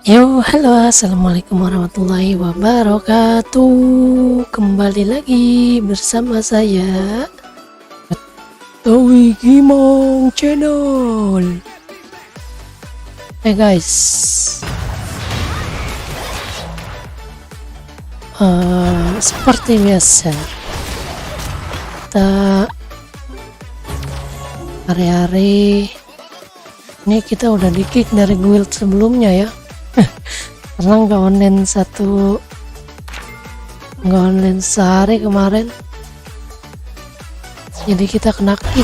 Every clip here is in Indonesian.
Yo, halo, assalamualaikum warahmatullahi wabarakatuh. Kembali lagi bersama saya, Towi Gimong Channel. Hey guys, seperti biasa, kita hari-hari ini kita udah di-kick dari guild sebelumnya ya. Karena nggak online sehari kemarin, jadi kita kena kick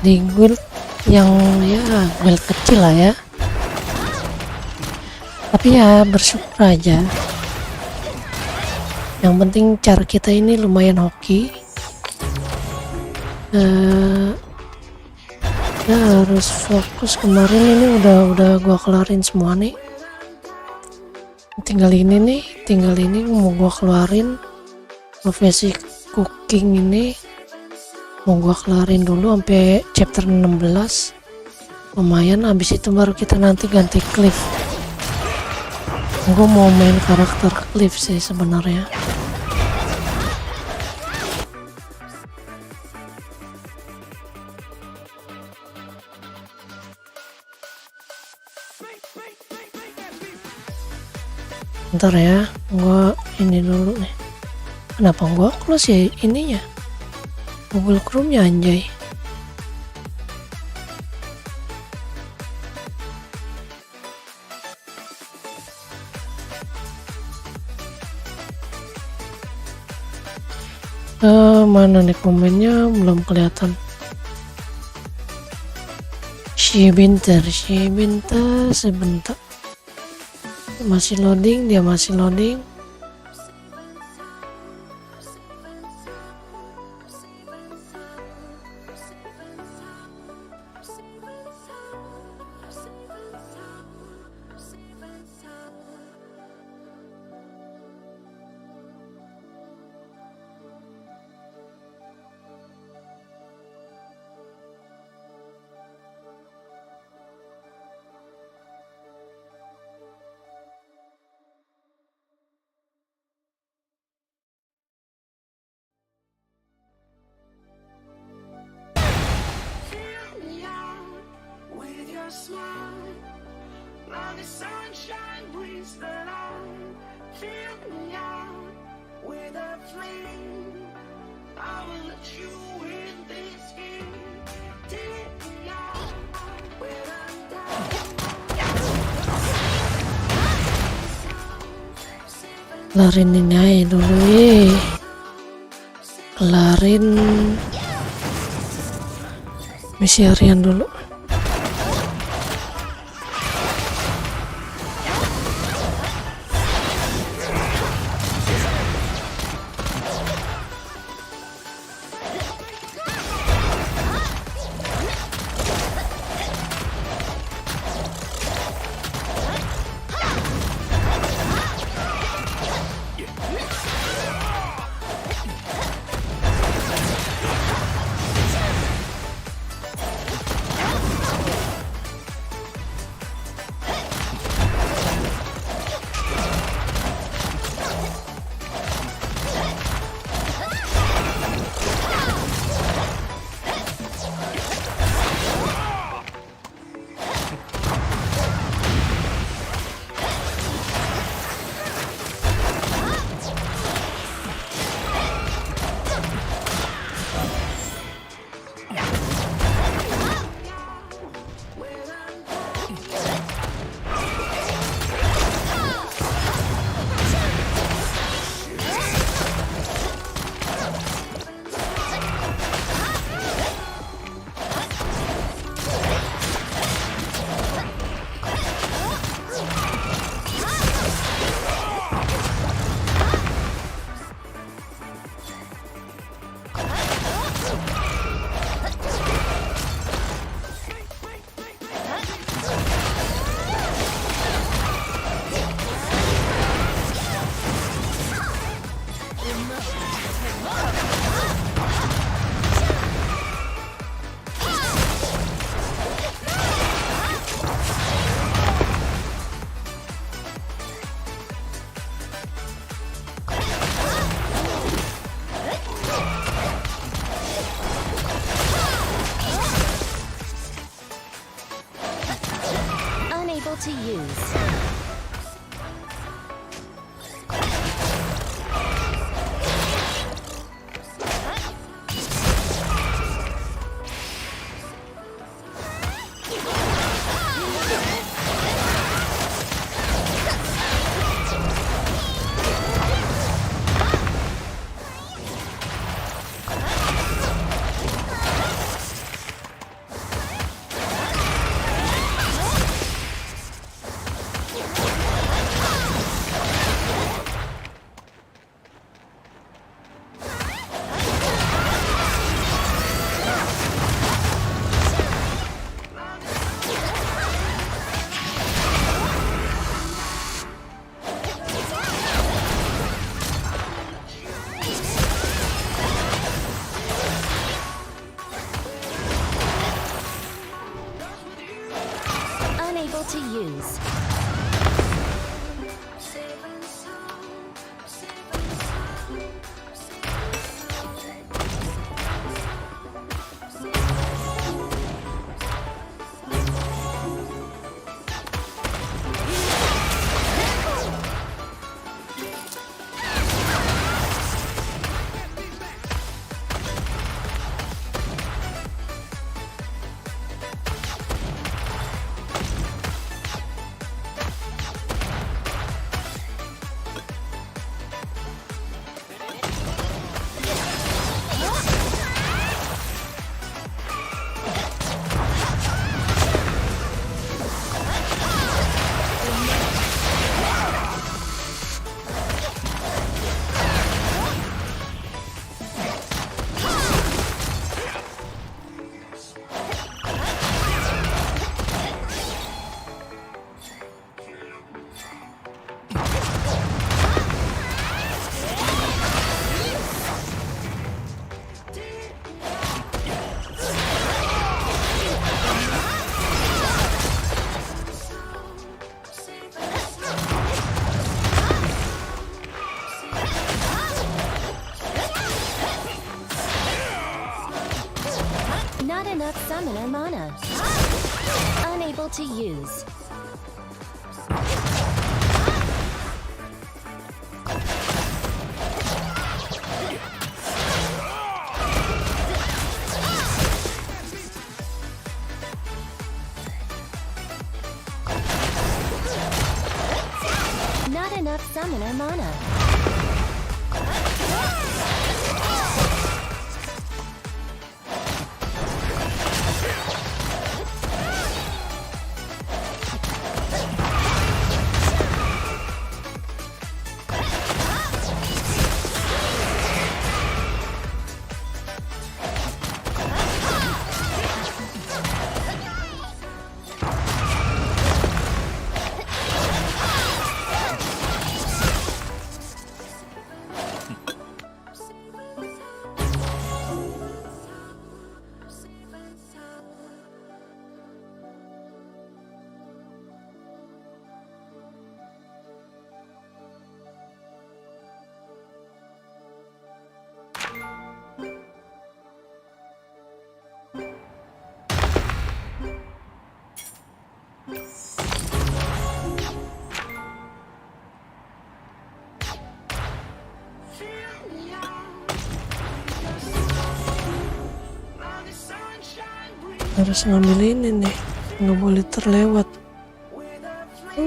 di guild yang ya guild kecil lah ya, tapi ya bersyukur aja. Yang penting cara kita ini lumayan hoki. Kita harus fokus. Kemarin ini udah gua kelarin semua nih, tinggal ini mau gua keluarin. Profesi cooking ini mau gua kelarin dulu sampai chapter 16 lumayan. Habis itu baru kita nanti ganti Cliff. Gua mau main karakter Cliff sih sebenarnya. Ntar ya, gua ini dulu nih. Kenapa gua close ya ininya, Google Chrome-nya anjay. Mana nih komennya, belum kelihatan. Sebentar sebentar. Dia masih loading. Smile, now the sunshine brings the light. Fill me out with a flame. I will let you in this game. Take me out when I'm down. Kelarin ini aja dulu kelarin misi harian dulu. to use. Unable to use. Not enough summoner mana. Unable to use. Not enough summoner mana. Harus ngambil ini nih, nggak boleh terlewat.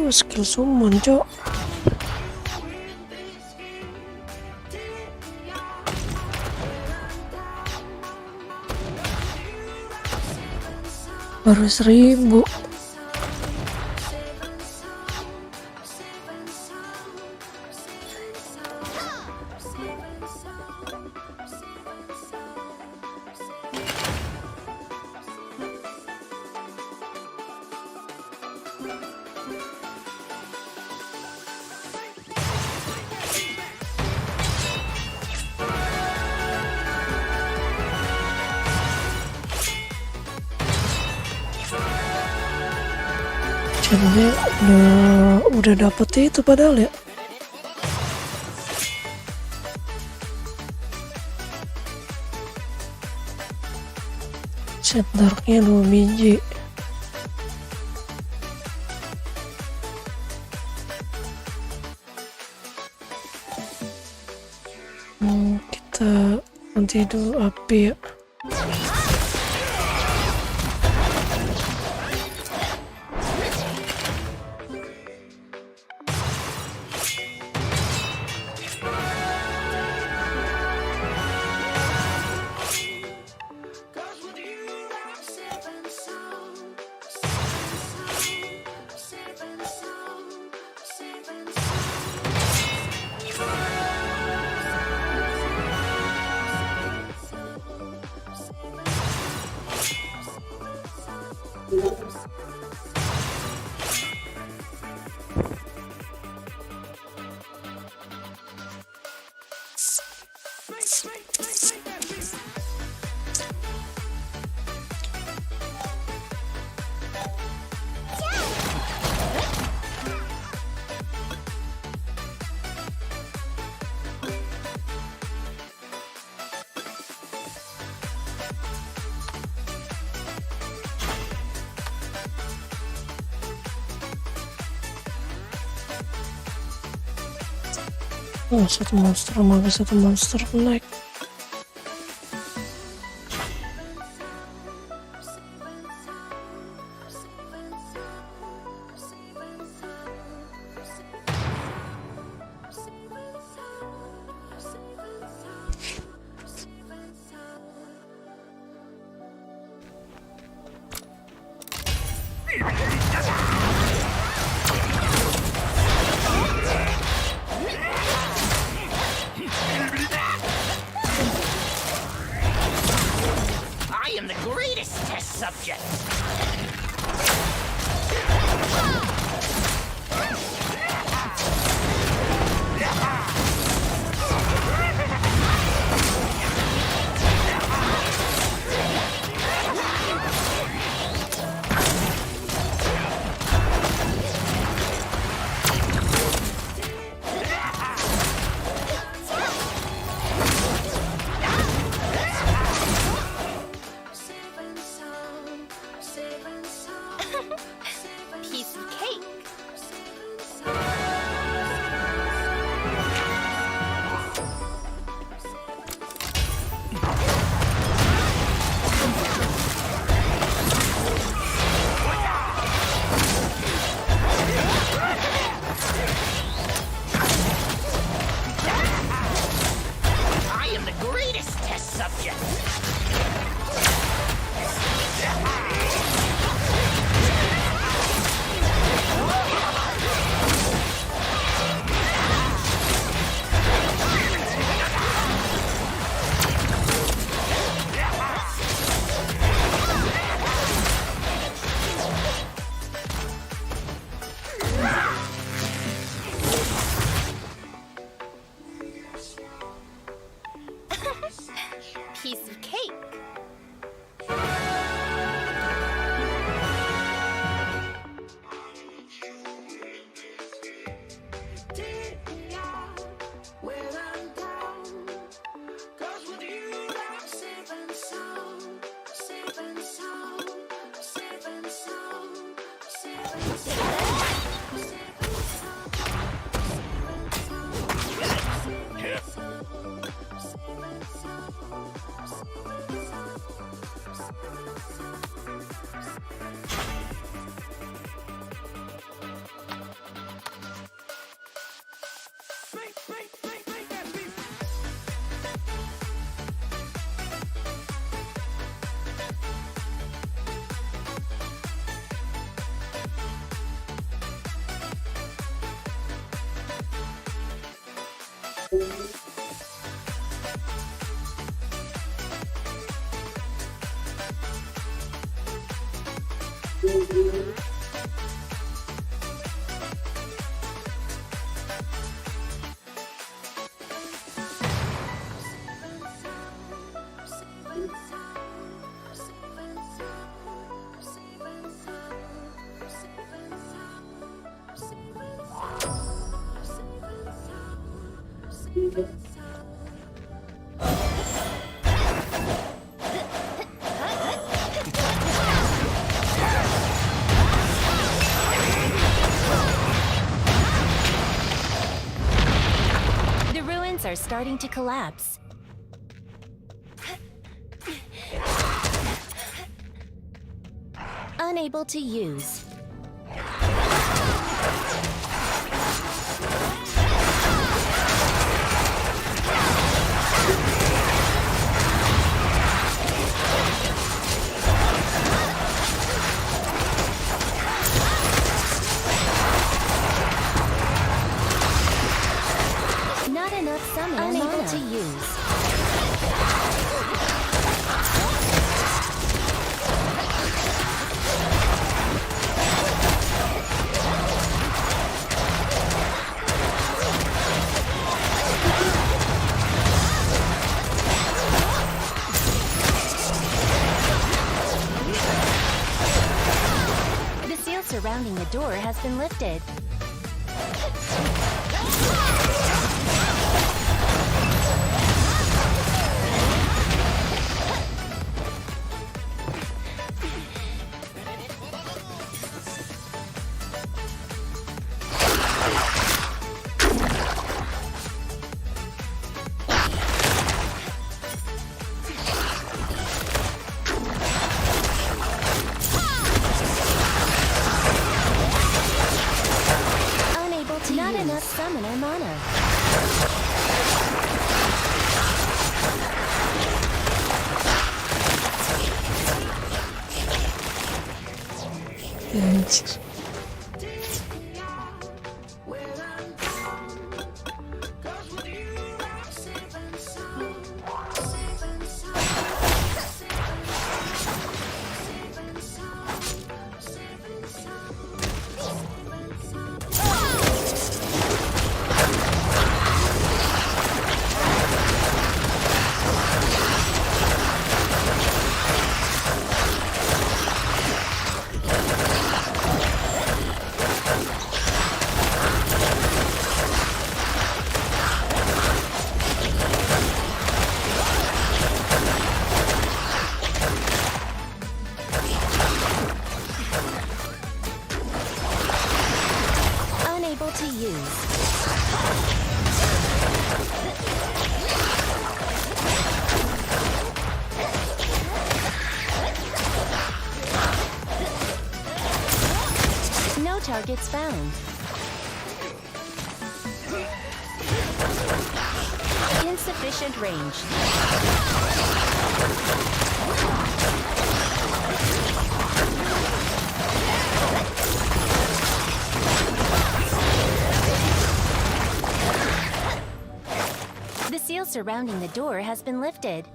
Skill summon cok. Baru 1000. Channelnya udah dapet itu padahal ya. Set darknya 2 biji. mati dulu api ya. Cause with you I'm safe and sound. Safe and sound. Safe and Oh, satu monster sama satu monster naik. I am the greatest test subject. Piece of cake. I am the greatest test subject. Piece of cake. take me out when I'm down. 'Cause with you I'm safe and sound. Safe and sound. Safe and sound. Safe and sound. Safe and sound. Make that beat. The ruins are starting to collapse. Unable to use. Not enough summoner Unable mana. To use. The seal surrounding the door has been lifted. Not enough summoner mana. Anjir. Unable to use. No targets found. Insufficient range. The seal surrounding the door has been lifted.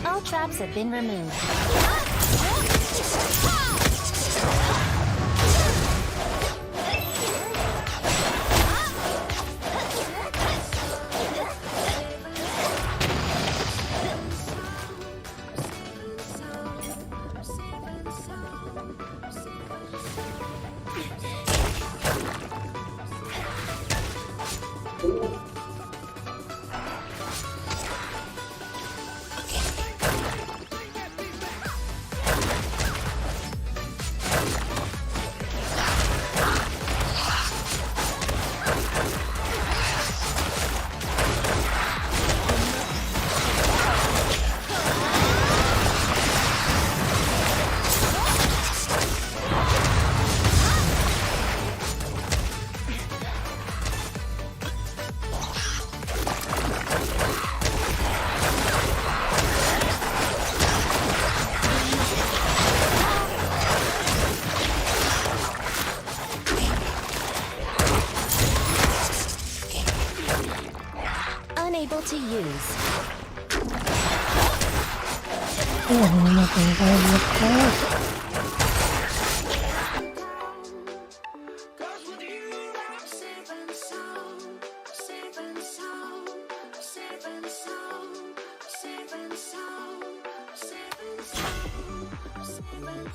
All traps have been removed. Unable to use. Wah, makan banyak banget. Cause with you I'm safe and sound, safe and sound, safe and sound, safe and sound, safe and sound, safe and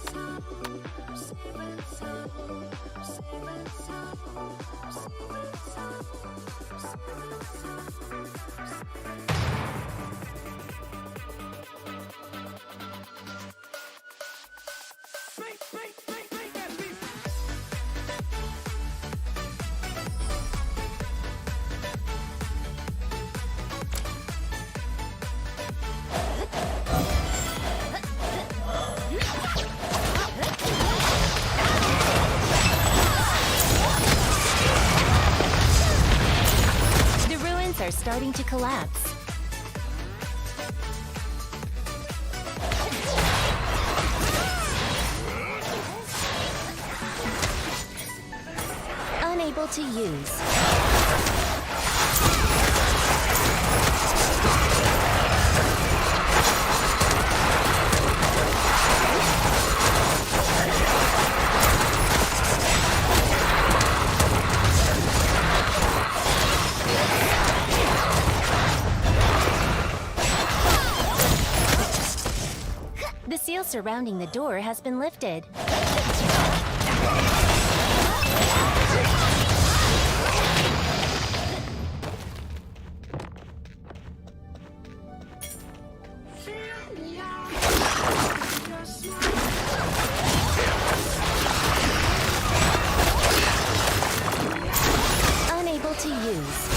The ruins are starting to collapse. Unable to use. The seal surrounding the door has been lifted. Fill me out. Just Unable to use.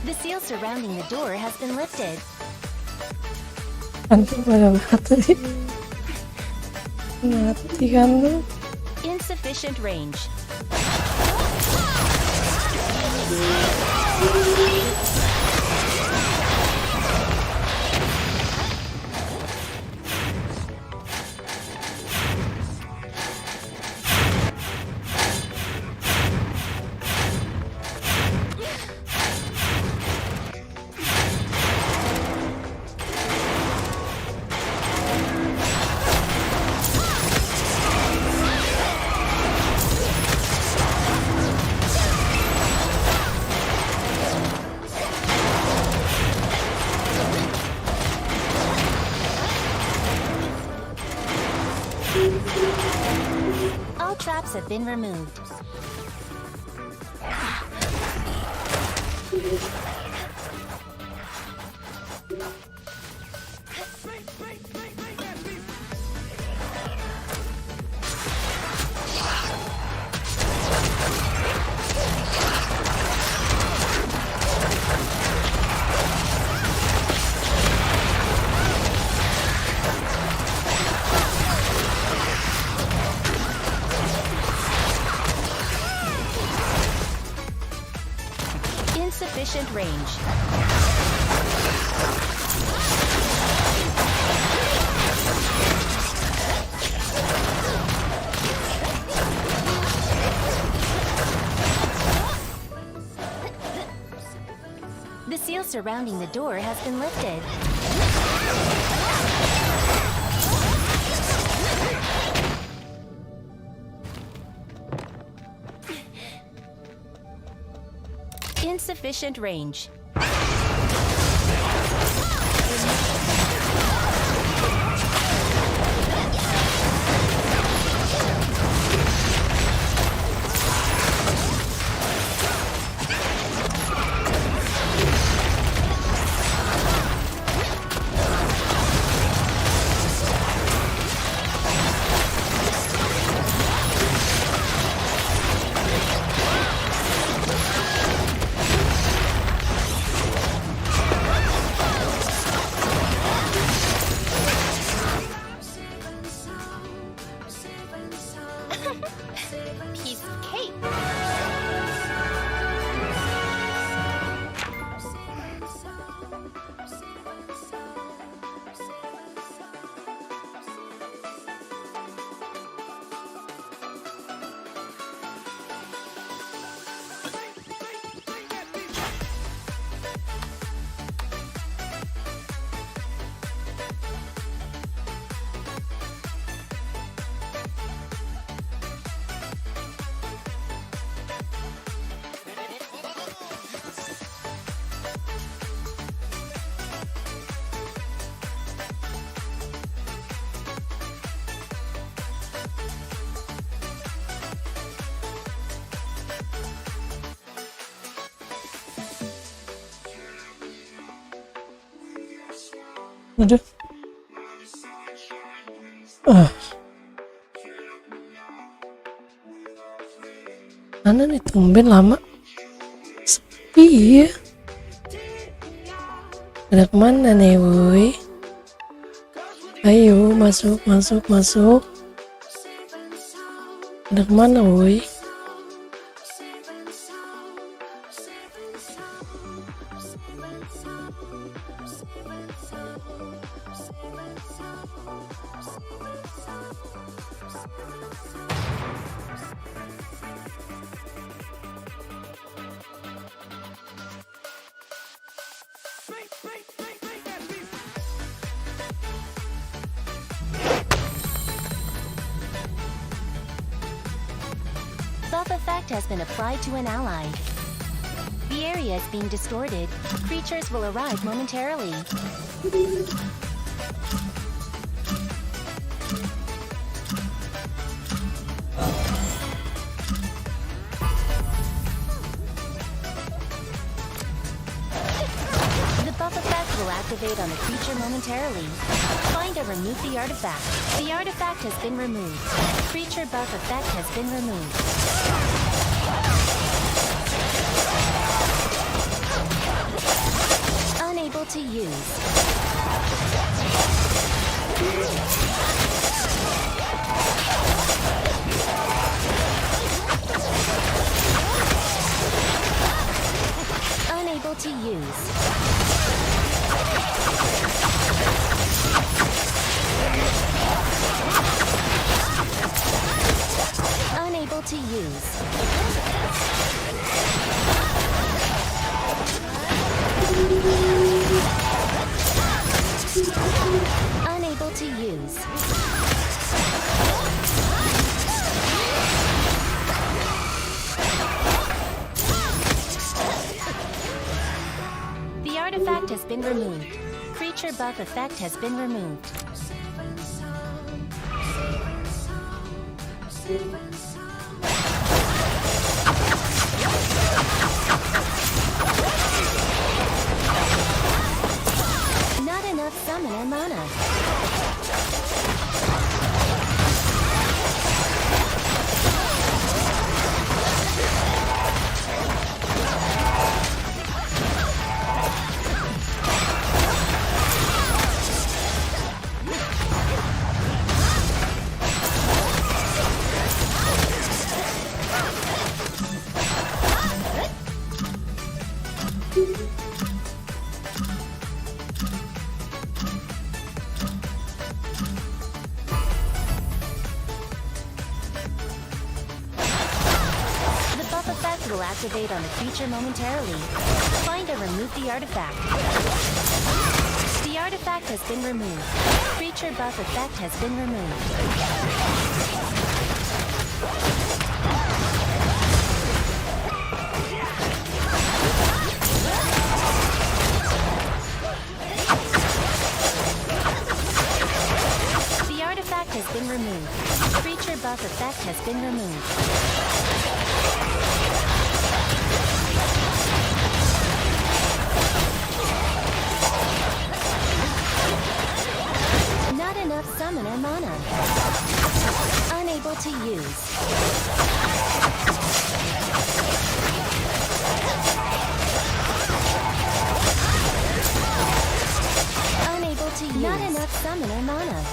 The seal surrounding the door has been lifted. Nanti pada mati. Mati kan lu. Insufficient range. All traps have been removed. Insufficient range. The seal surrounding the door has been lifted. Insufficient range. Piece of cake. Aduh. Ah. Mana nih tumben lama. Sepi ya. Ada kemana nih woi? Ayo masuk. Ada kemana woi? Buff effect has been applied to an ally. The area is being distorted. Creatures will arrive momentarily. The buff effect will activate on a creature momentarily. Find and remove the artifact. The artifact has been removed. Creature buff effect has been removed. Unable to use. Unable to use. Unable to use. Unable to use. The artifact has been removed. Creature buff effect has been removed. Not enough summoner mana. The buff effect will activate on the creature momentarily. Find and remove the artifact. The artifact has been removed. Creature buff effect has been removed. The artifact has been removed. Creature buff effect has been removed. Not enough summoner mana. Unable to use. Unable to use. Not enough summoner mana.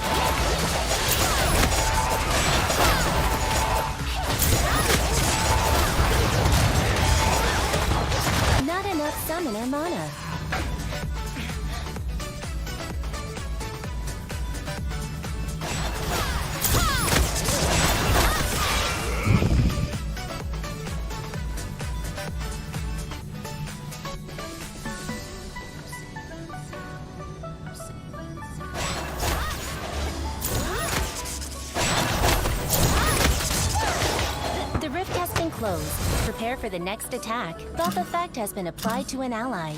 closed. Prepare for the next attack. Buff effect has been applied to an ally.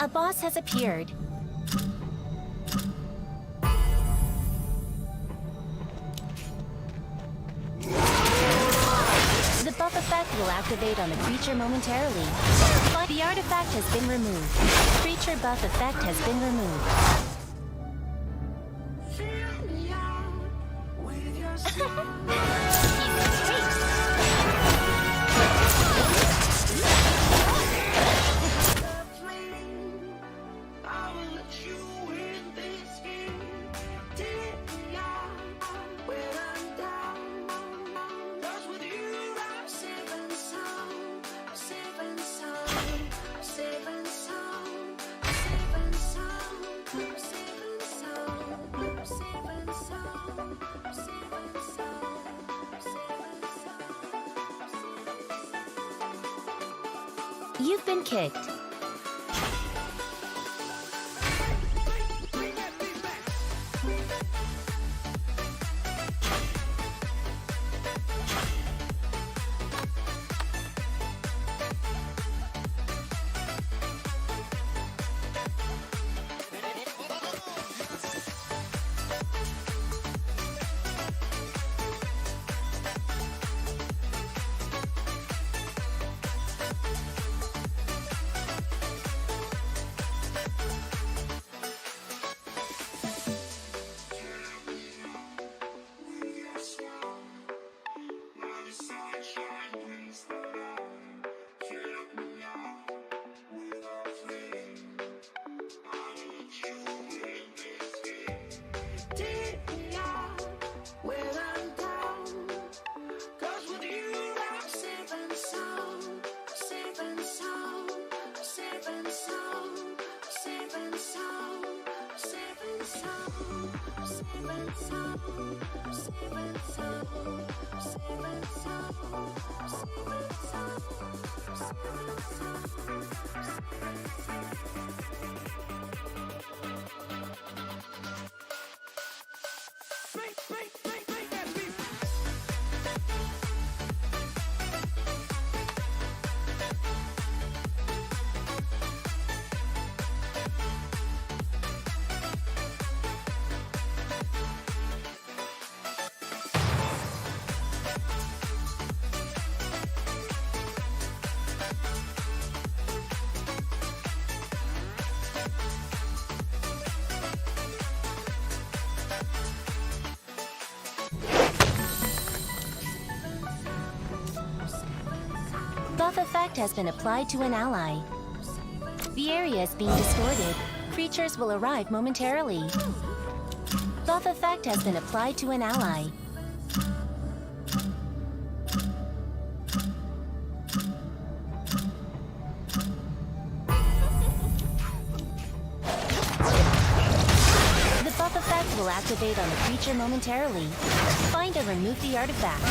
A boss has appeared. The buff effect will activate on the creature momentarily. The artifact has been removed. Creature buff effect has been removed. Fill me out with your song. The flame, I will let you in this game. Take me out when I'm down. 'Cause with you I'm safe and sound. I'm safe and sound. I'm safe and sound. I'm safe and sound. I'm safe and sound. I'm safe and sound. I'm safe and sound. I'm safe and sound. You've been kicked. Take me out when I'm down. 'Cause with you I'm safe and sound. I'm safe and sound. I'm safe and sound. I'm safe and sound. I'm safe and sound. I'm safe and sound. I'm safe and sound. I'm safe and sound. I'm safe and sound. I'm Buff effect has been applied to an ally. The area is being distorted. Creatures will arrive momentarily. Buff effect has been applied to an ally. The buff effect will activate on the creature momentarily. Find and remove the artifact.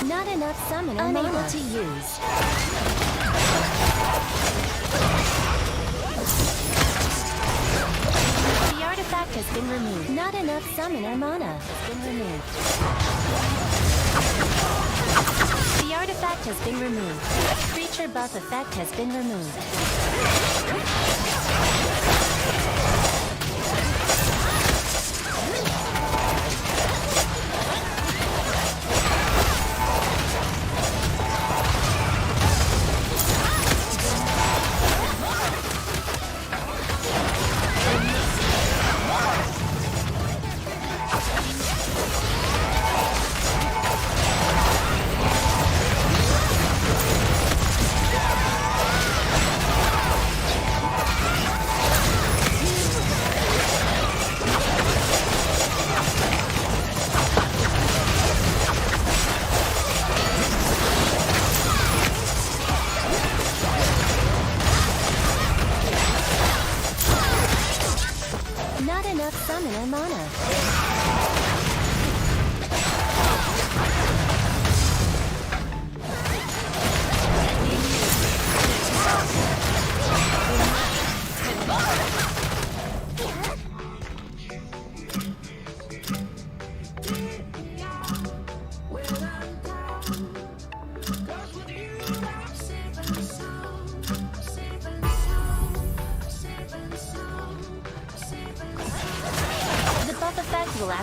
Not enough summoner unable to use. The artifact has been removed. Not enough summoner mana has been removed. The artifact has been removed. Creature buff effect has been removed.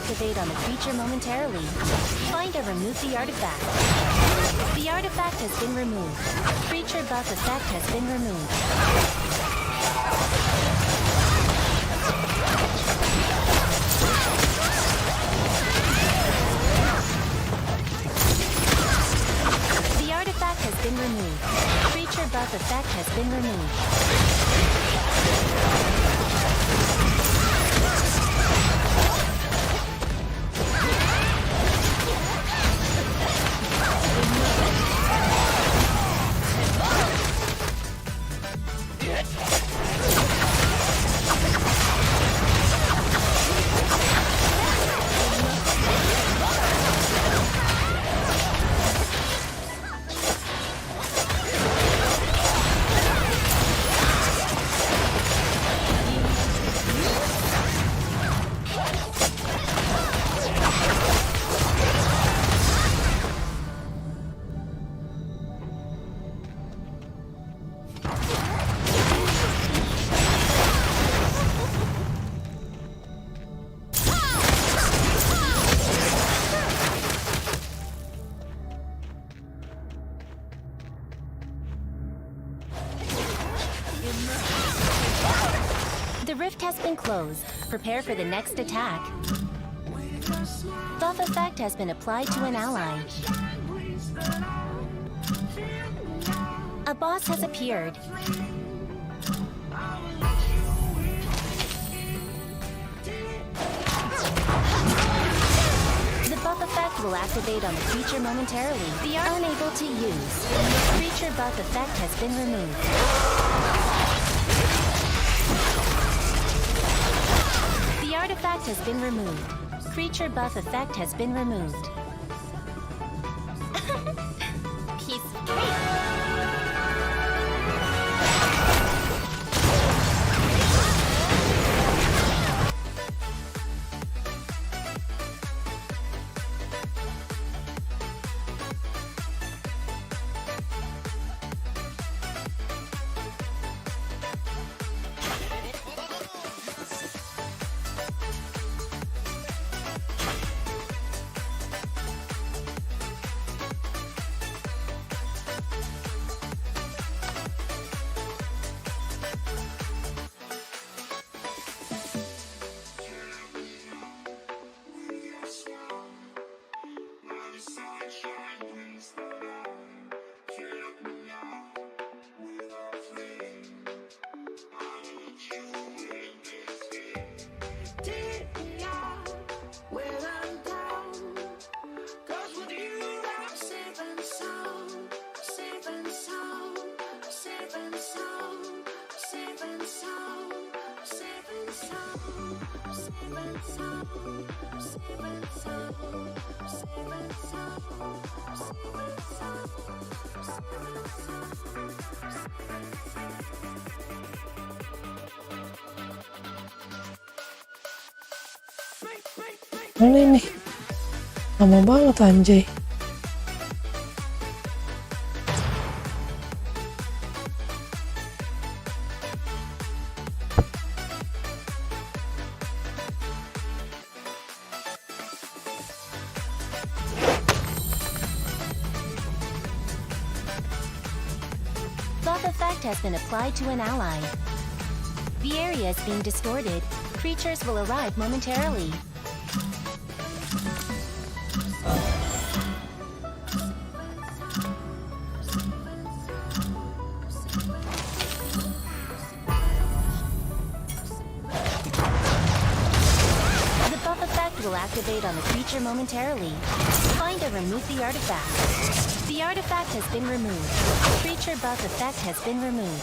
activate on the creature momentarily. Find or remove the artifact. The artifact has been removed. Creature buff effect has been removed. The artifact has been removed. Creature buff effect has been removed. The rift has been closed. Prepare for the next attack. Buff effect has been applied to an ally. A boss has appeared. The buff effect will activate on the creature momentarily. They are unable to use. Creature buff effect has been removed. The artifact has been removed. Creature buff effect has been removed. Piece of cake. Mana ini? Lama banget anjay. Buff effect has been applied to an ally. The area is being distorted. Creatures will arrive momentarily. The buff effect will activate on the creature momentarily. Find and remove the artifact. The artifact has been removed. Creature buff effect has been removed.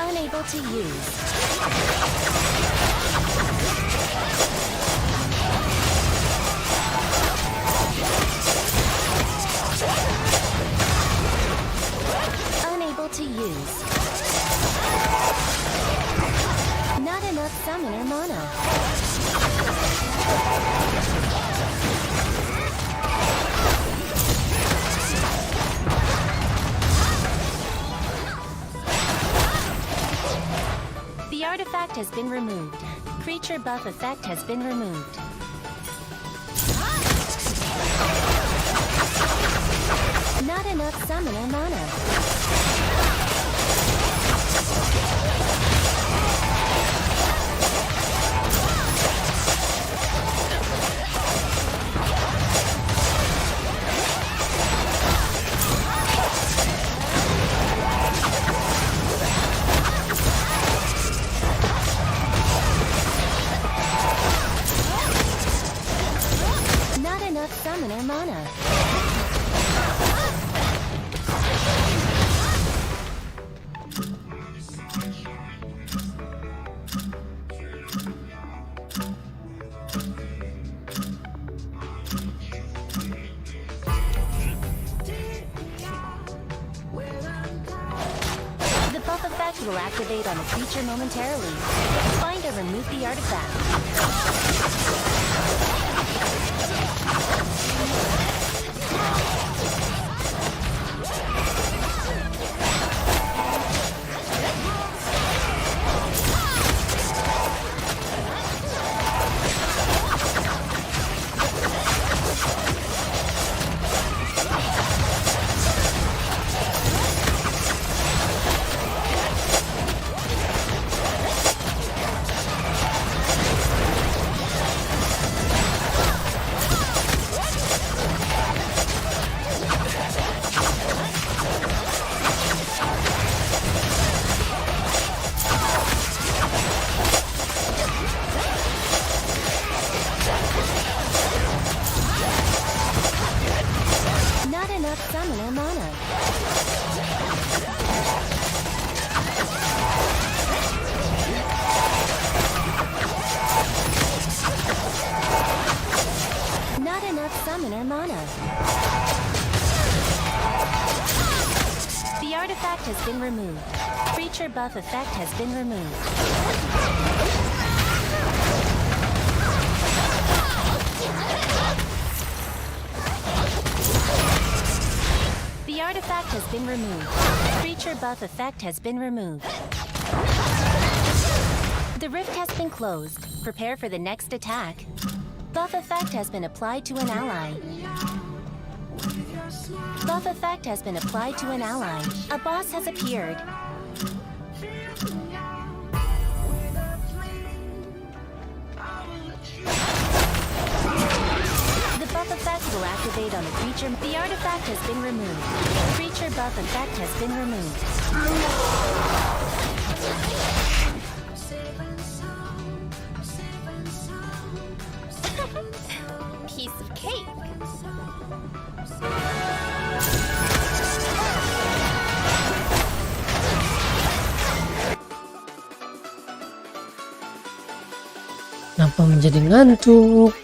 Unable to use. Unable to use. enough summoner mana. The artifact has been removed. Creature buff effect has been removed. Not enough summoner mana. Not enough summoner mana. The buff effect will activate on a creature momentarily. Find or remove the artifact. Not enough summoner mana. Not enough summoner mana. The artifact has been removed. Creature buff effect has been removed. The artifact has been removed. Creature buff effect has been removed. The rift has been closed. Prepare for the next attack. Buff effect has been applied to an ally. Buff effect has been applied to an ally. A boss has appeared. The buff effect will activate on the creature. The artifact has been removed. Creature buff effect has been removed. Piece of cake. Kenapa menjadi ngantuk?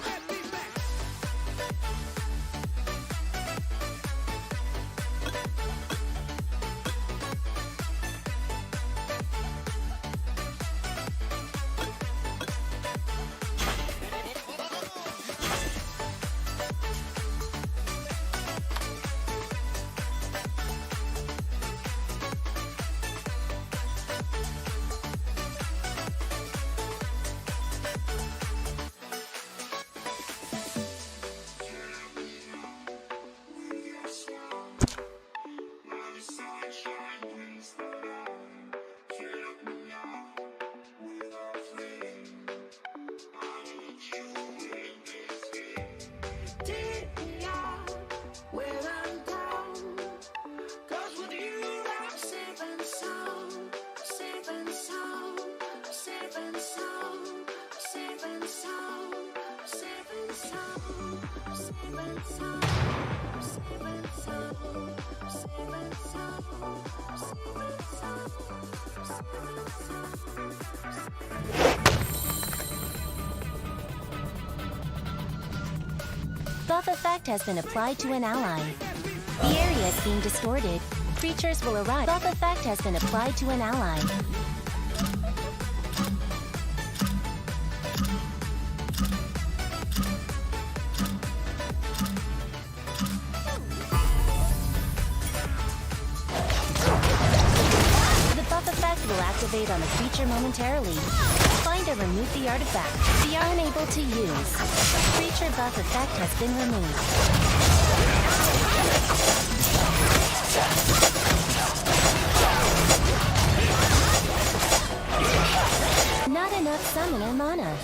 Buff effect has been applied to an ally. The area is being distorted. Creatures will arrive. Buff effect has been applied to an ally. on the creature momentarily. Find or remove the artifact. The unable to use. Creature buff effect has been removed. Not enough summoner mana.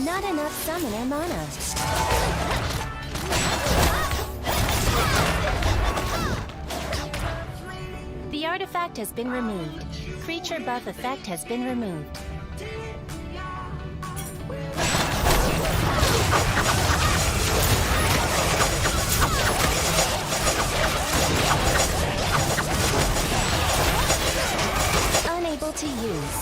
Not enough summoner mana. The artifact has been removed. Creature buff effect has been removed. Unable to use.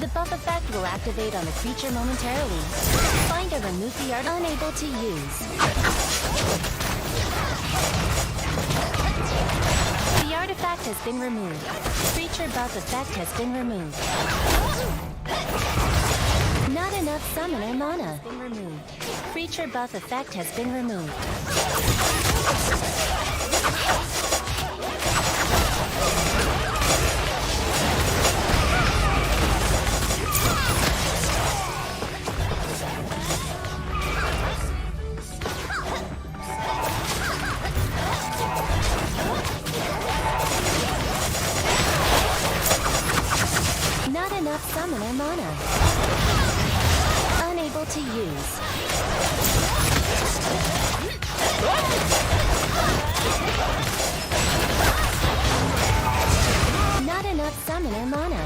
The buff effect will activate on the creature momentarily. Find or remove the art unable to use. The artifact has been removed. Creature buff effect has been removed. Not enough summoner mana. Been removed. Creature buff effect has been removed. Not enough summoner mana. Unable to use. Not enough summoner mana.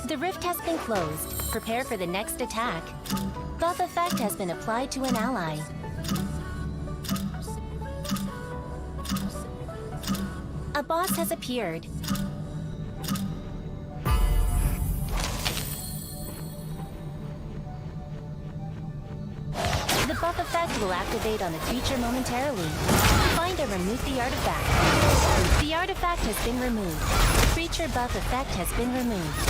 The rift has been closed. Prepare for the next attack. Buff effect has been applied to an ally. A boss has appeared. The buff effect will activate on the creature momentarily. Find or remove the artifact. The artifact has been removed. Creature buff effect has been removed.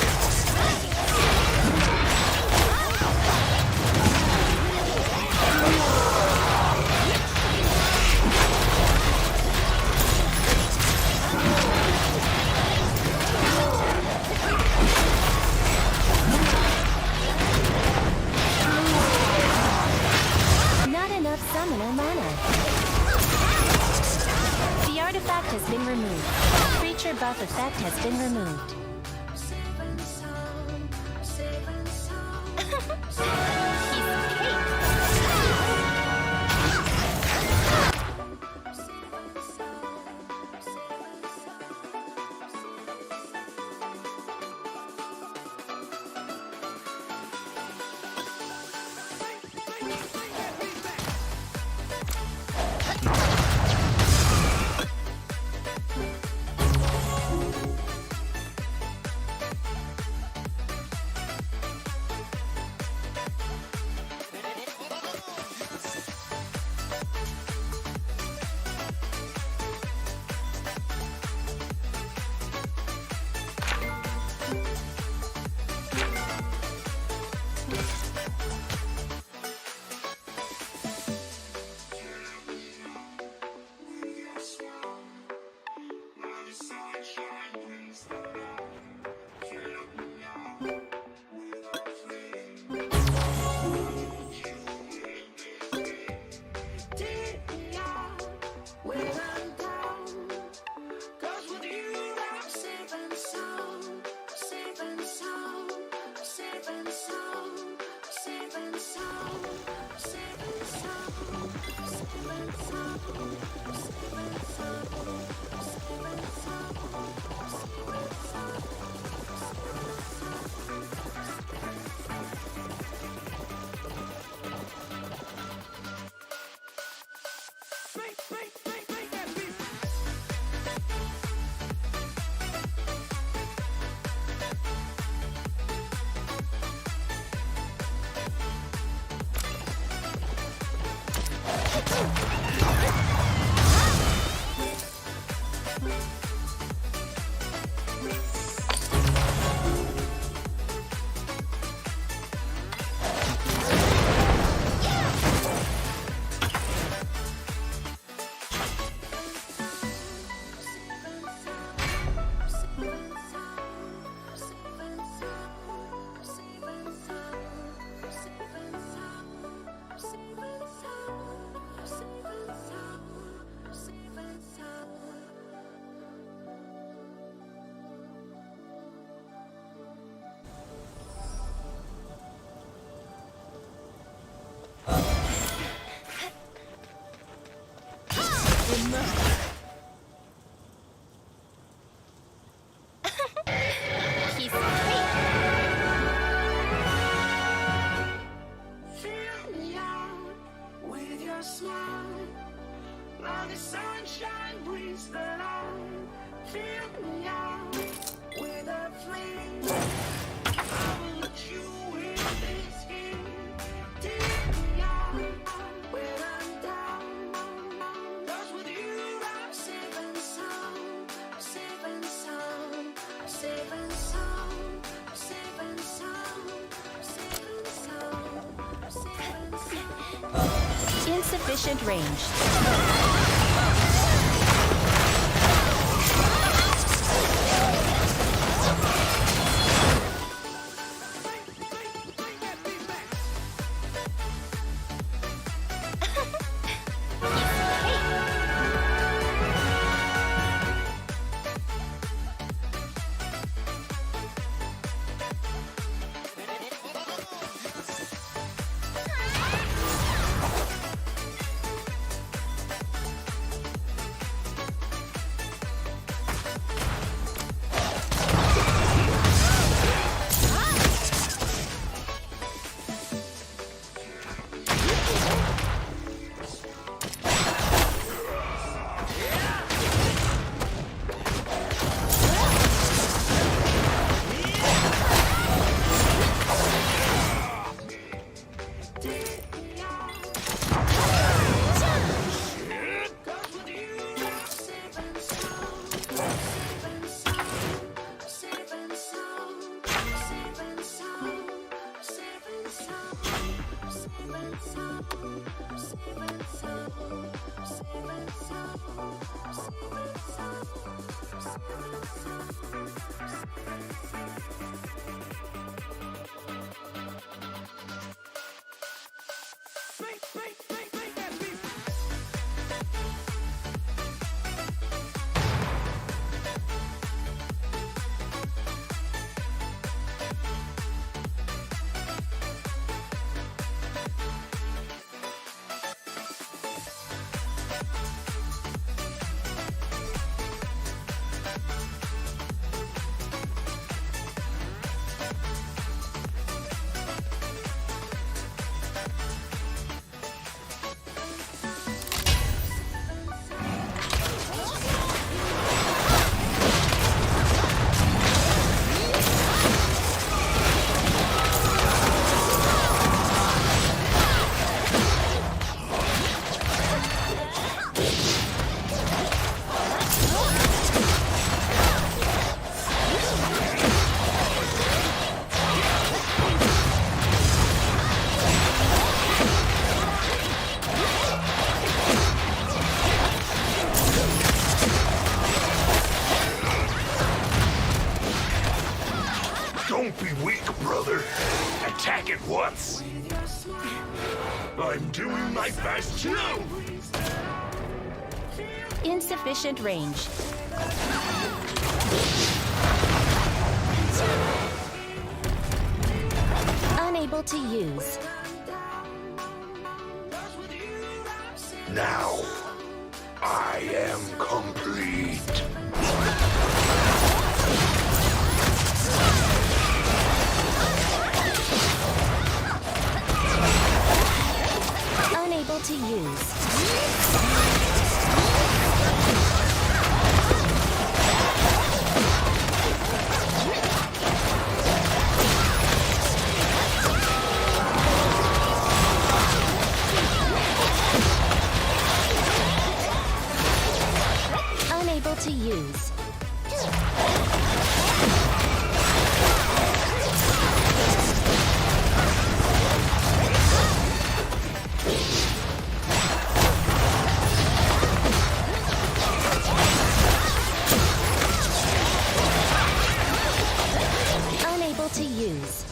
Not enough summoner mana. The artifact has been removed. Creature buff effect has been removed. He's great. Fill me out with your smile. Now the sunshine brings the light. Fill me out with a flame. I will let you in this game. Take me out when I'm down. 'Cause with you I'm safe and sound. Safe and sound. Safe and sound. Safe and sound. Safe and sound. Safe and sound. Insufficient range. Don't be weak, brother. Attack it once. I'm doing my best too. Insufficient range. Unable to use. Now, I am complete. Unable to use. to use. Unable to use.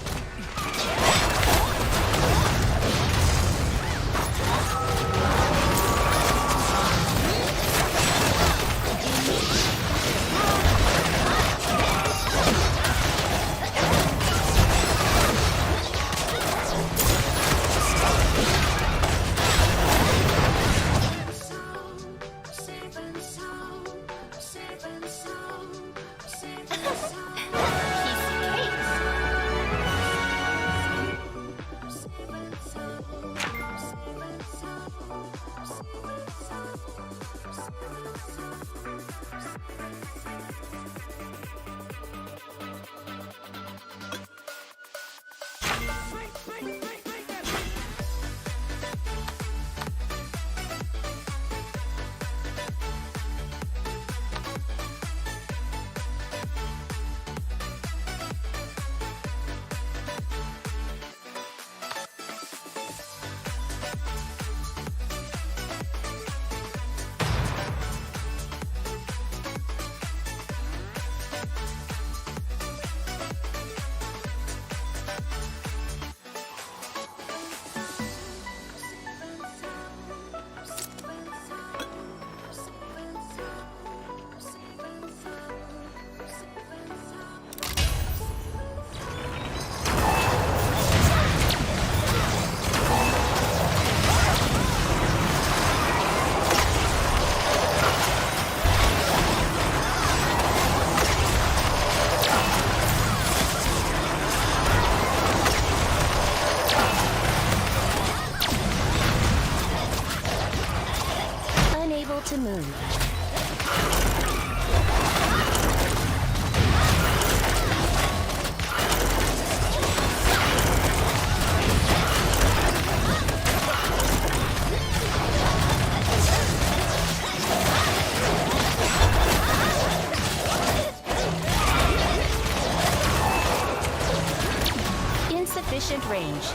Unable to move. Insufficient range.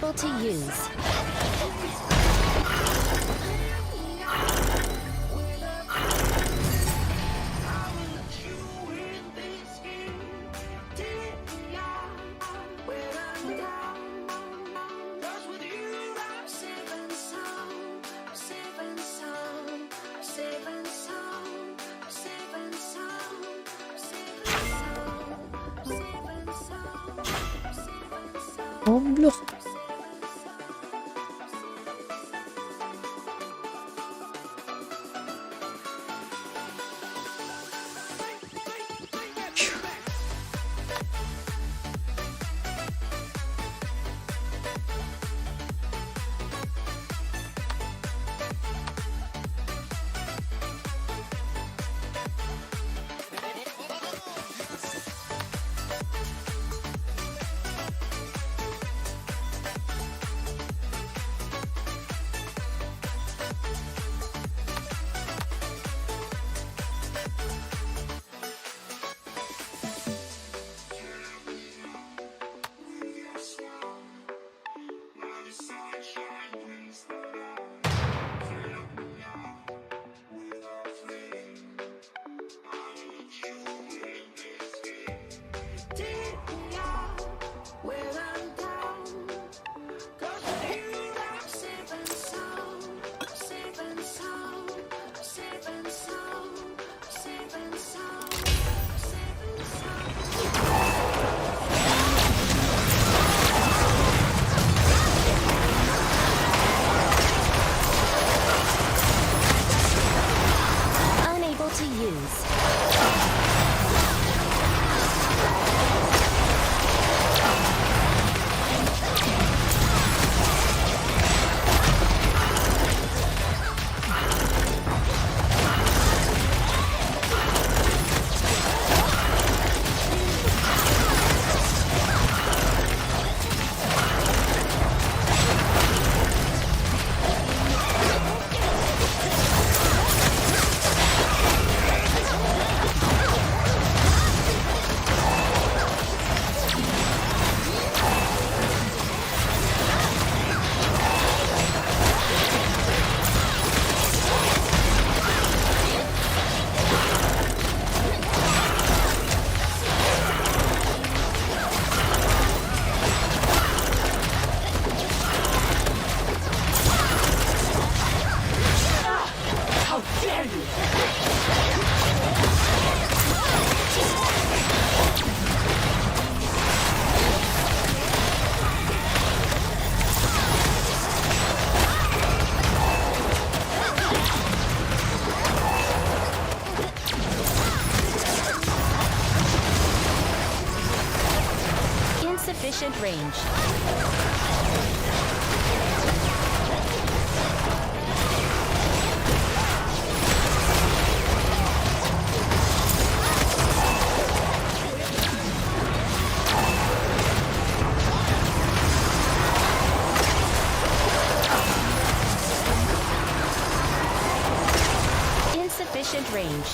Unable to use. Goblok. Unable to use. Insufficient range. Insufficient range.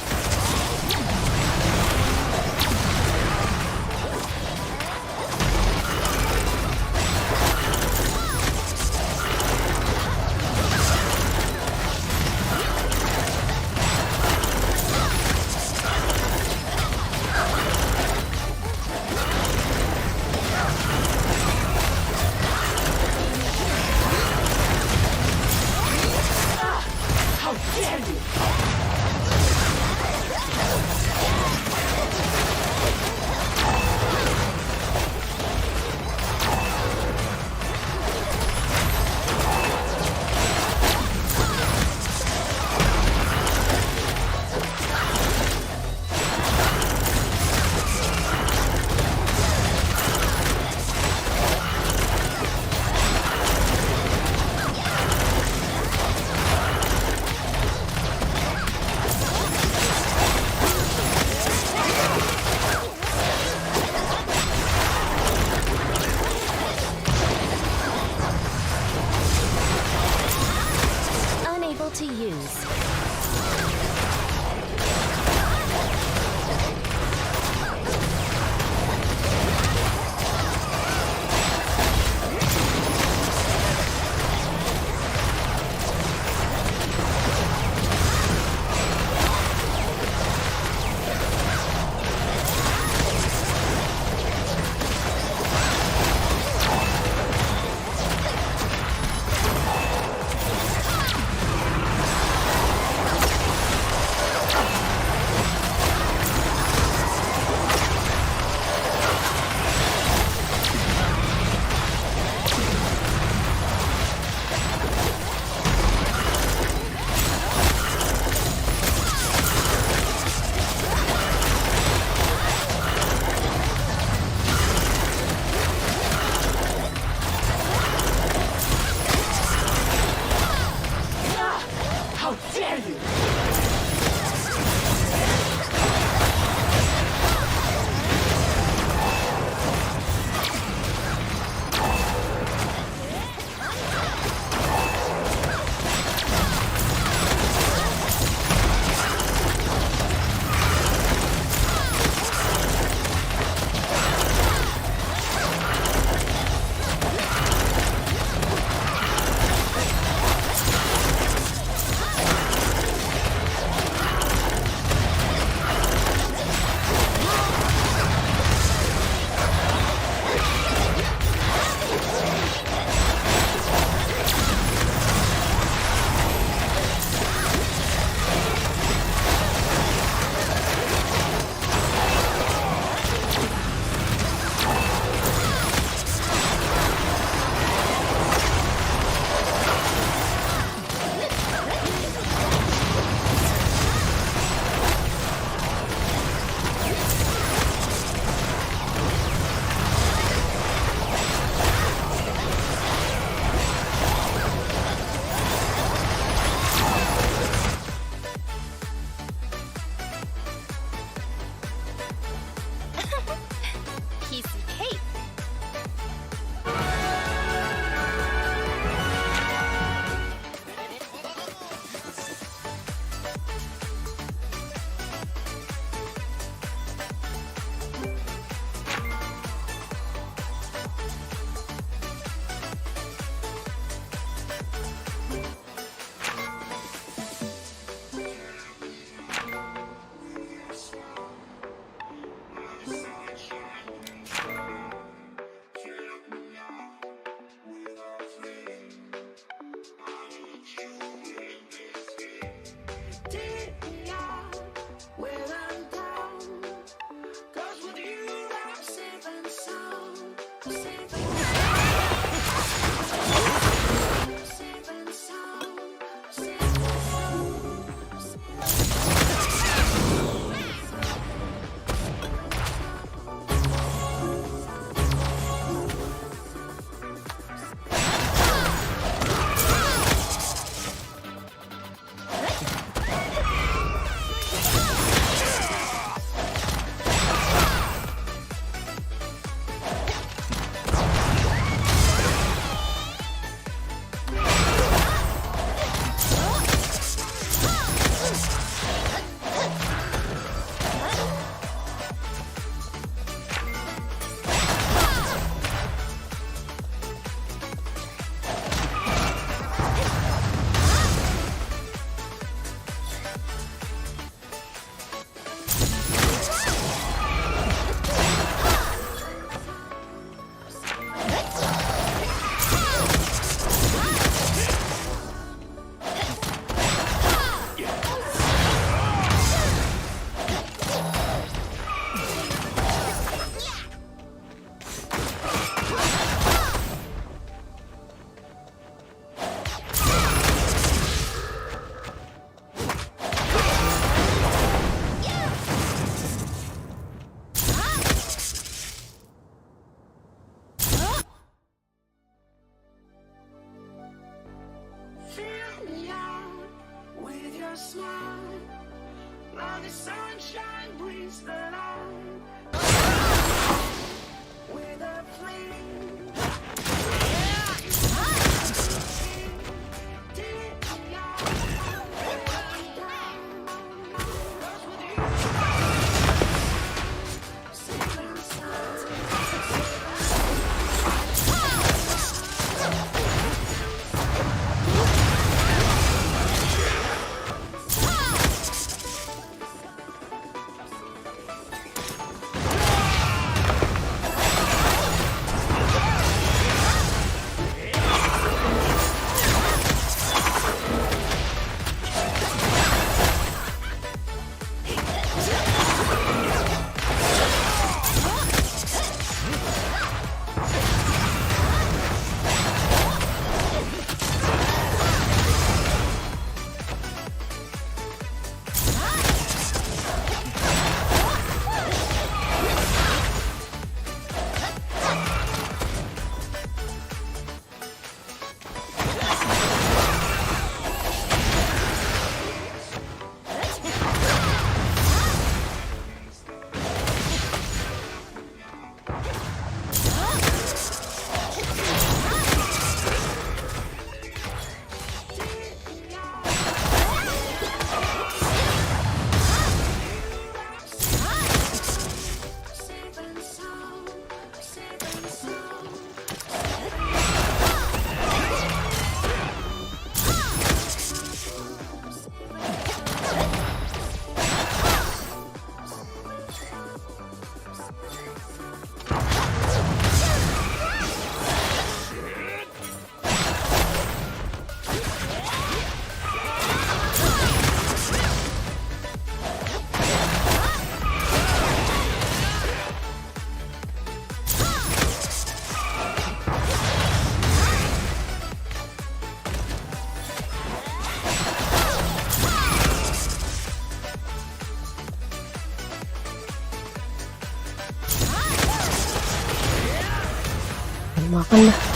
Makan dah.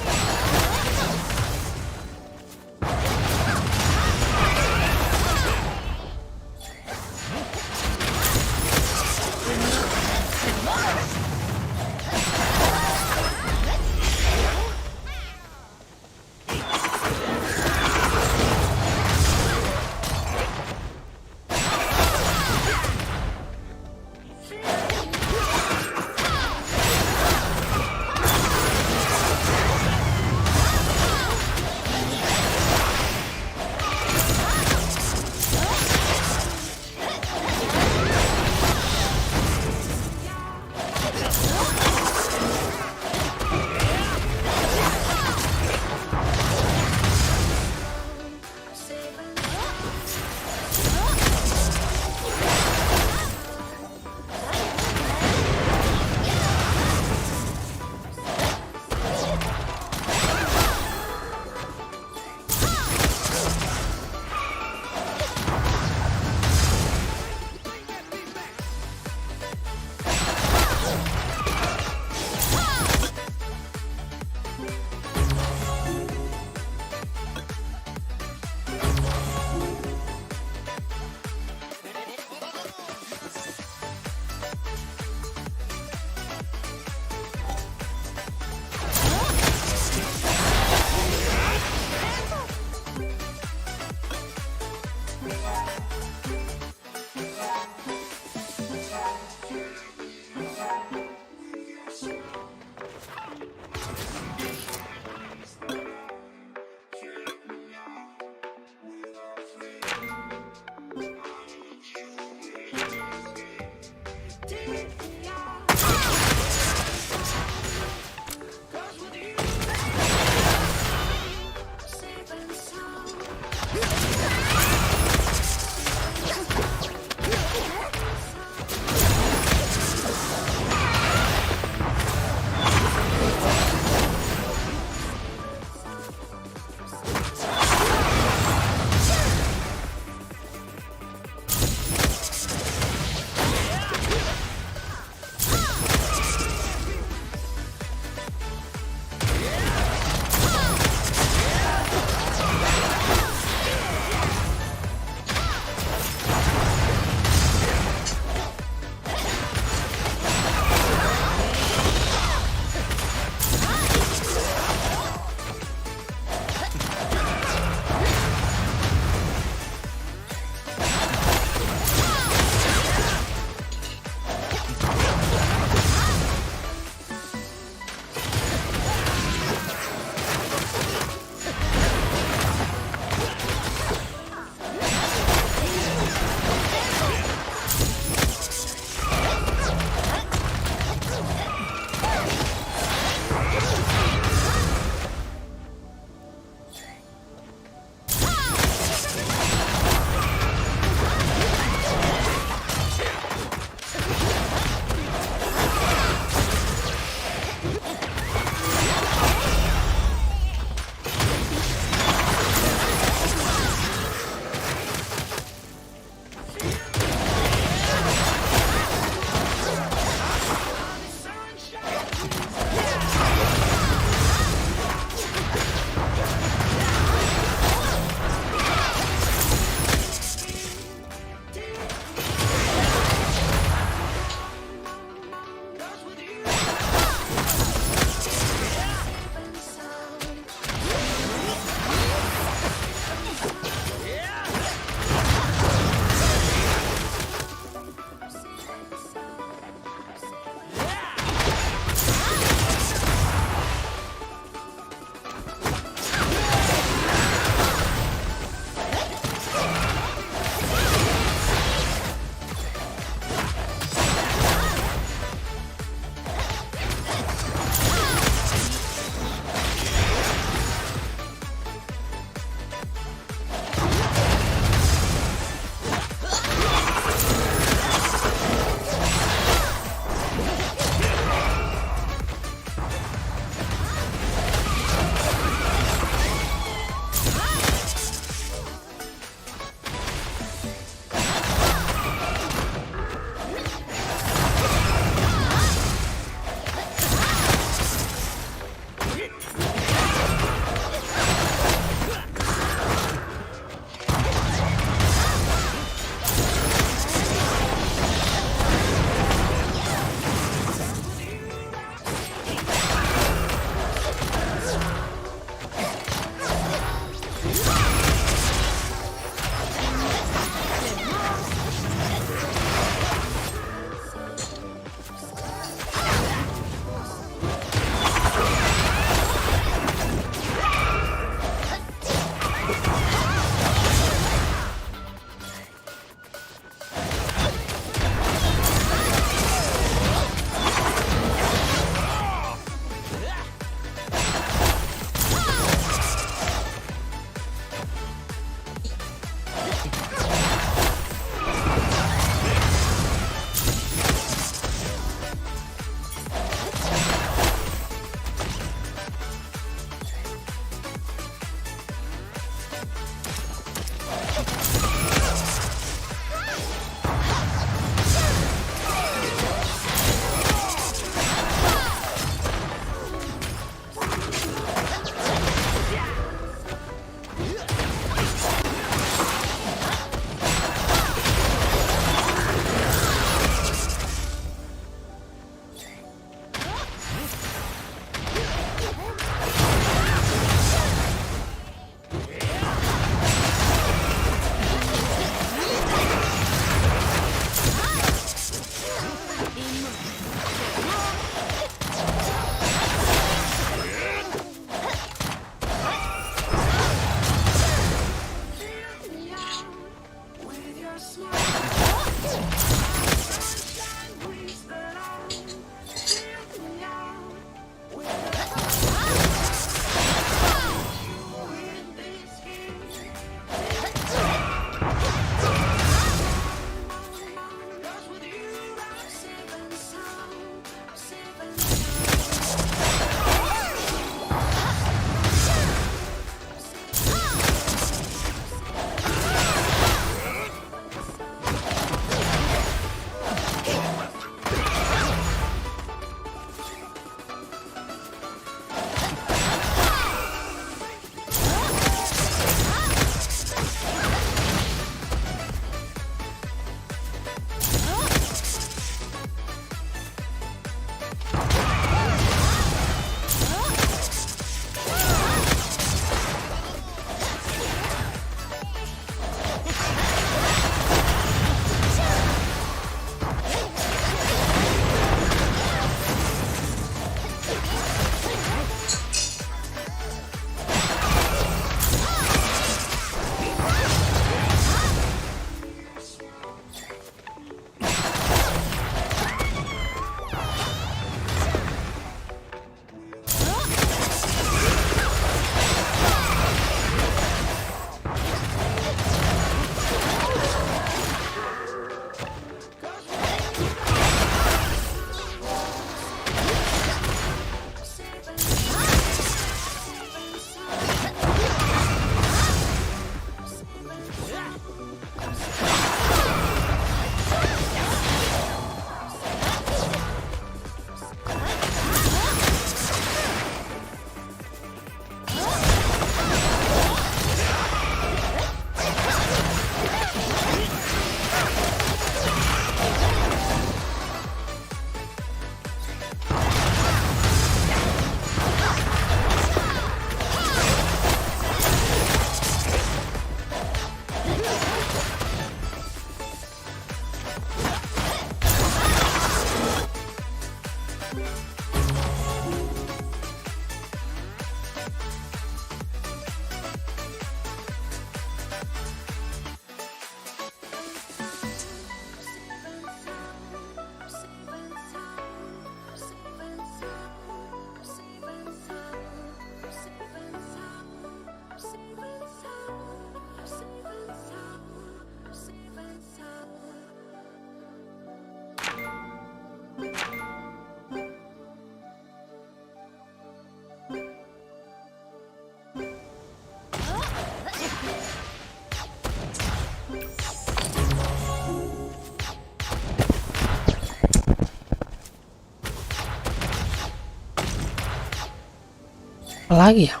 Apalagi ya?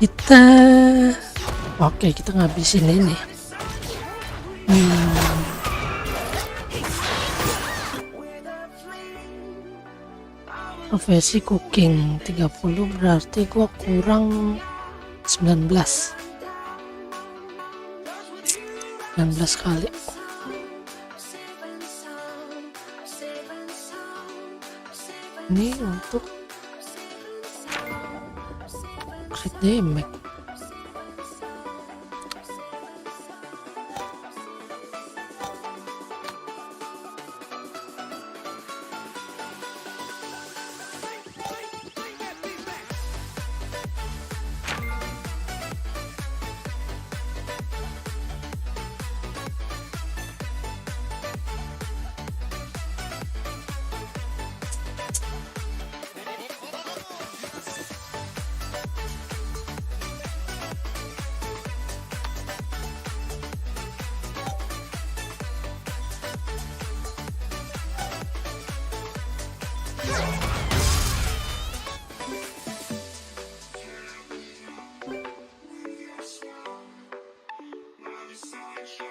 Kita oke, kita ngabisin ini. Profesi cooking 30 berarti gua kurang 19 kali. Ini untuk crit damage.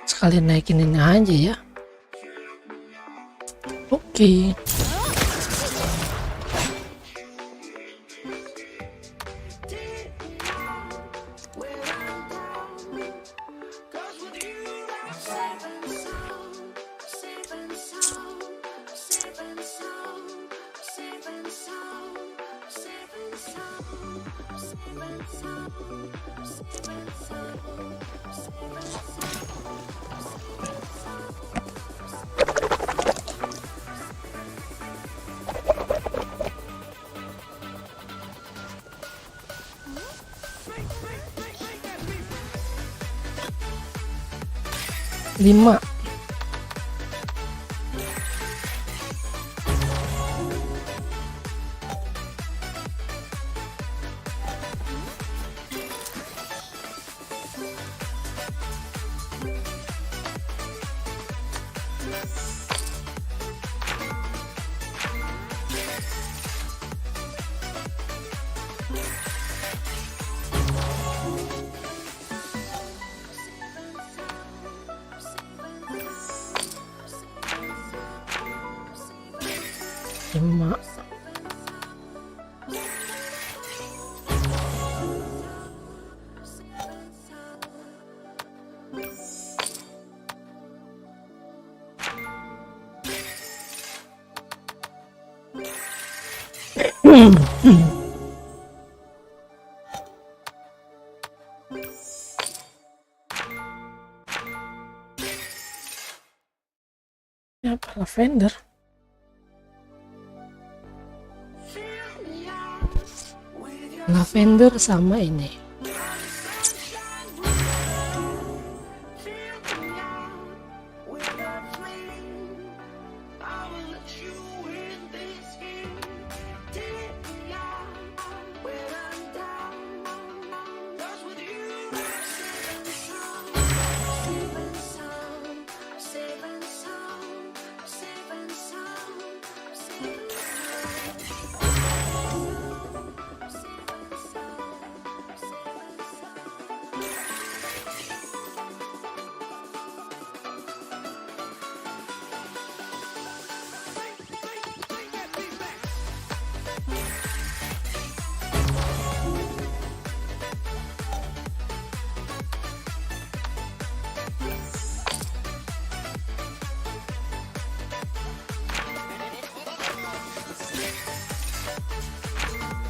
Sekalian naikin ini aja ya. Oke. Lima. Lima. Ini apa? Lavender. Lavender sama ini.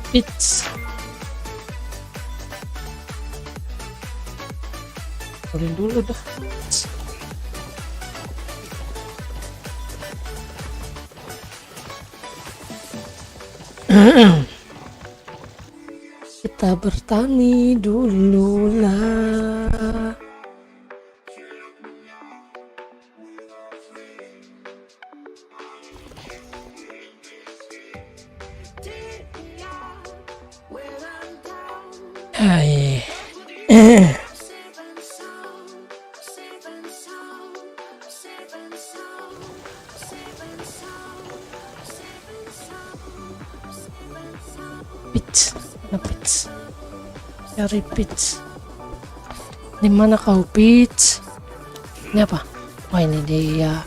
Peach. Keluarin dulu dah. Kita bertani dulu lah. Hai. Peach, mana Peach? Cari Peach. Di mana kau Peach? Ini apa? Oh ini dia.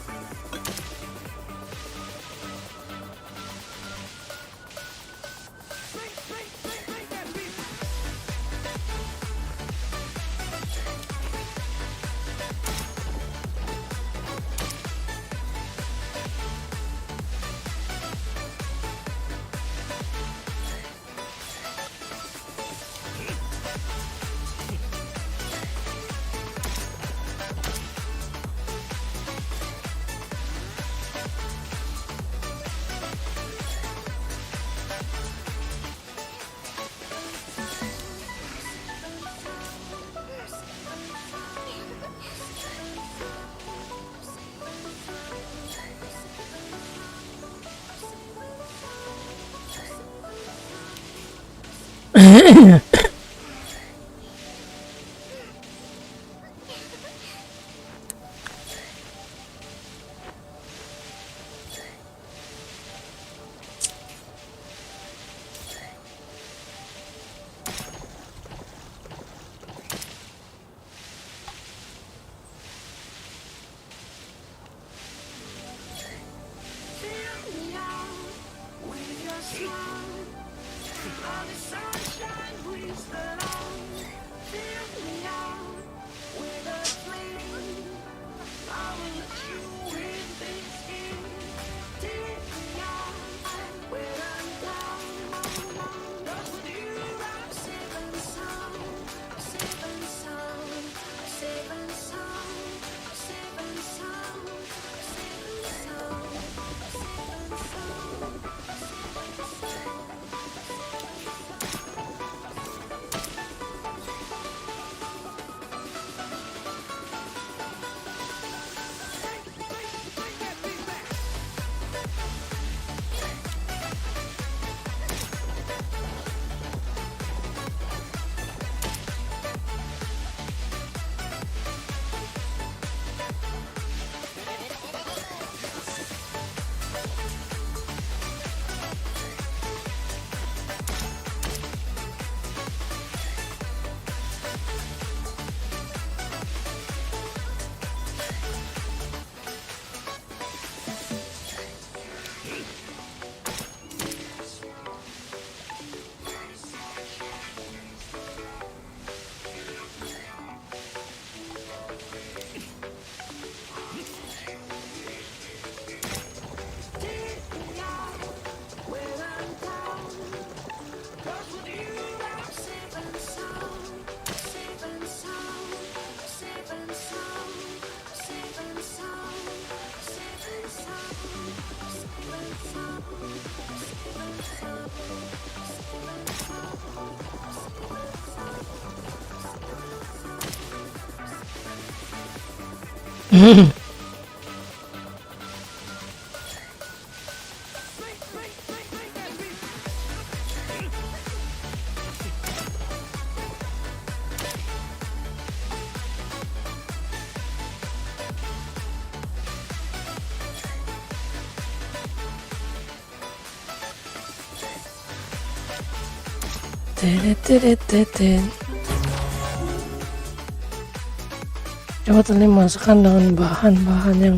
Coba tadi masukkan dengan bahan-bahan yang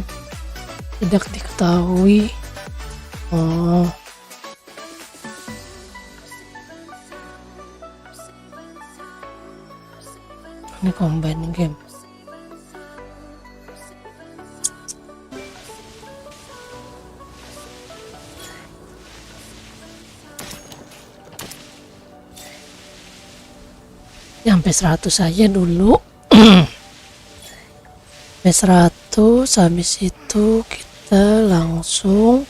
tidak diketahui. Oh, ini combine game. Sampai 100 saja dulu. Sampai 100, habis itu kita langsung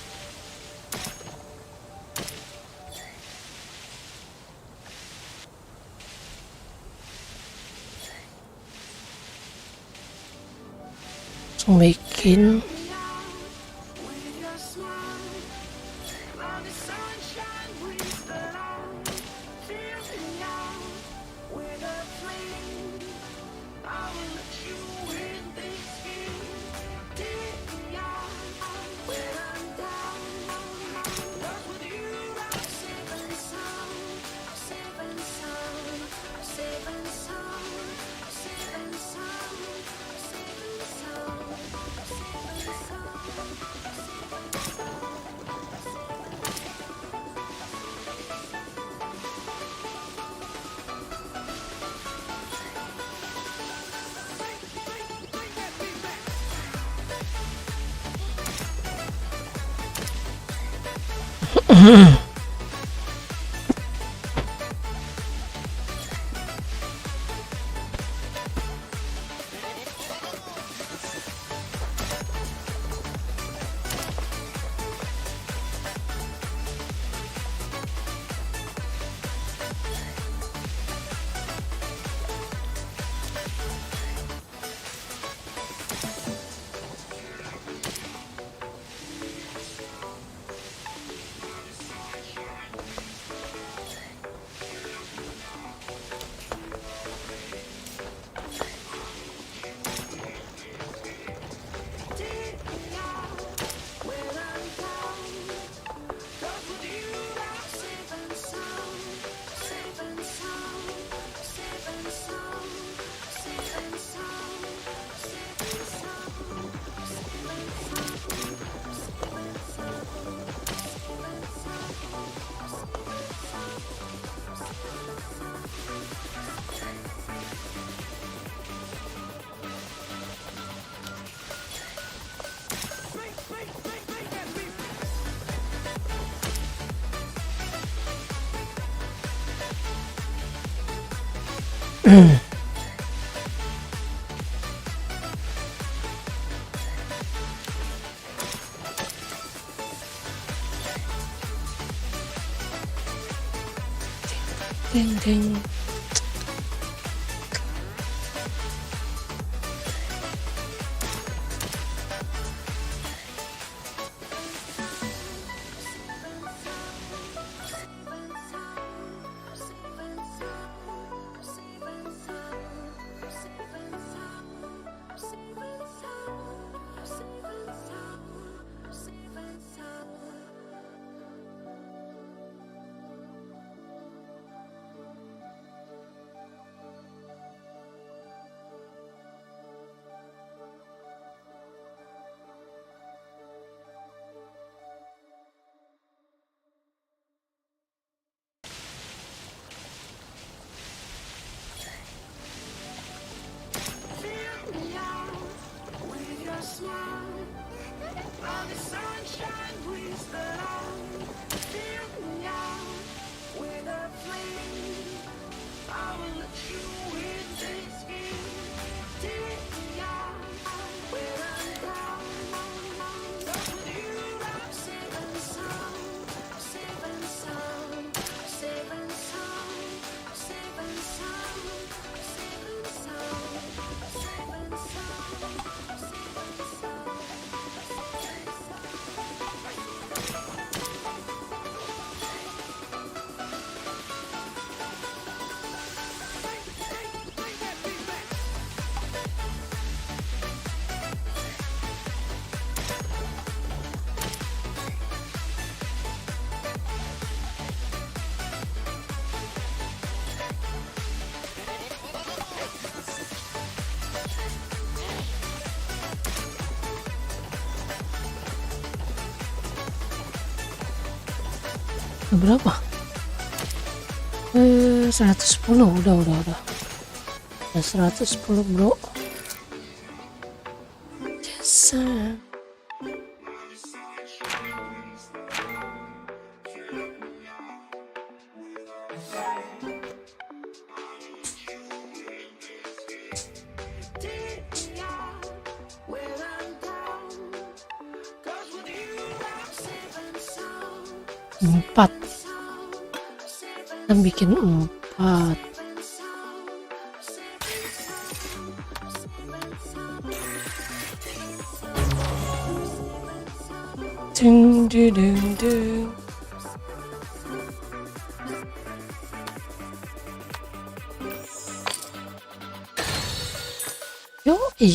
bikin Ding ding. Berapa? 110 udah. Udah 110 bro. Jasa. Empat. Kita bikin 4. Ding ding ding ding. Yoi.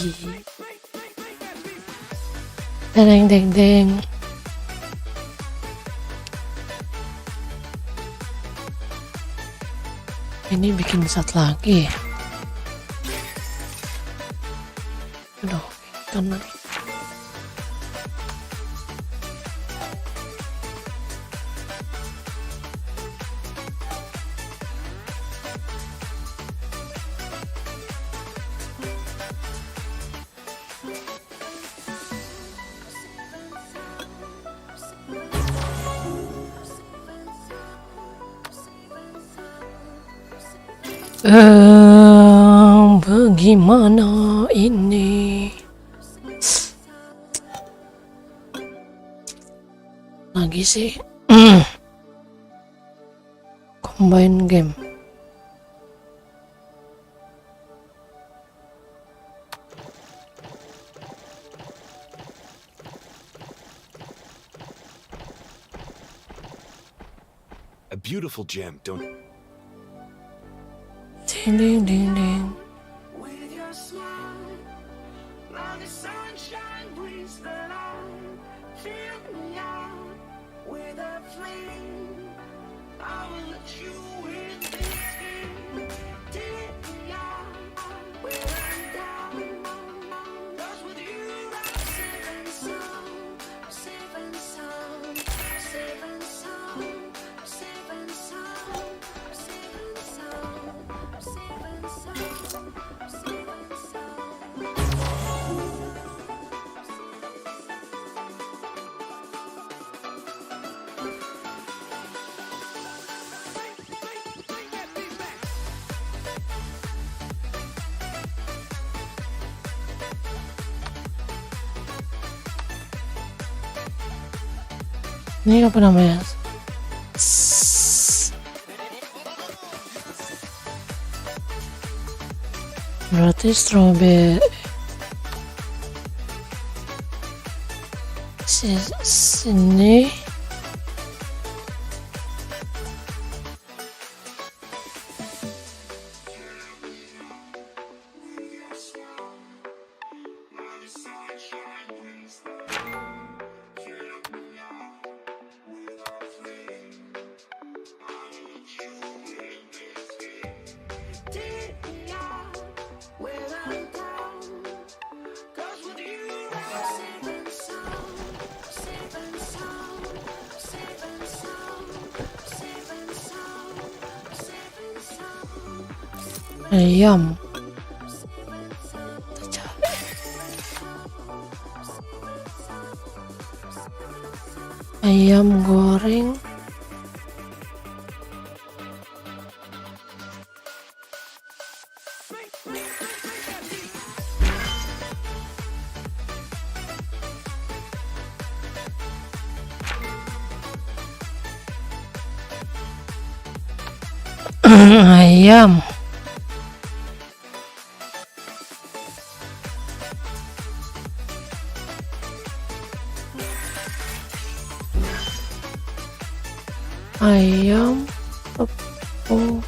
Deng deng deng. Ini bikin satu lagi. Aduh, ikan lagi. Gimana ini? Lagi sih. Combine game. A beautiful gem, don't... Ding ding ding ding. With your smile, like the sunshine brings the light. Fill me out with a flame. I will let you in this game. Take me out when I'm down. 'Cause with you I'm safe and sound, safe and sound, safe and sound, safe and sound, safe and sound, safe and sound, safe and sound. Ini apa namanya? Berarti strawberry. Sini. Take me out when I'm down. 'Cause with you I'm safe and sound, safe and sound, safe and sound, safe and sound, safe and sound, Ayam. safe and sound. Kita cari. Ayam goreng. Ayam. Ayam tepung.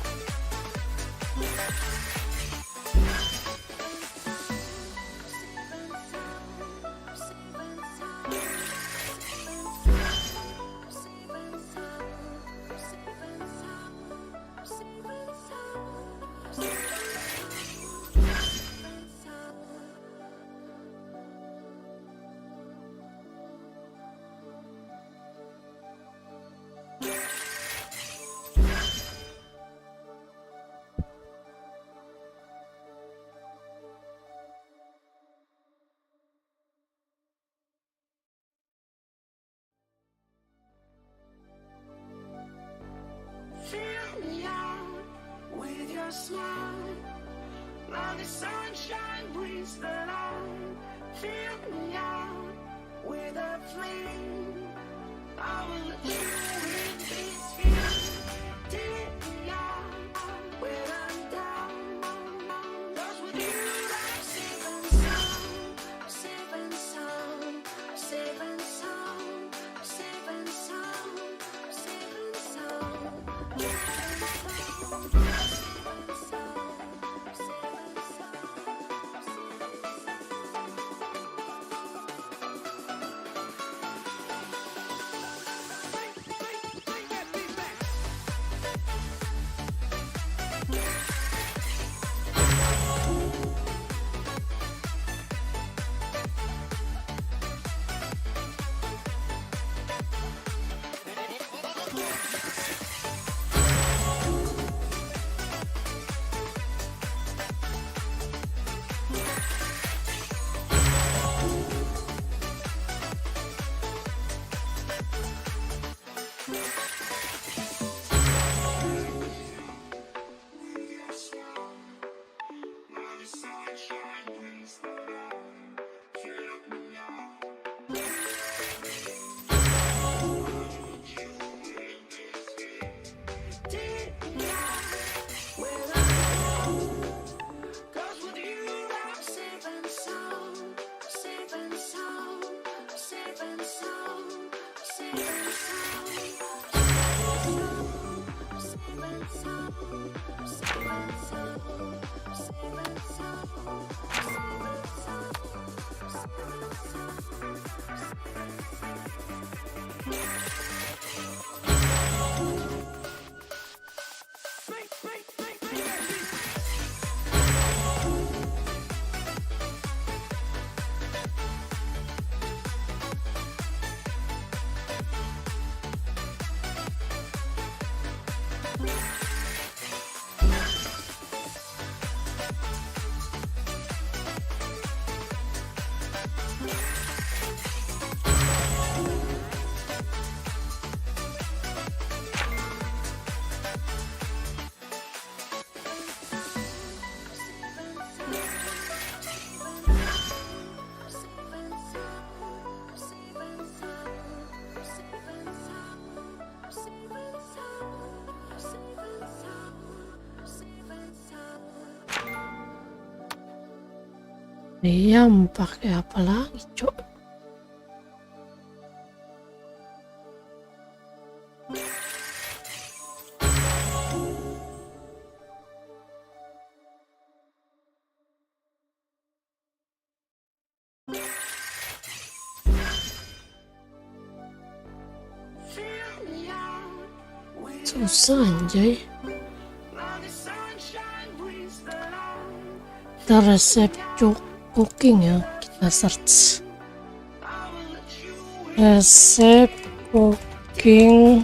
Fill me out with your smile, like the sunshine brings the light. Fill me out with a flame. I will let you in this game. Take me out when I'm down. 'Cause with you I'm safe and sound, safe and sound, safe and sound, safe and sound, safe and sound. Dia mau pakai apa lagi, Cok? Susah anjay. Kita resep cooking ya, kita search resep cooking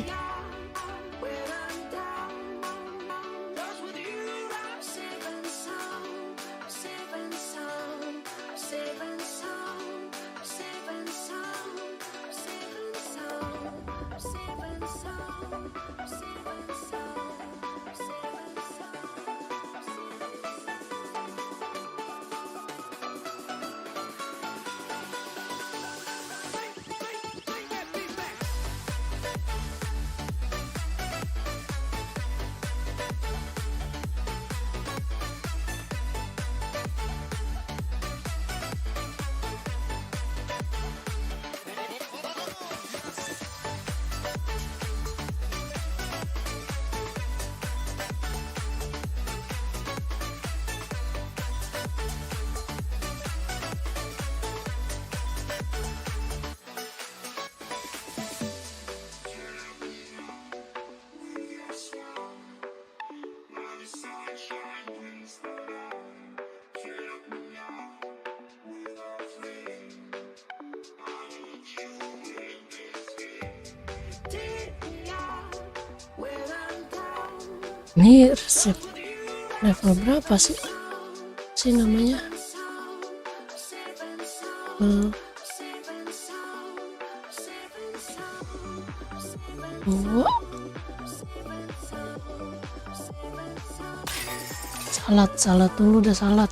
ini resep level berapa sih namanya? Salad dulu deh, salad.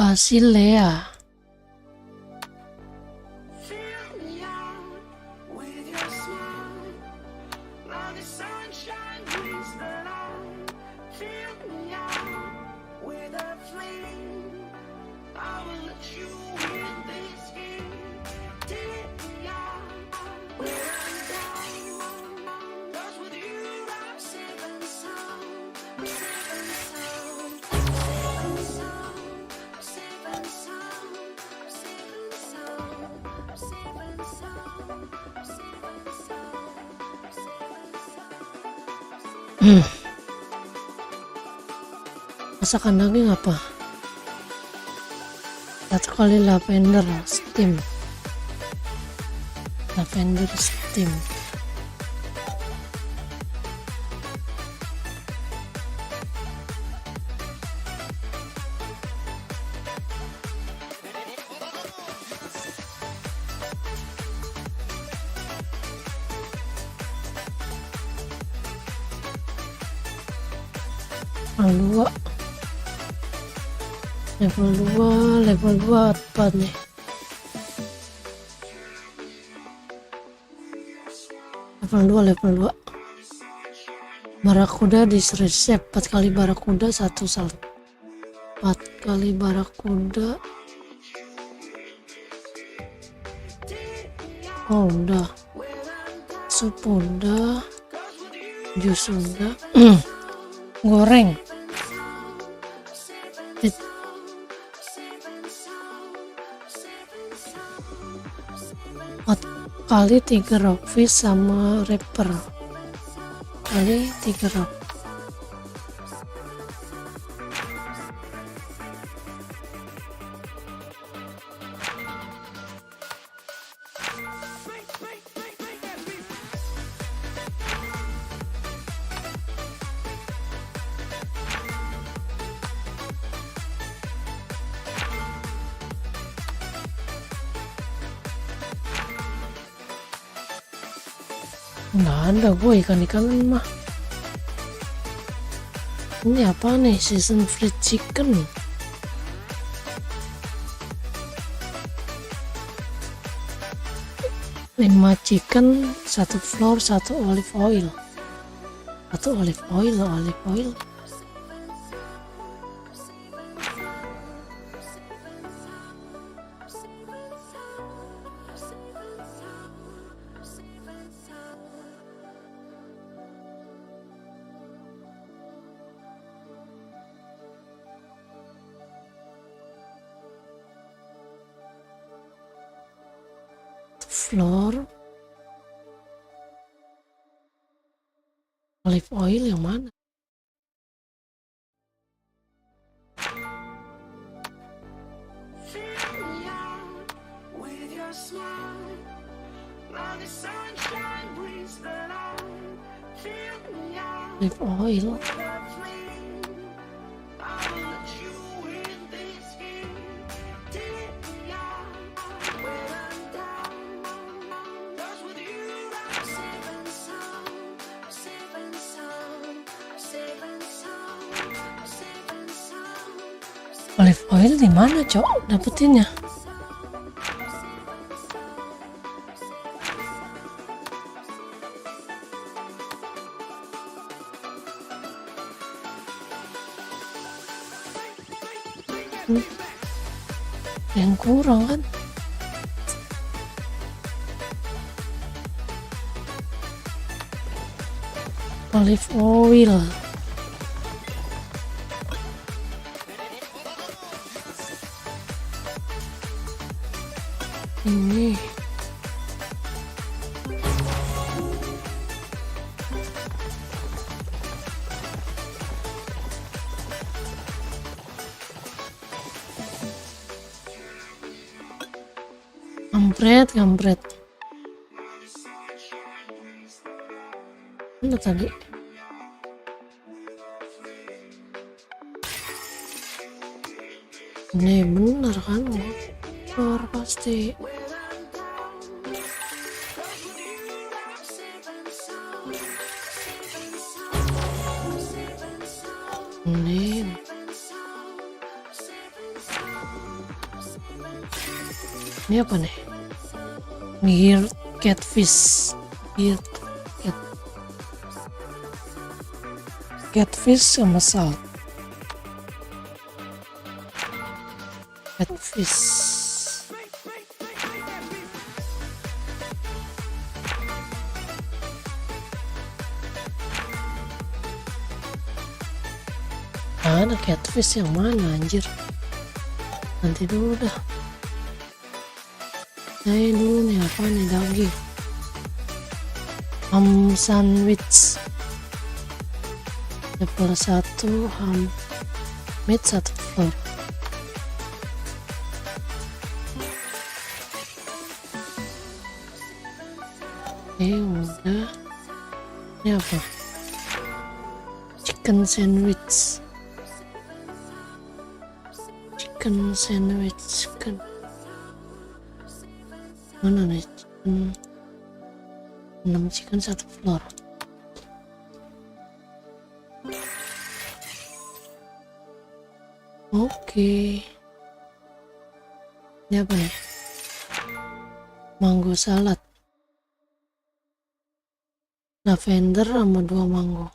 Basilea. Fill me out with your smile. Now the sunshine brings the light. Fill me out with a flame. I will let you in this game. Take me out where Masakan daging apa? 1 kali lavender steam. Lavender steam. Level 2 apa nih? Level 2 barakuda di resep 4 kali barakuda 1 salt 4 kali barakuda. Oh udah, sup udah, jus udah. Goreng 4 kali 3 rockfish sama rapper kali 3 rock. Nggak ada gue ikan-ikanan mah. Ini apa nih? Season fried chicken. Lima chicken, 1 flour, 1 olive oil. 1 olive oil. Flour, olive oil yang mana? Fill me out with your smile. Now the sunshine brings the light. Fill me out Olive oil. with a flame. I will let you in this game. Take me out when I'm down. 'Cause with you I'm saving some, saving some, saving some, saving some. Olive oil di mana, Cok? Dapetinnya? Yang kurang kan? Olive oil. Ini kampret. Mana tadi? Ini bener kan? Motor pasti. Ini apa nih? Gear catfish. Catfish sama salt. Catfish. Ada catfish yang mana anjir? Nanti dulu dah. Saya dulu nih apa nih daging. Sandwich. Level 1 Hamid 1 floor. Udah. Ini apa? Chicken sandwich. Mana nih? Chicken 6 chicken 1 floor. Oke. Ini apa nih? Mango salad. Lavender sama 2 mango.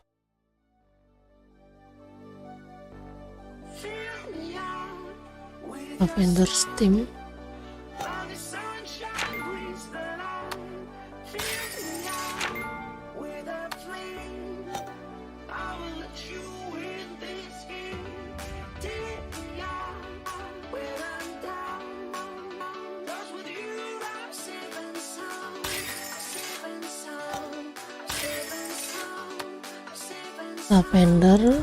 Lavender steam. Lavender,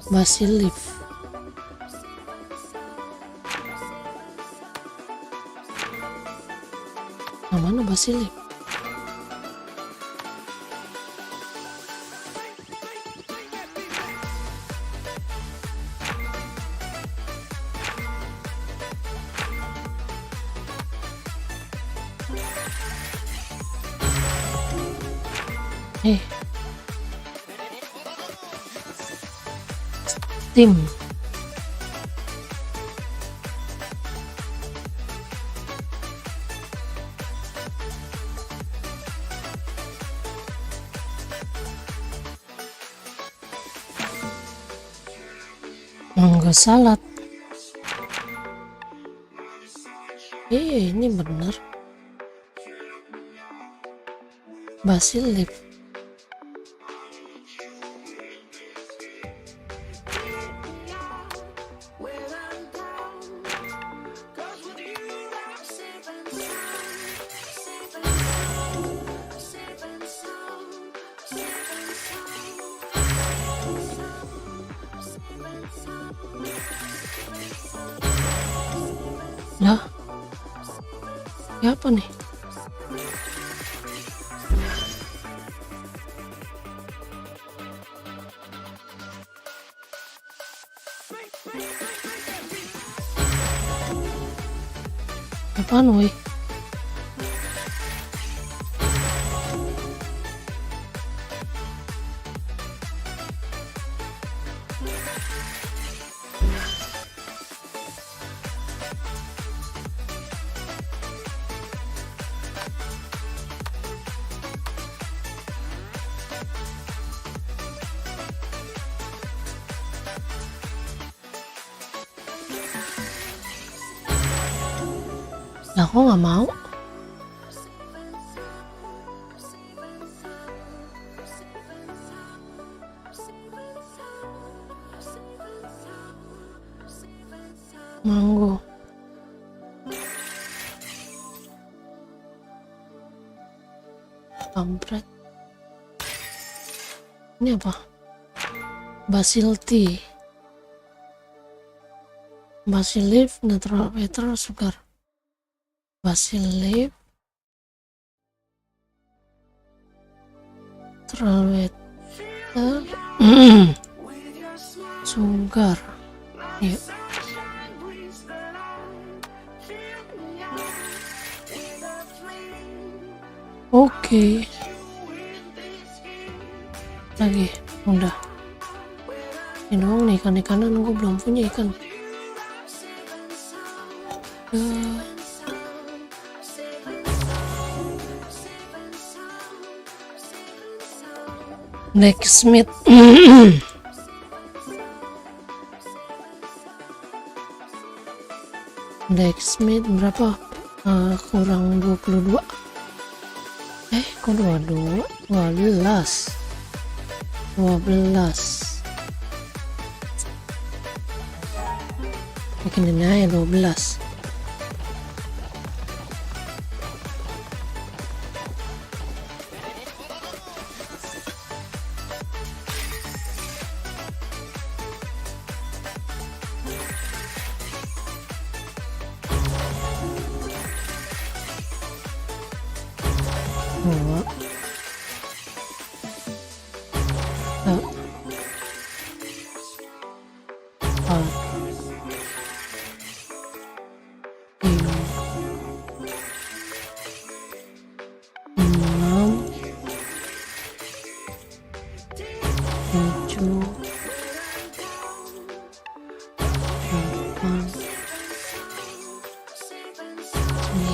basil leaf. Nah, mana basil leaf? Steam. Mango salad. Ini bener. Basil leaf. Lah, ya apa nih? Apaan woi? Lah kok nggak mau? Mango. Kampret. Ini apa? Basil tea. Basil leaf, natural water, sugar. Basil leaf, natural water, sugar. Yuk. Oke. Lagi, udah. Ini doang nih ikan-ikanan, gue belum punya ikan. Blacksmith. Blacksmith berapa? Kurang 22. Kok 22? 12. Bikin ini aja 12. 2 3 4 5 6 7 8 9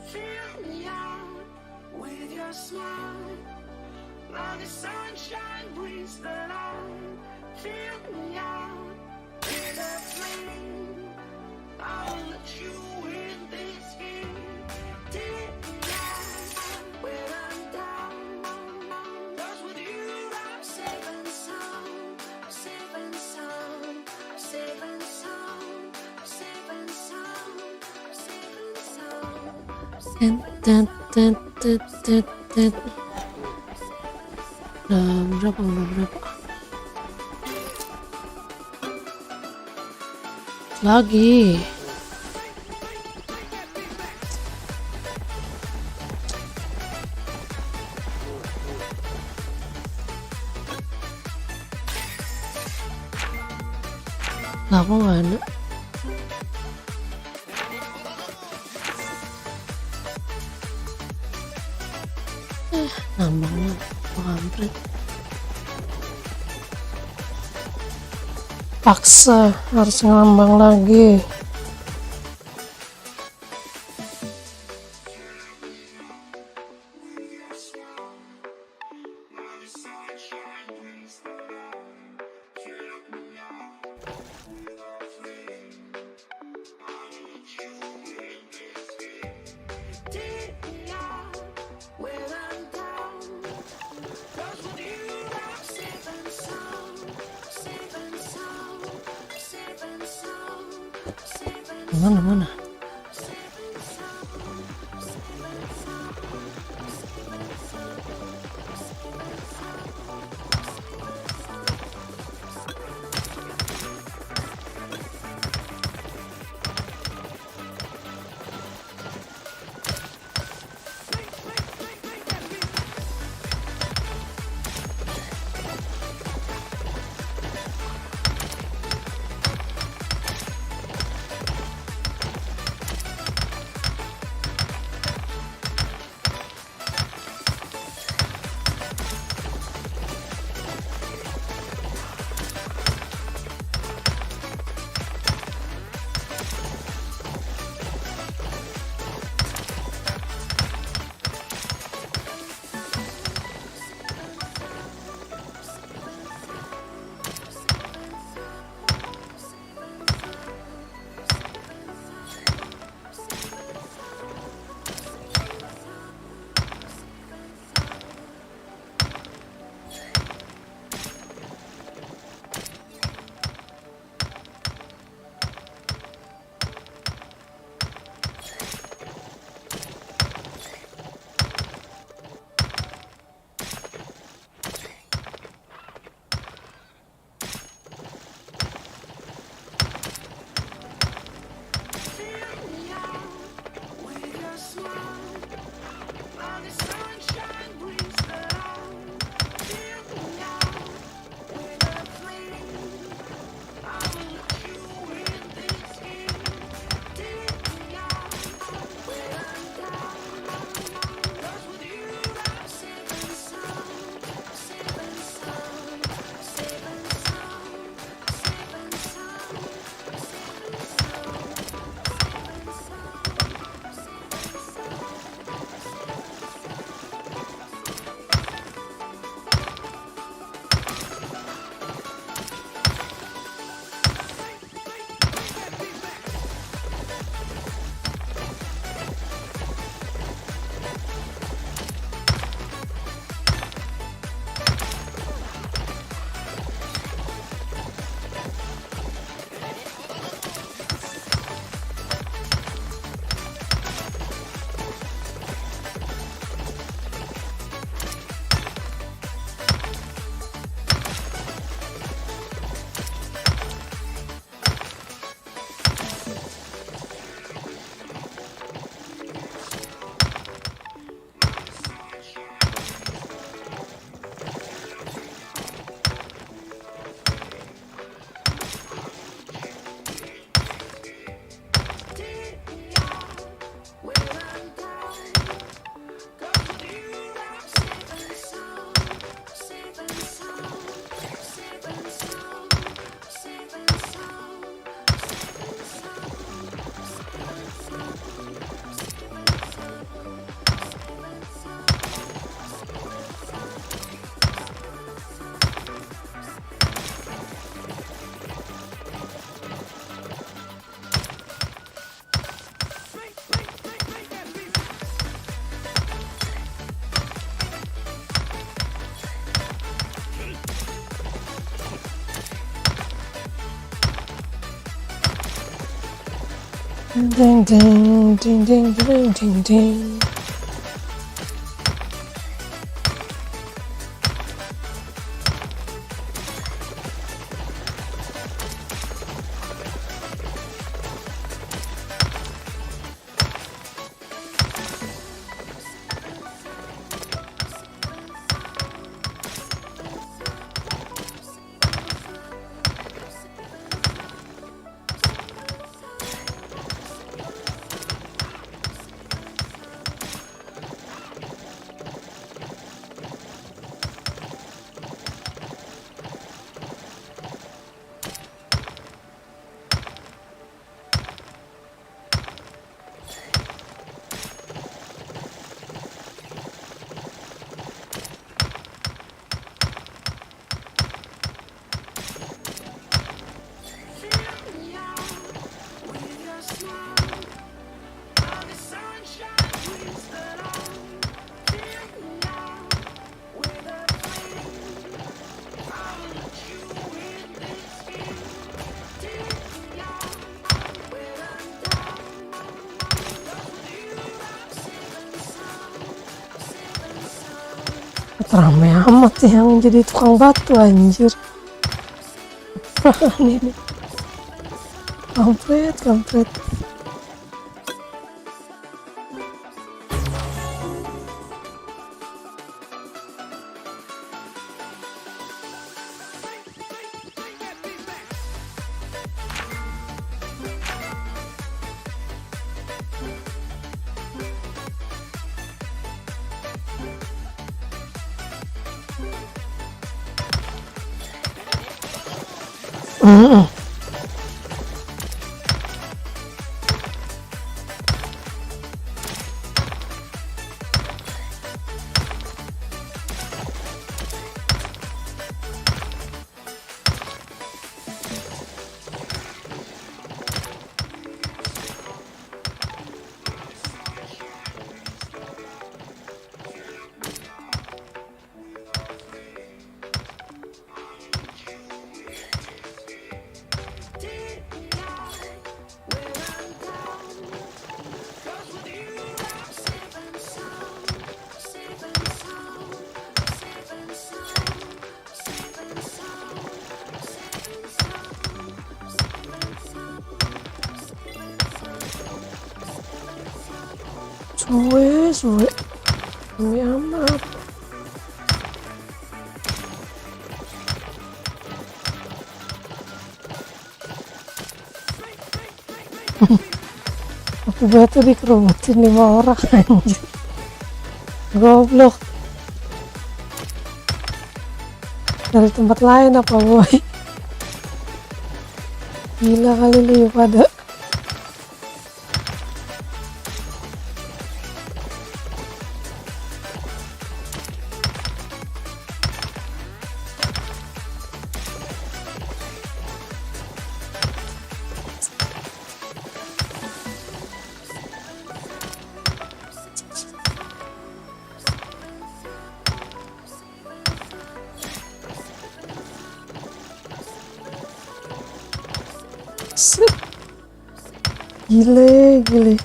Fill me out with your smile. Love the sunshine brings the light. Fill me out with a flame. I will let you in this heat. Take me out when I'm down. 'Cause with you I'm safe and sound. Safe and sound. Safe and sound. Safe and sound. Safe and sound. Udah berapa lagi. Lah kok nggak ada. Nambangnya kampret. Paksa harus ngambang lagi. Take me out when I'm down. 'Cause with you I'm safe and sound. Safe and sound. Safe and sound. Safe and Mana? Ding ding ding ding ding ding ding. Rame amat yang jadi tukang batu anjir. Apaan ini? Kampret. Suwe demi amat. Aku batu dikerubutin 5 orang anjir. Goblok. Dari tempat lain apa boy? Gila kali lu ya pada. Gile.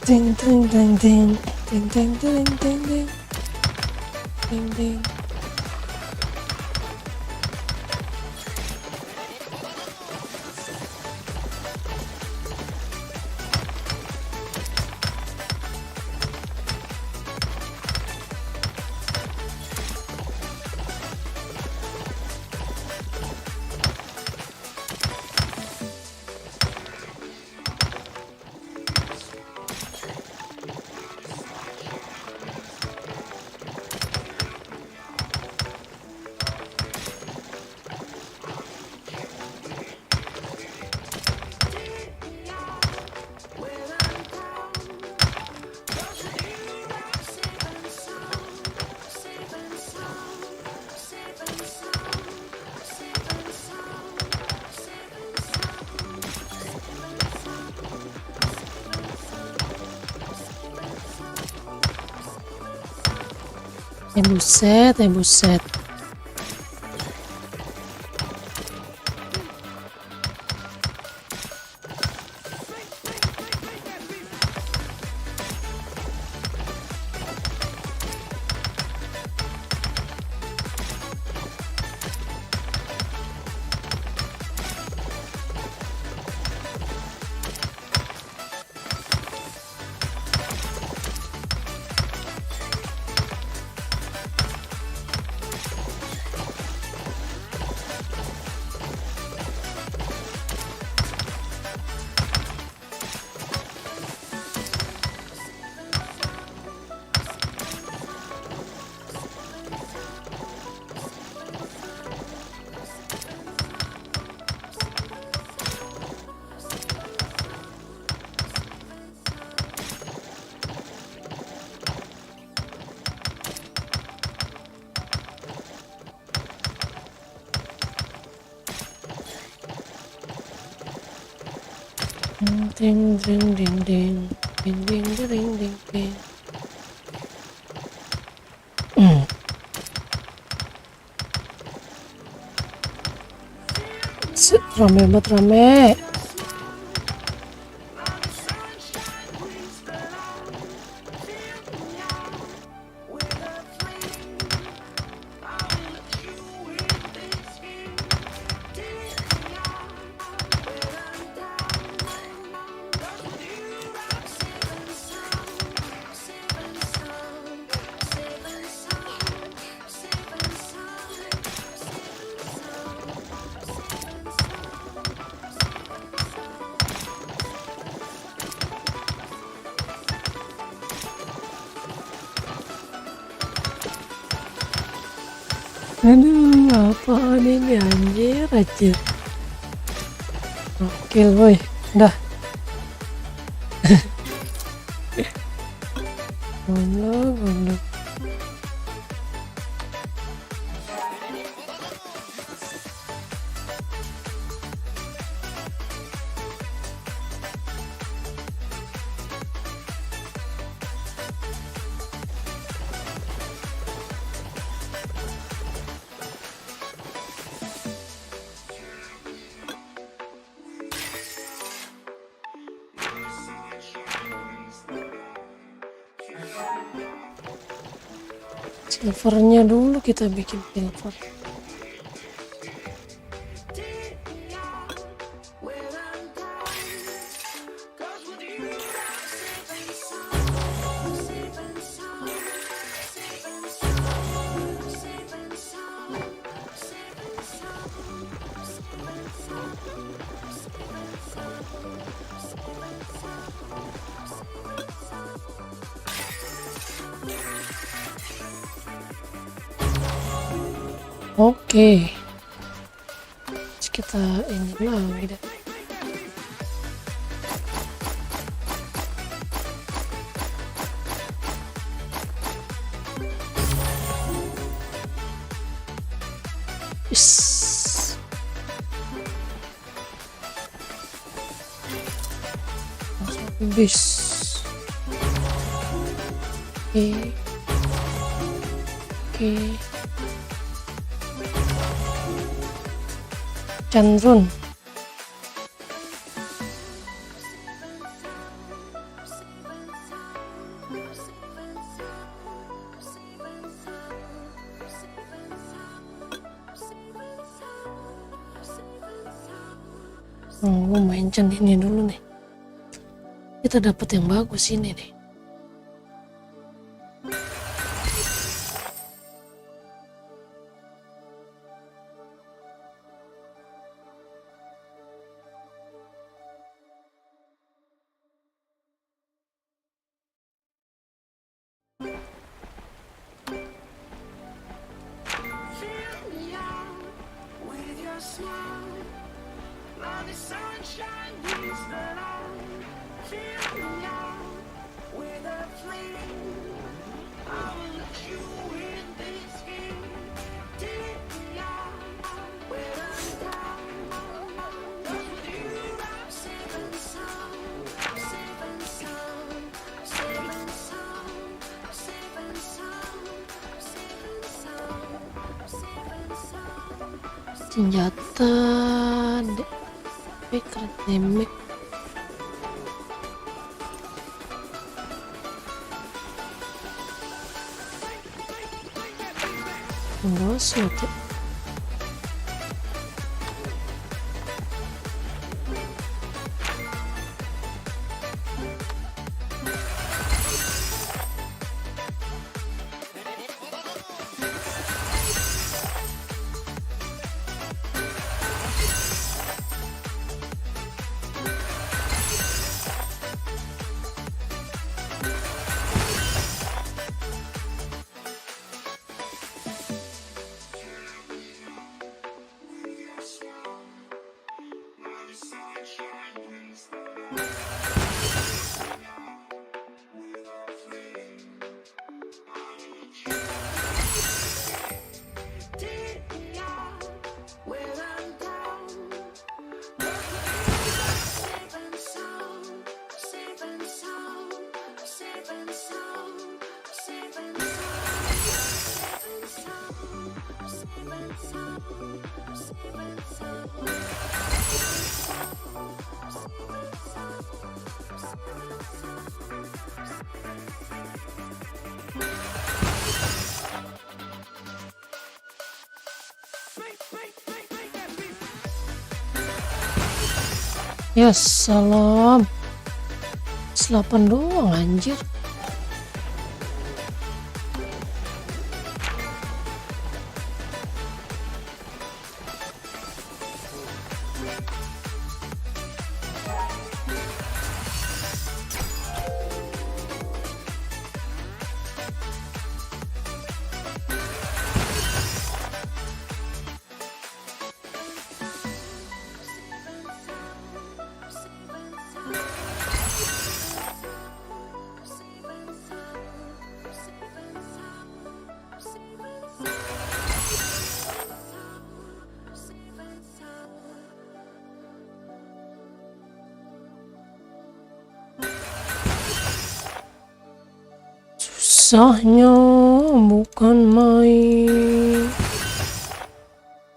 Ding ding ding ding ding Ting ting ting ting ting ting ting. Buset, buset. Ding ding ding ding ding ding ding ding ding. Rame banget, rame. Aduh, apaan ini anjir aja. Oke, boy. Dah. Goblok. Silvernya dulu kita bikin silver. Oke. Terus kita ini lagi deh. Bis. Oke. Chandrun. Gue mention ini dulu nih. Kita dapat yang bagus ini nih. Fill me out with your smile. Love is sunshine, breeze the light. Fill me out with a flame. I will let you in this game. Take me out when I'm down. 'Cause with you I'm safe and sound. Safe and sound. Safe and sound. Safe and sound. Safe and sound. Safe and sound. Senjata damage. Enggak sih itu. Take me out when I'm down. Safe and sound. Safe and sound. Safe and sound. Safe and sound. Safe and sound. Safe and sound. Safe and sound. Ya salam. 8 doang anjir. Susahnya bukan main.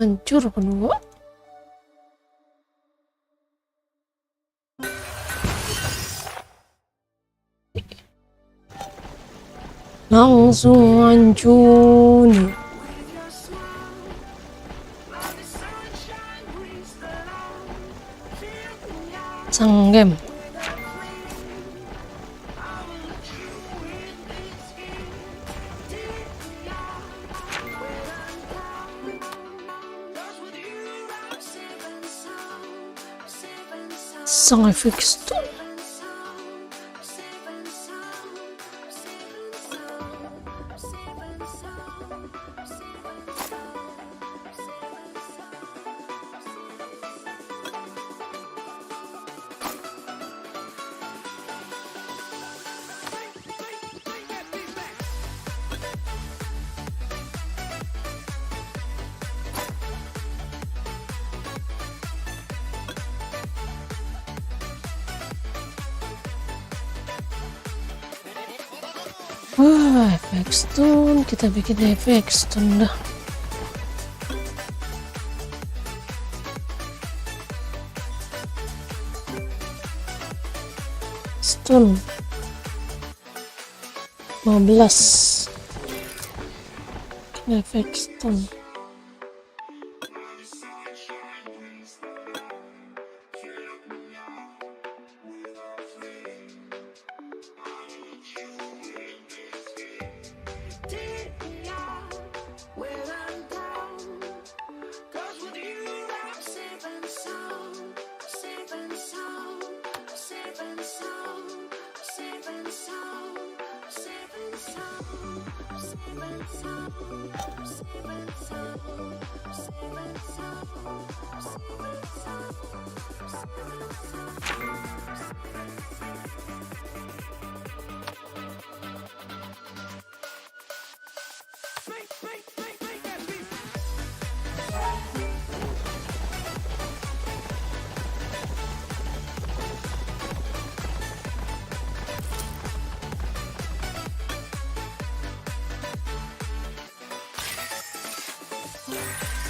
Hancur kedua. Langsung hancur. Sang game. Sang fix tuh. Wah, efek stun, kita bikin efek stun dah. Stun 15 efek stun.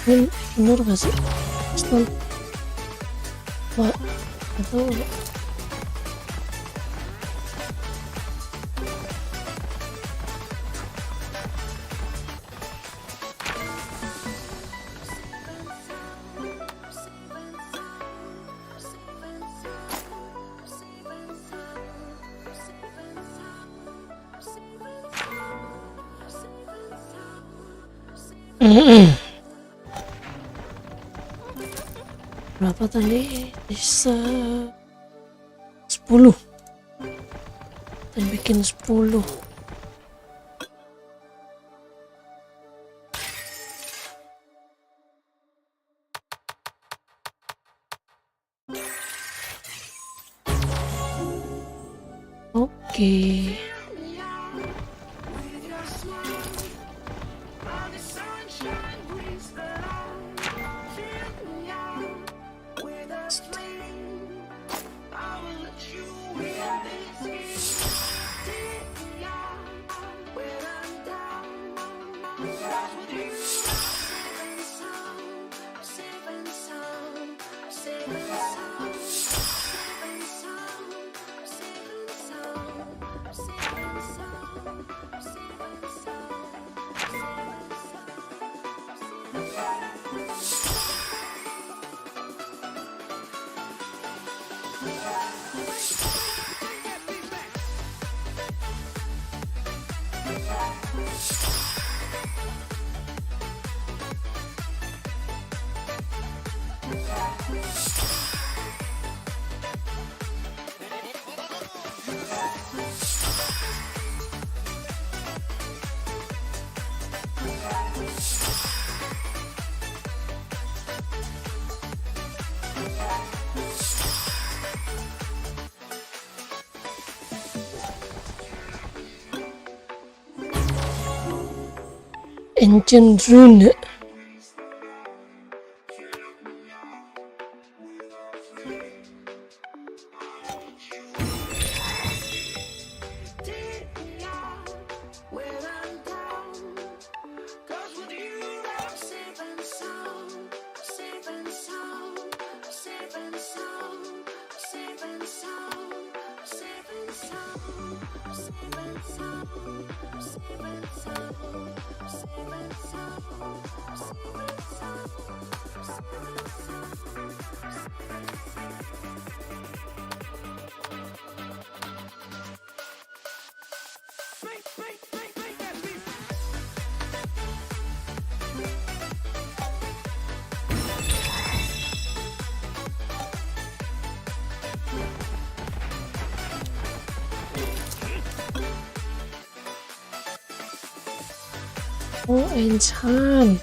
Ini bener gak sih? Stun. Wah, atau berapa tadi? Bisa 10. Dan bikin 10. Oke. Ancient Rune. Oh, enchant.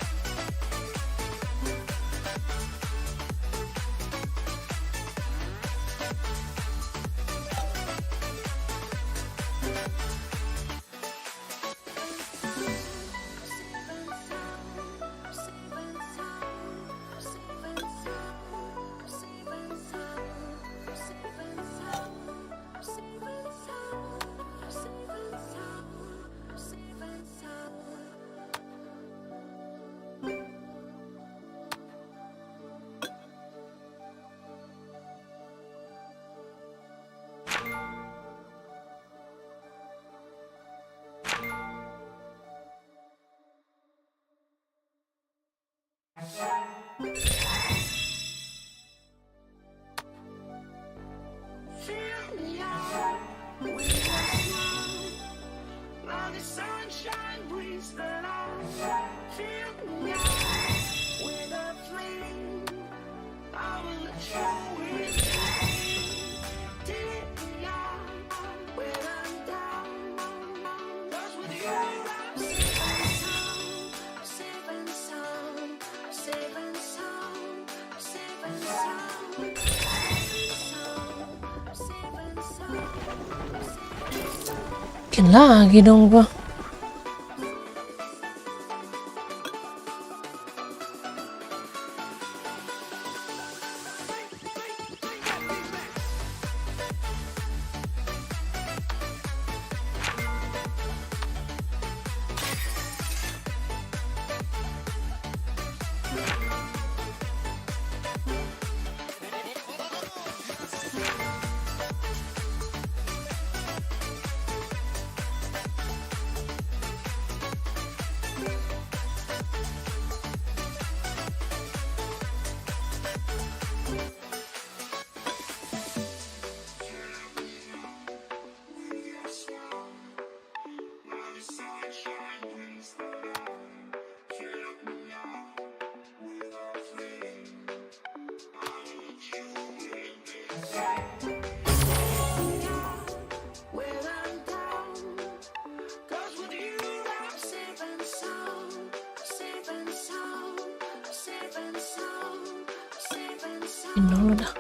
Bikin lagi dong gua. When I'm down, 'cause with you I'm safe and sound, safe and sound, safe and sound, safe and sound. Bikin dulu dah.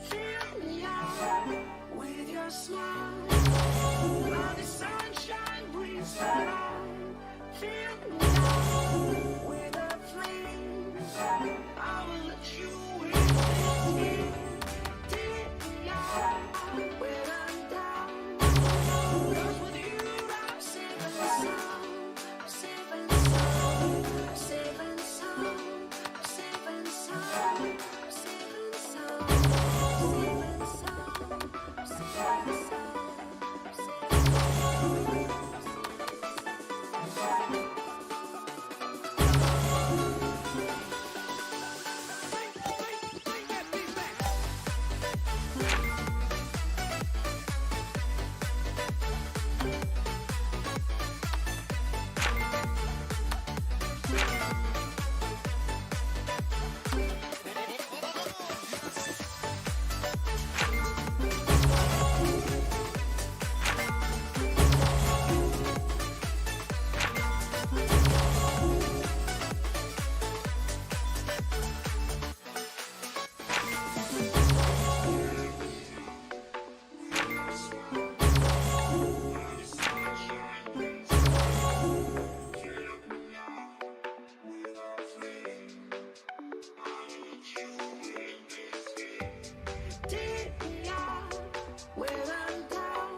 Fill me up with your smile. While the sunshine brings the light. Fill me up with a flame. I will let you in this game. Take me out when I'm down. 'Cause with you I'm safe and sound, safe and sound, safe and sound, safe and sound, safe and sound, safe and sound, safe and sound. Take me out when I'm down.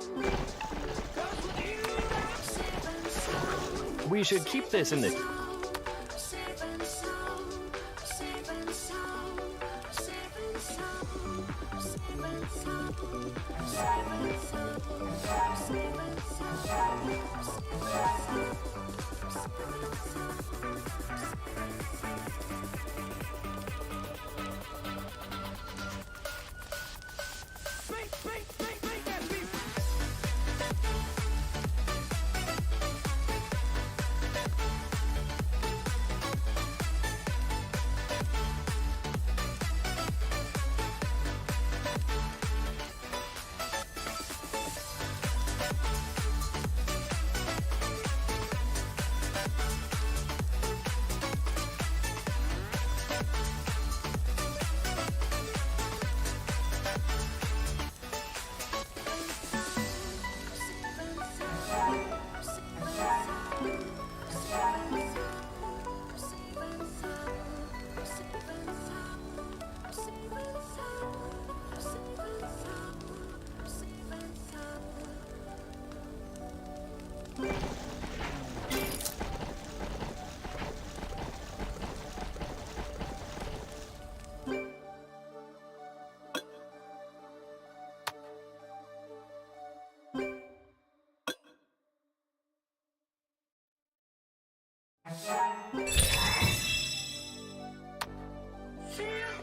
'Cause with you I'm safe and sound. We should keep this in the. Safe and sound, safe and sound, safe and sound, safe and sound, safe and sound, safe and Fill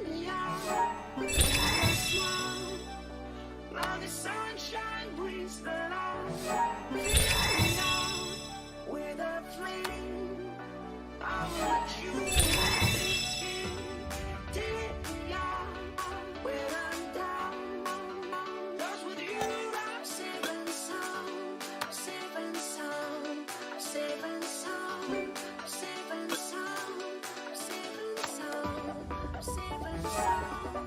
me out with your smile. Now the sunshine brings the light. Fill me out with a flame. I will let you in this game. Take me out when I'm down. 'Cause with you I'm safe and sound, safe and sound, safe and sound, safe and sound, safe and sound, safe and sound.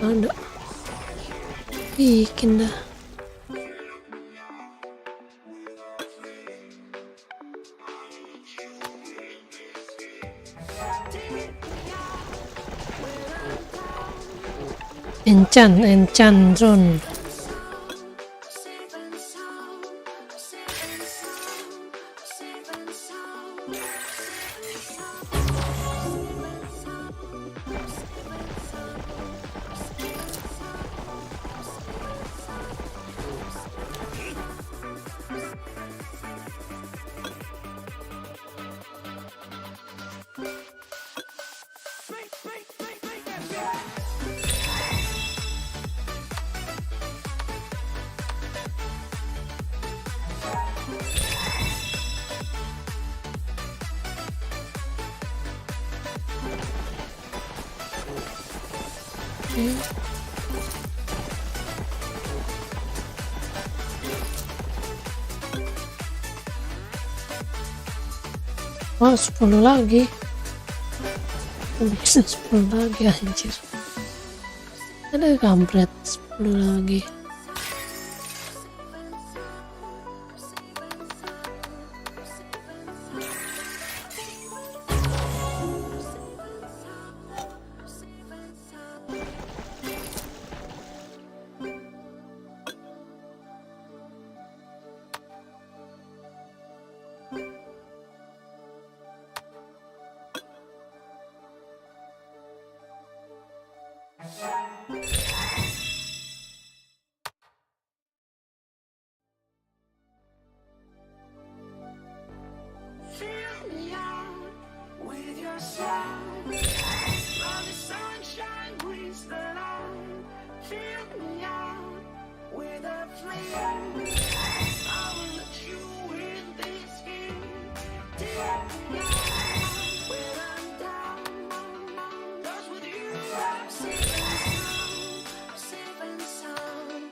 Ada bikin dah. Enchant zone. Safe and sound, safe and sound, safe and sound, Oke. Oh, 10 lagi. Bisa 10 lagi anjir. Ada kampret 10 lagi. fill me out with your smile. Now the sunshine brings the light. Fill me out with a flame. I will let you in this game. Take me out when I'm down. 'Cause with you I'm safe and sound, safe and sound,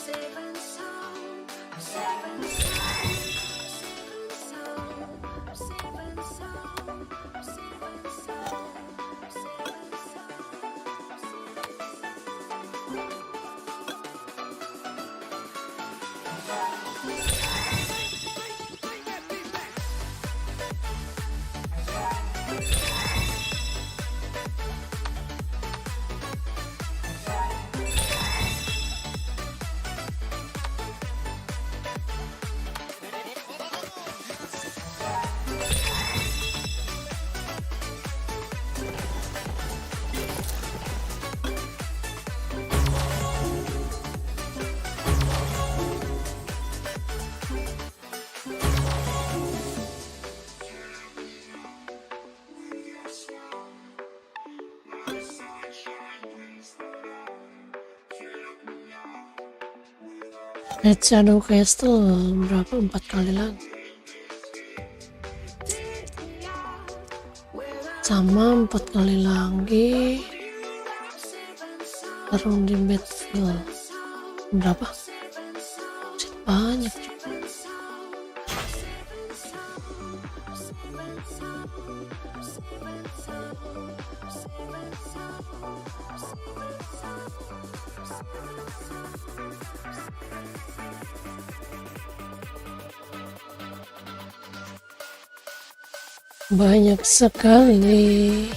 safe and sound, safe and sound, safe and sound, safe and sound, safe and Red Shadow Castle berapa? 4 kali lagi. Sama 4 kali lagi. Tarung di Battlefield berapa? Banyak juga. Banyak sekali.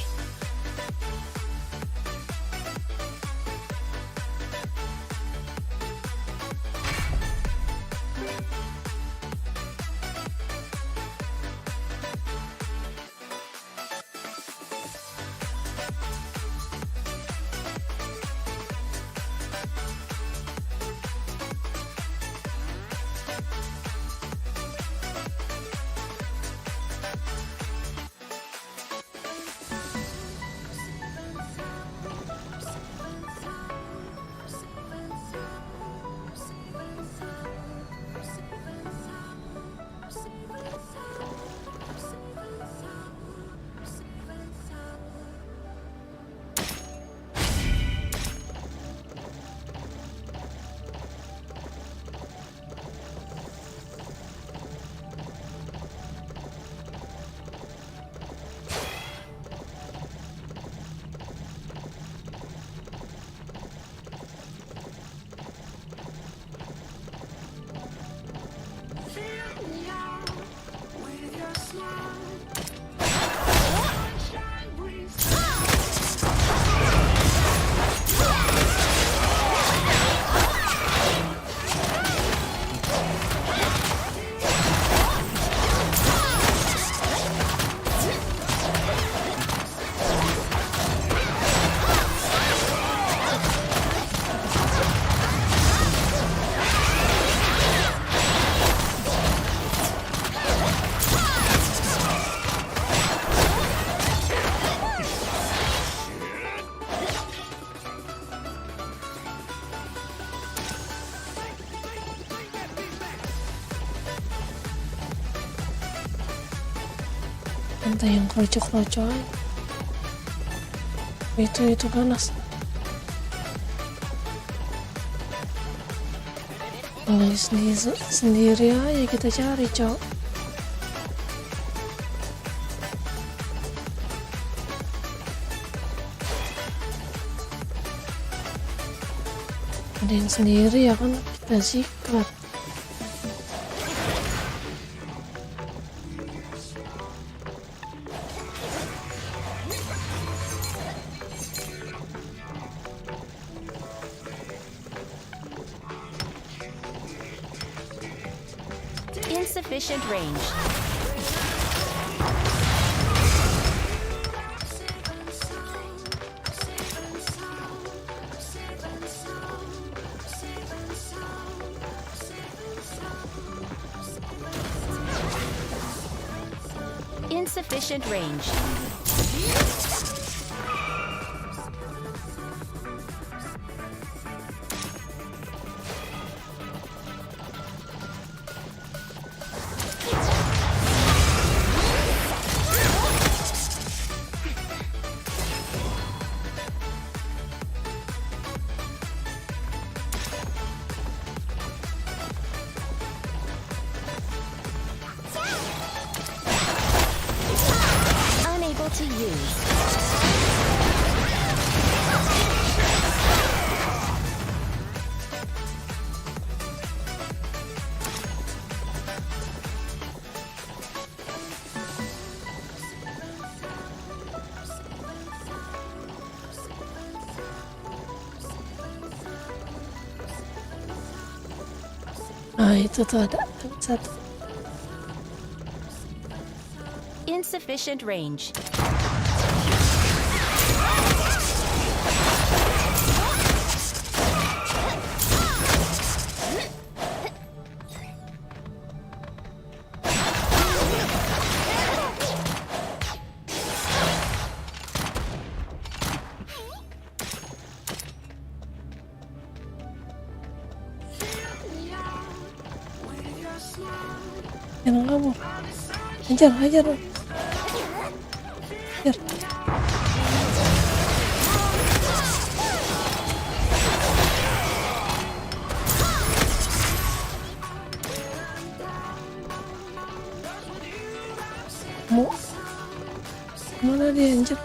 Fill me out with your smile. Sunshine breeze. Entah yang kroco-kroco aja. Itu panas. Kalau sendiri aja kita cari, cok. Ada yang sendiri ya kan kita sikat. Insufficient range. Insufficient range. Unable to use. Nah itu tuh ada satu. Insufficient range. Jangan kabur. Hajar. Hajar. Mau mana dia anjir?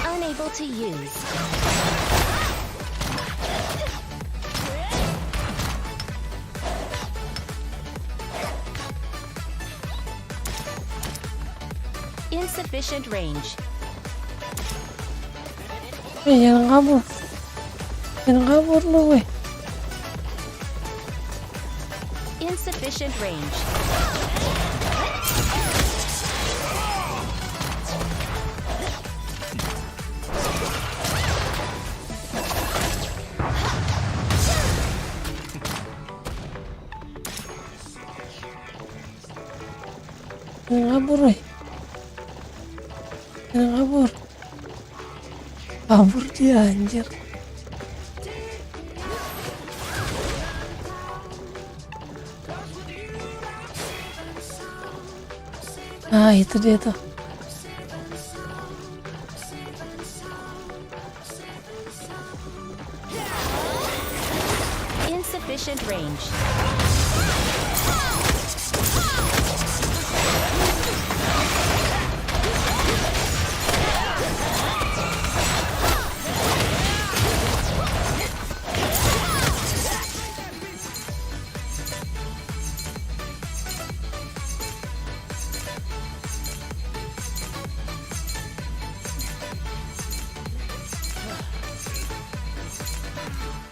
Unable to use. Insufficient range. Jangan kabur. Jangan kabur lu weh. Insufficient range. Jangan kabur weh. Jangan kabur. Kabur dia anjir. Ah itu dia tuh. Insufficient range.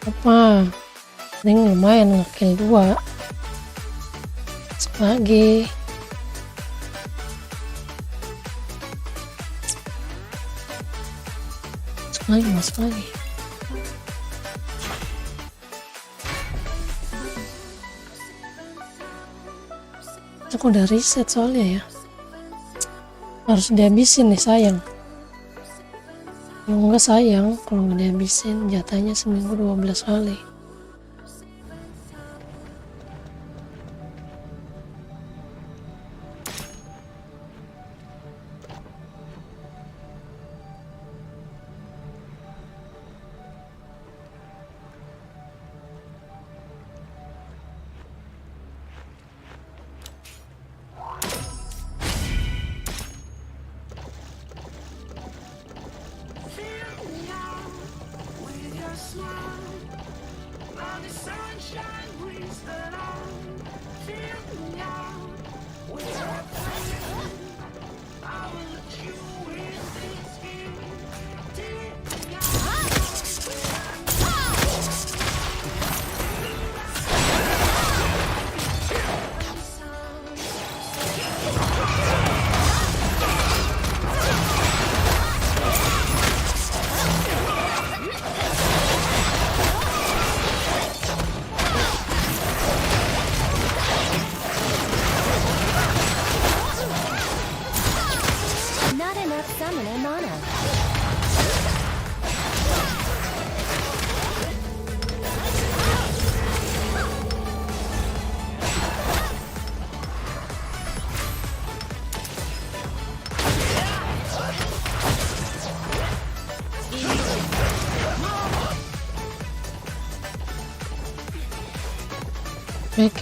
Apa? Ini lumayan ngekill 2. Masuk lagi. Masuk lagi. Aku udah reset soalnya ya. Harus dihabisin nih sayang. Kalau enggak sayang, kalau nggak dihabisin jatahnya seminggu 12 kali. Not enough summoner mana. Back.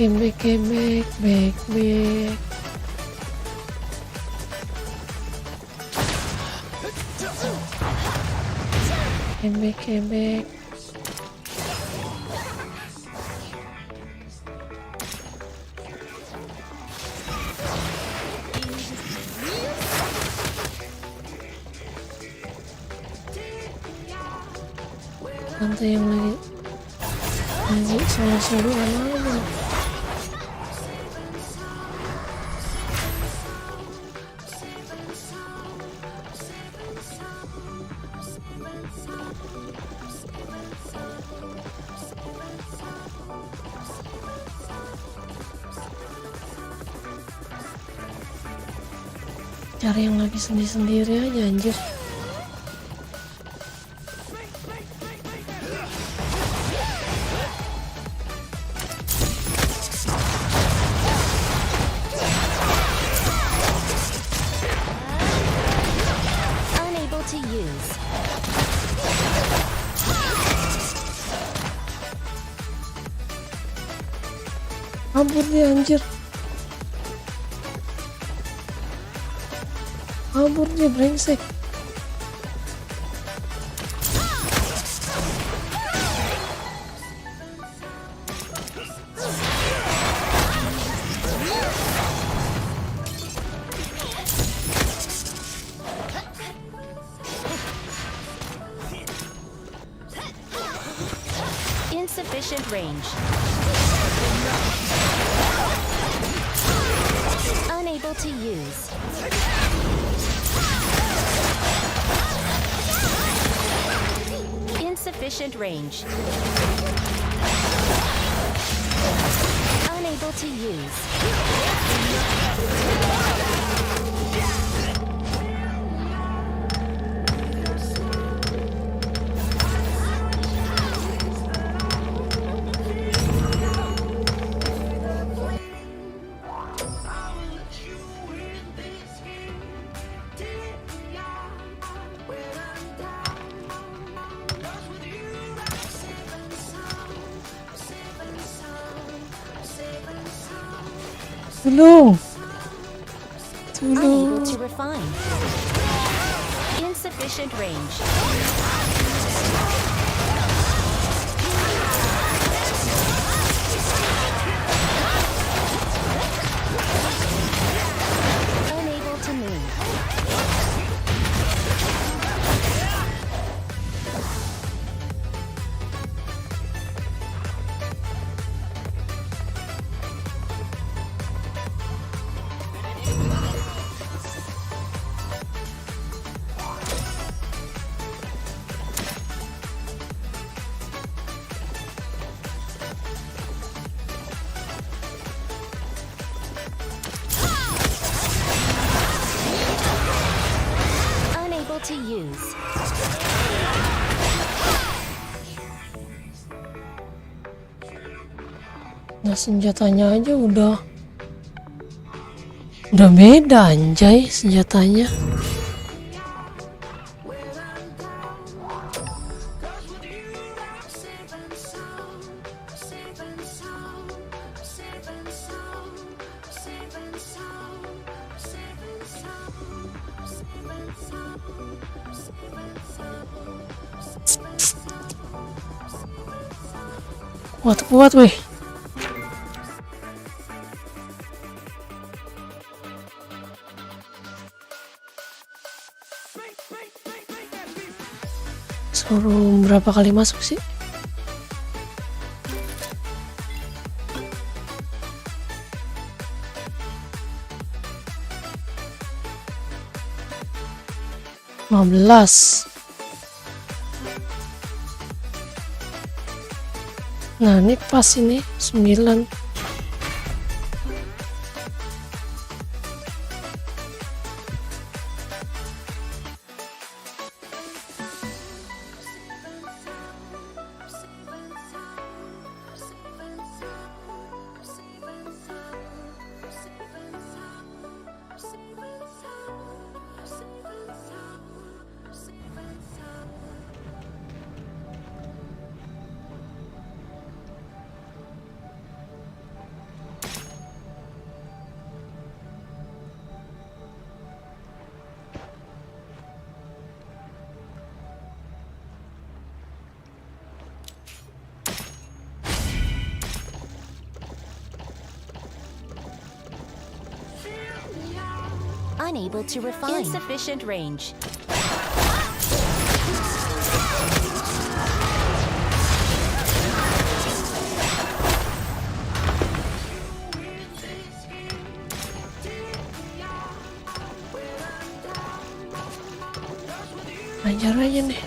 Back. Tante yang lagi seru-seruan aja. Cari yang lagi sendiri-sendiri aja anjir. Kabur dia anjir. Kabur dia brengsek. Insufficient range. Unable to use. Insufficient range. Unable to use. Tolong. Unable Tolong. to refine. Insufficient range. Unable to move. Unable to use. Nah senjatanya aja udah beda anjay senjatanya. Kuat weh. Suruh berapa kali masuk sih? Nah ini pas ini 9. Unable to refine. Insufficient range. Lancar aja nih.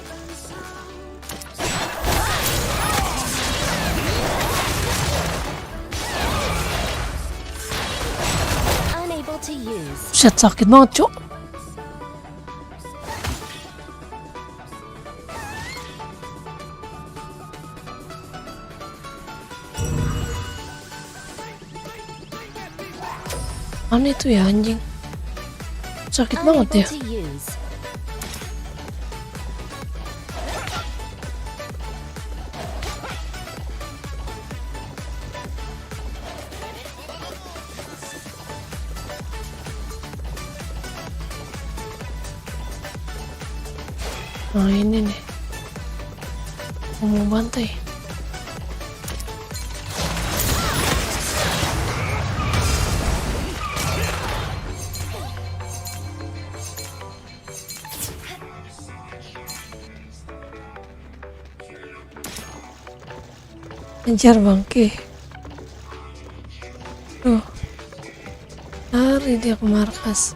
Unable to use. Buset sakit banget cok. Aneh tuh ya anjing. Sakit banget ya. Unable to use. Nah ini nih, mau bantai. Kejar bangke. Tuh, lari dia ke markas.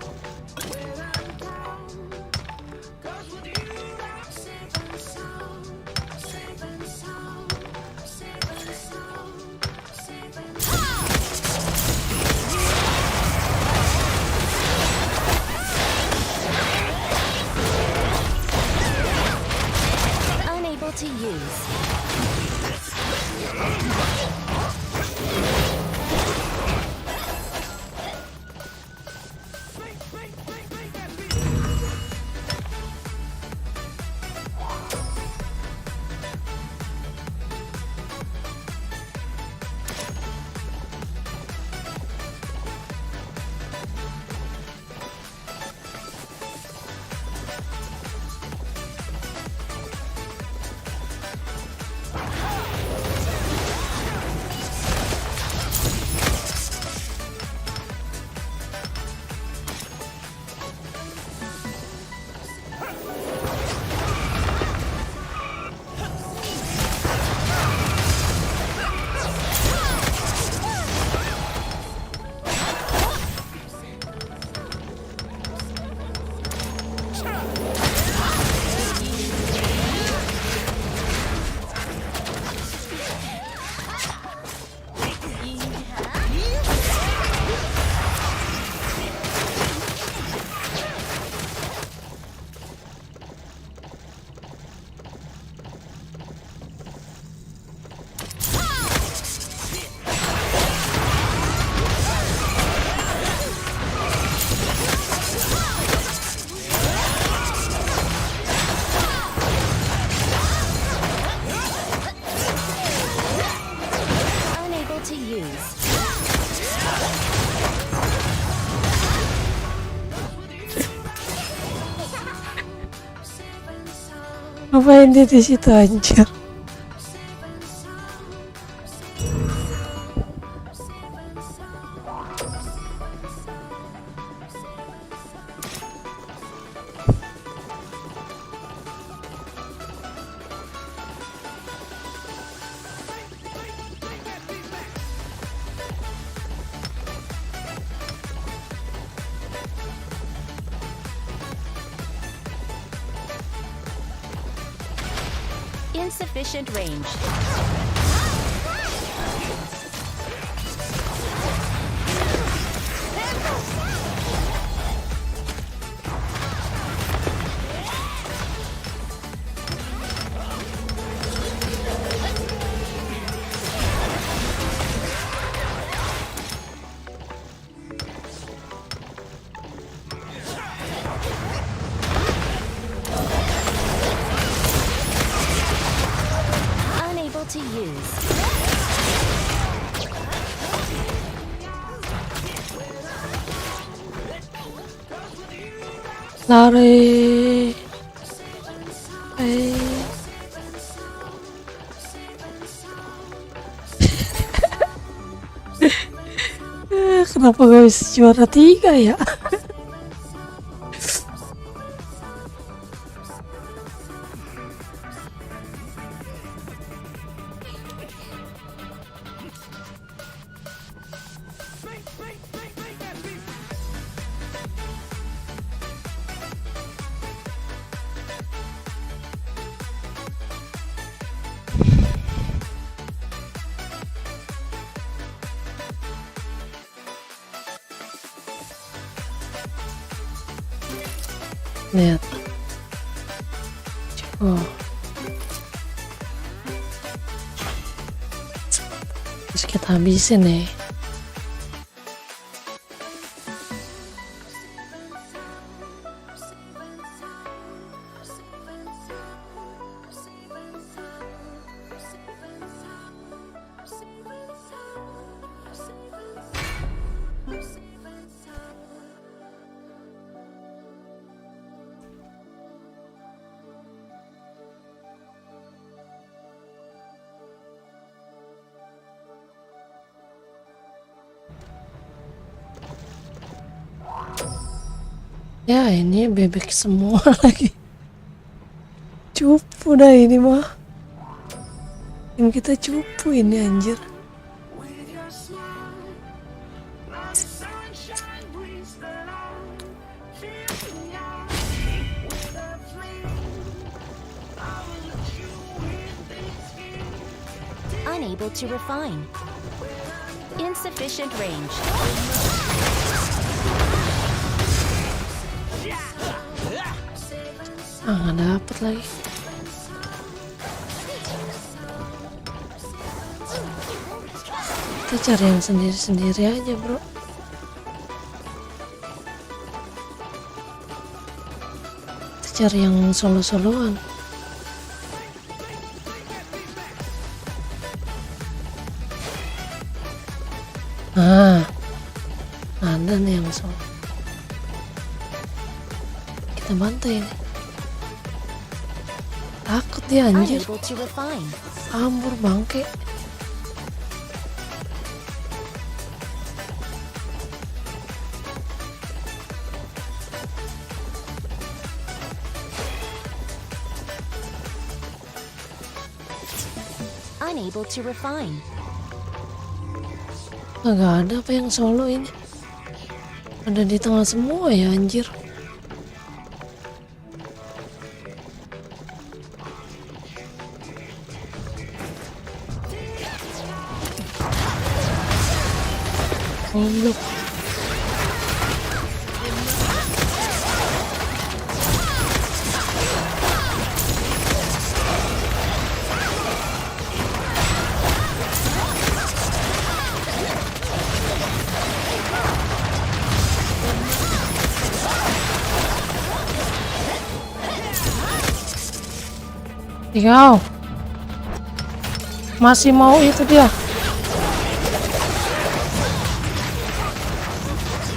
Unable to use. Unable to use. Ngapain dia di situ anjir? Insufficient range. Unable to use. Lari. Kenapa gak bisa juara 3 ya? Lihat. Oh. Terus kita habisin nih. Ya ini bebek semua lagi. Cupu dah ini mah. Tim kita cupu ini anjir. Unable to refine. Insufficient range. Nggak dapet lagi. Kita cari yang sendiri-sendiri aja bro. Kita cari yang solo-soloan. Nah, ada nih yang solo. Kita bantai ini. Takut dia anjir. Unable to refine. Ambur bangke. Unable to refine. Gak ada apa yang solo ini. Ada di tengah semua ya anjir. Goblok. Kau masih mau itu dia.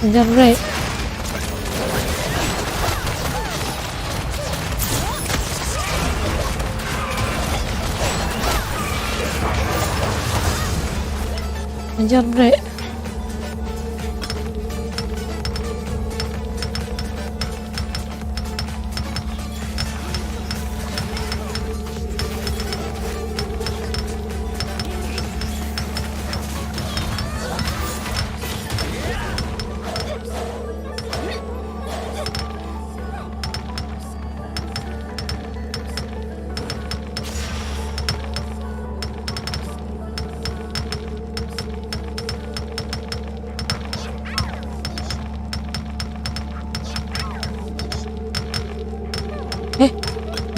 Kejar bre. Kejar bre.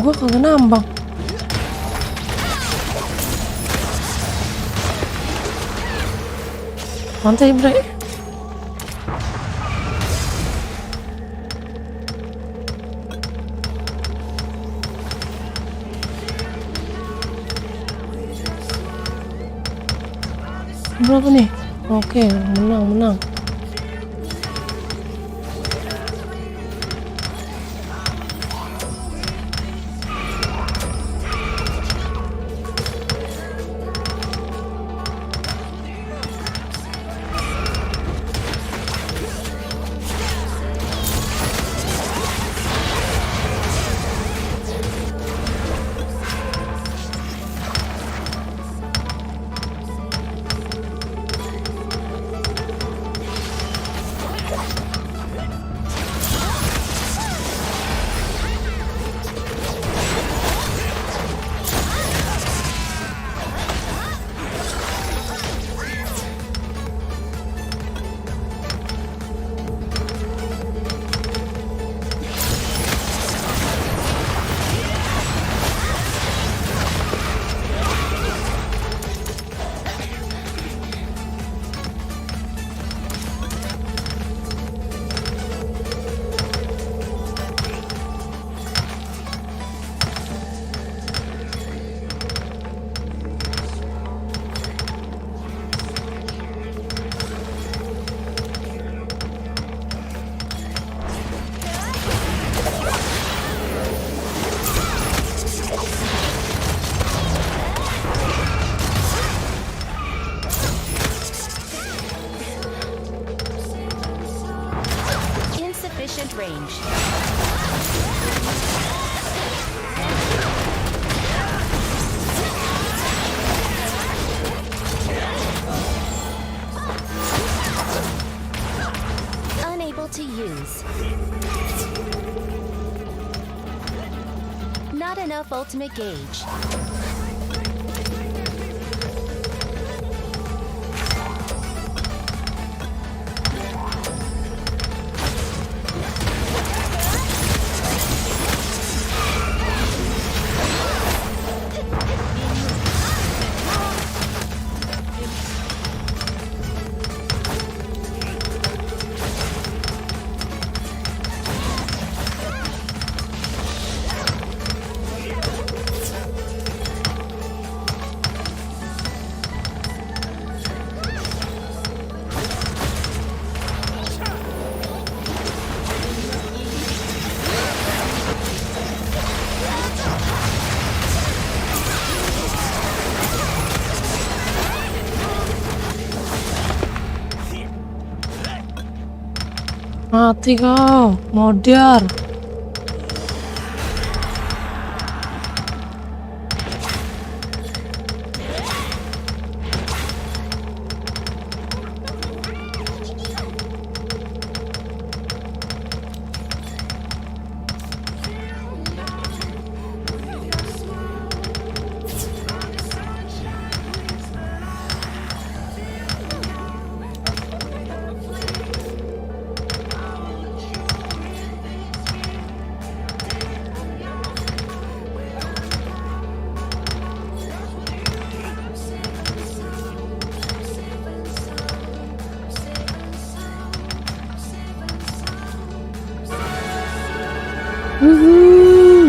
Gua kagak nambang. Mantai bre. Berapa nih? Oke, menang. sufficient range. Unable to use. Not enough ultimate gauge. Mati kau, modar.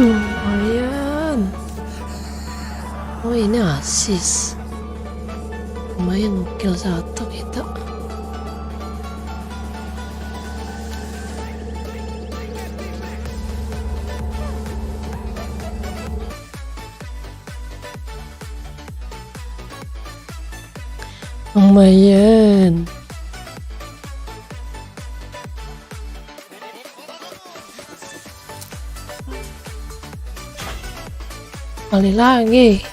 Lumayan. Oh ini asis. Lumayan kill 1 kita. Lumayan. Kali lagi.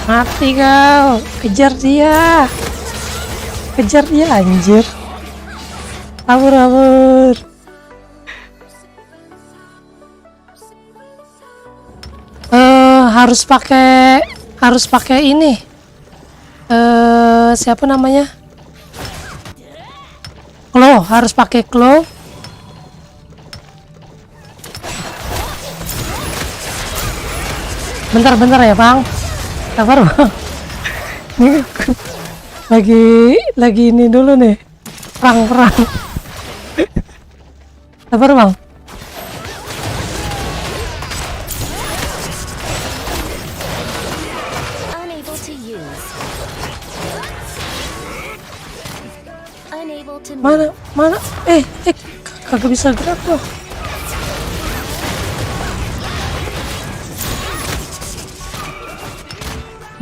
Mati kau, kejar dia anjir. Kabur. Harus pakai ini. Siapa namanya? Claw, harus pakai claw. Bentar ya, Bang. Sabar, Bang. Ini lagi ini dulu nih. Perang. Sabar, Bang. Unable to Mana? Kagak bisa gerak loh.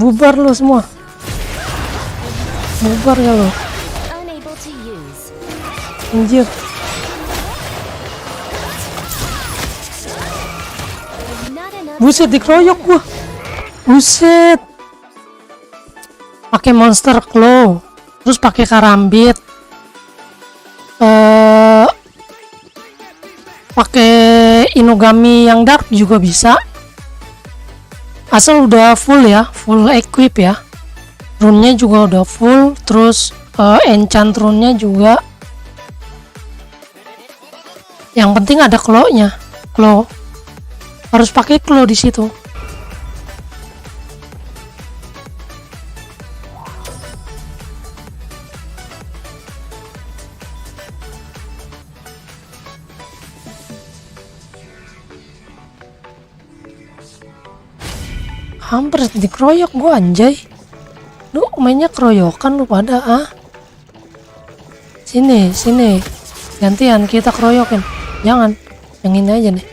Bubar lo semua. Bubar ya lo. Unable to use. Anjir. Not enough. Buset, dikeroyok gua. Buset. Pakai monster claw, terus pakai karambit. Pakai Inugami yang dark juga bisa. Asal udah full ya, full equip ya. Rune-nya juga udah full, terus enchant rune-nya juga. Yang penting ada claw-nya. Claw. Harus pakai claw di situ. Hampir dikeroyok gua anjay. Lu mainnya keroyokan lu pada ah. Sini, sini. Gantian kita keroyokin. Jangan. Yang ini aja nih.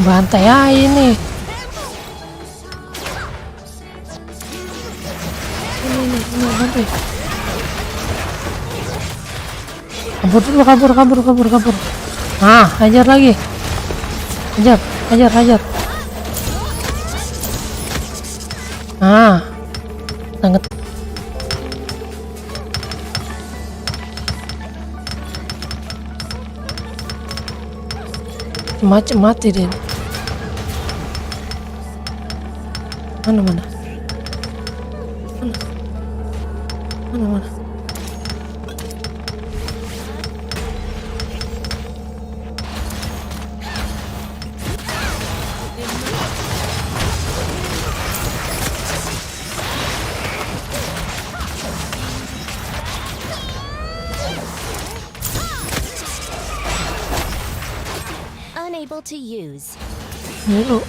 Bantai aja ini. Ini bantai. Kabur dulu, kabur. Ah, hajar lagi. Hajar. Ah. Sangat. Macam mati deh. Mana? Unable to use. Dulu.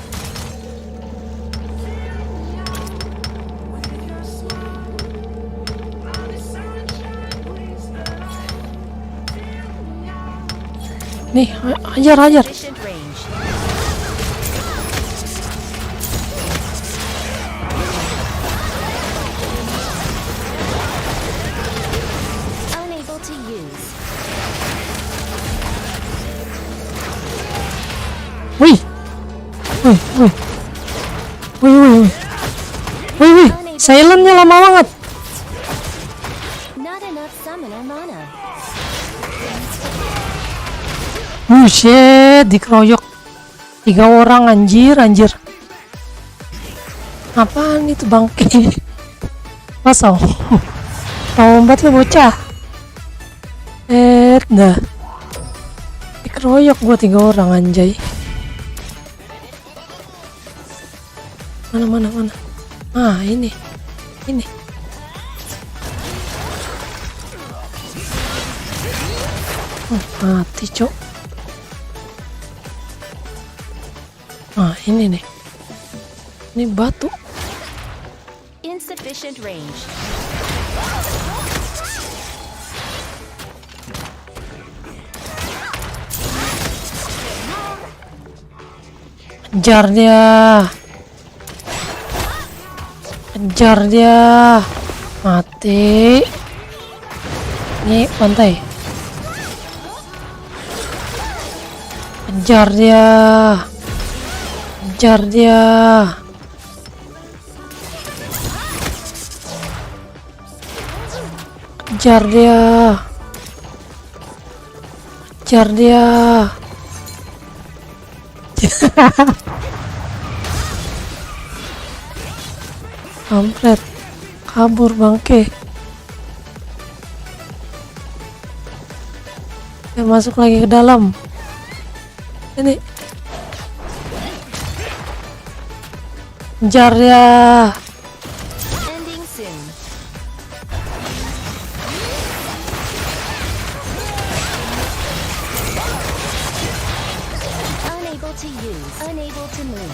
Nih, hajar. Sufficient range. Unable to use. Wih. Silentnya lama banget. Not enough summoner mana. Buset, dikeroyok 3 orang anjir. Apaan itu bangke? Pasau. Lombat lu bocah. Dah. Dikeroyok gua 3 orang anjay. Mana? Ah, ini. Mati, cok. Ah, ini nih. Ini batu. Insufficient range. Kejar dia. Mati. Ini pantai. Kejar dia. Kampret, kabur bangke. Masuk lagi ke dalam. Ini kejar ya. Ending soon. Unable to use. Unable to move.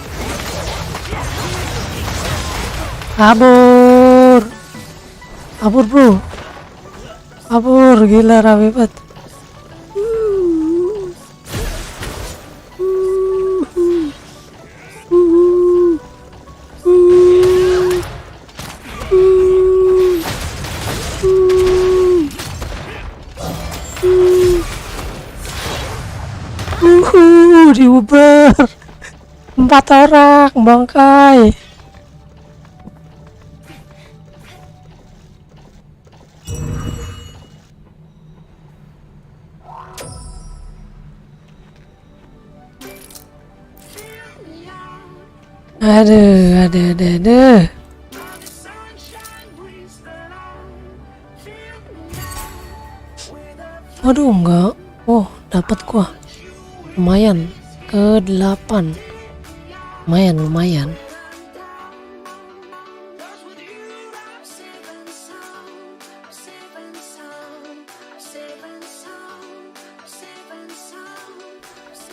Kabur bro. Gila rame banget. Waduh, diuber 4 orang bangkai. Aduh. Waduh, enggak. Oh, dapat gua. Lumayan. Ke-8. Lumayan.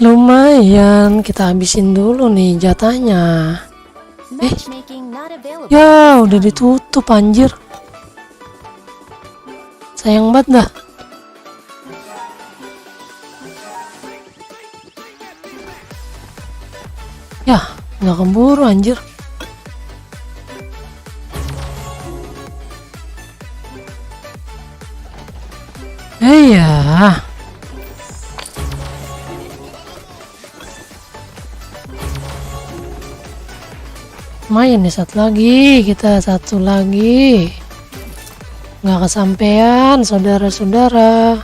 Lumayan, kita habisin dulu nih jatahnya. Matchmaking not available. Ya, udah ditutup anjir. Sayang banget dah. Ya, nggak keburu anjir. Ya. Lumayan nih, satu lagi. Nggak kesampean, saudara-saudara.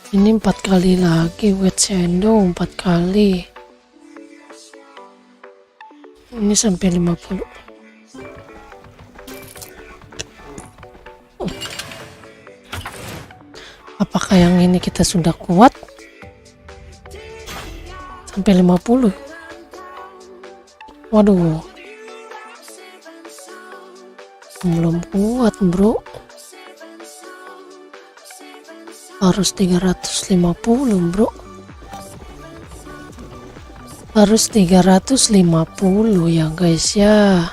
Ini 4 kali lagi wet shadow, 4 kali. Ini sampai 50. Apakah yang ini kita sudah kuat? Sampai 50. Waduh. Belum kuat, bro. Harus 350, bro. Harus 350 ya guys ya.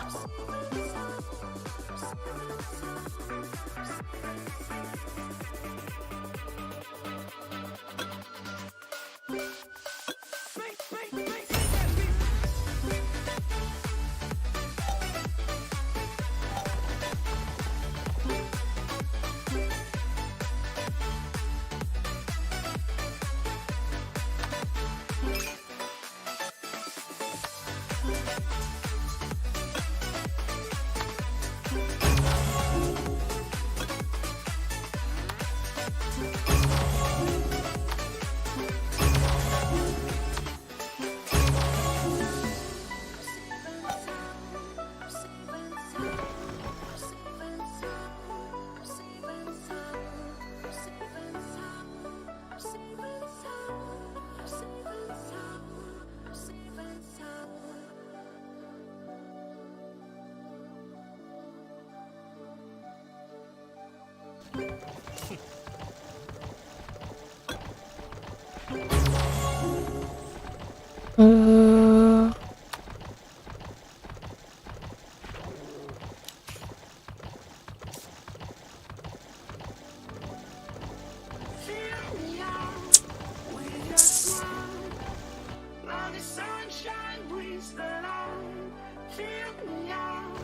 Now the sunshine brings the light. Fill me out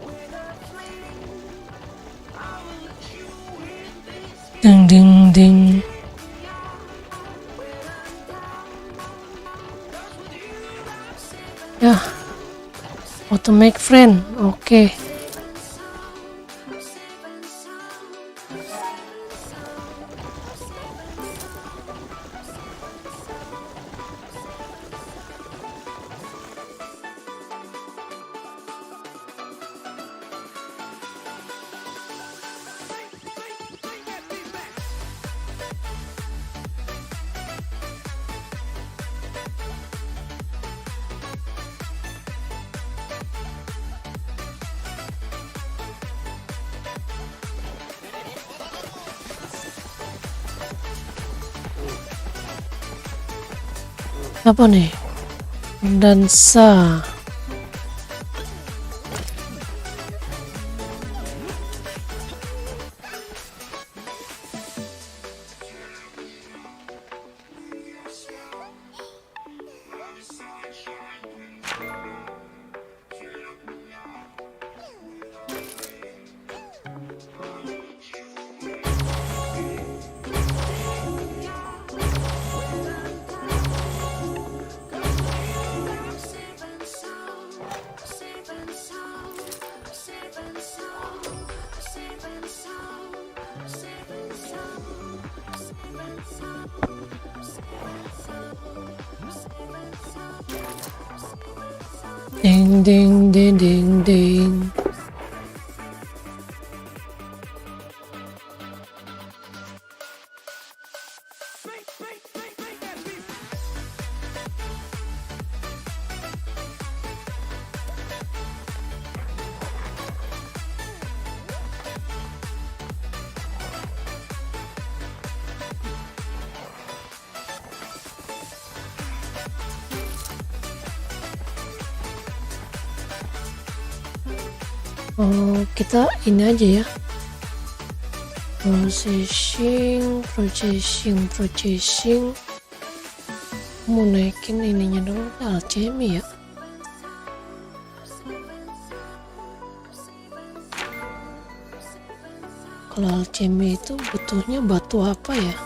with a flame. I will let you in this Ding ding ding. Ya, auto make friend. Oke. Apa nih? Dansa. Ding ding ding ding ding. Oh, kita ini aja ya. Processing. Mau naikin ininya dulu, alchemy ya. Kalau alchemy itu butuhnya batu apa ya?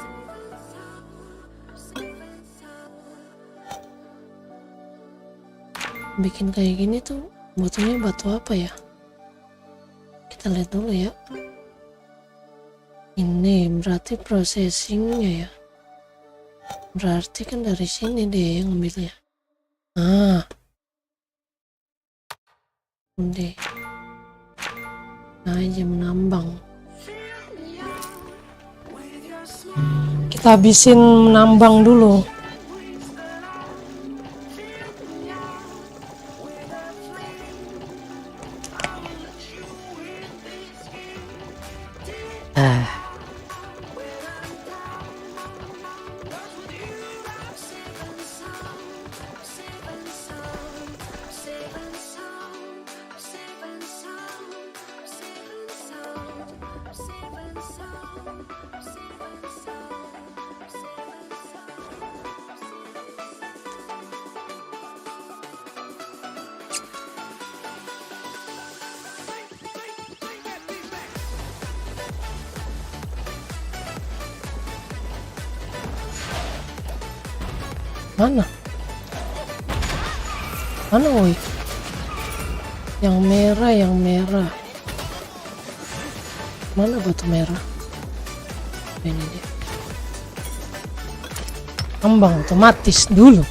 Bikin kayak gini tuh butuhnya batu apa ya? Kita lihat dulu ya. Ini berarti processingnya ya. Berarti kan dari sini deh yang ngambilnya. Udah. Nah, aja menambang. Kita habisin menambang dulu. Mana woi? Yang merah. Mana batu merah? Ini dia. Tambang otomatis dulu.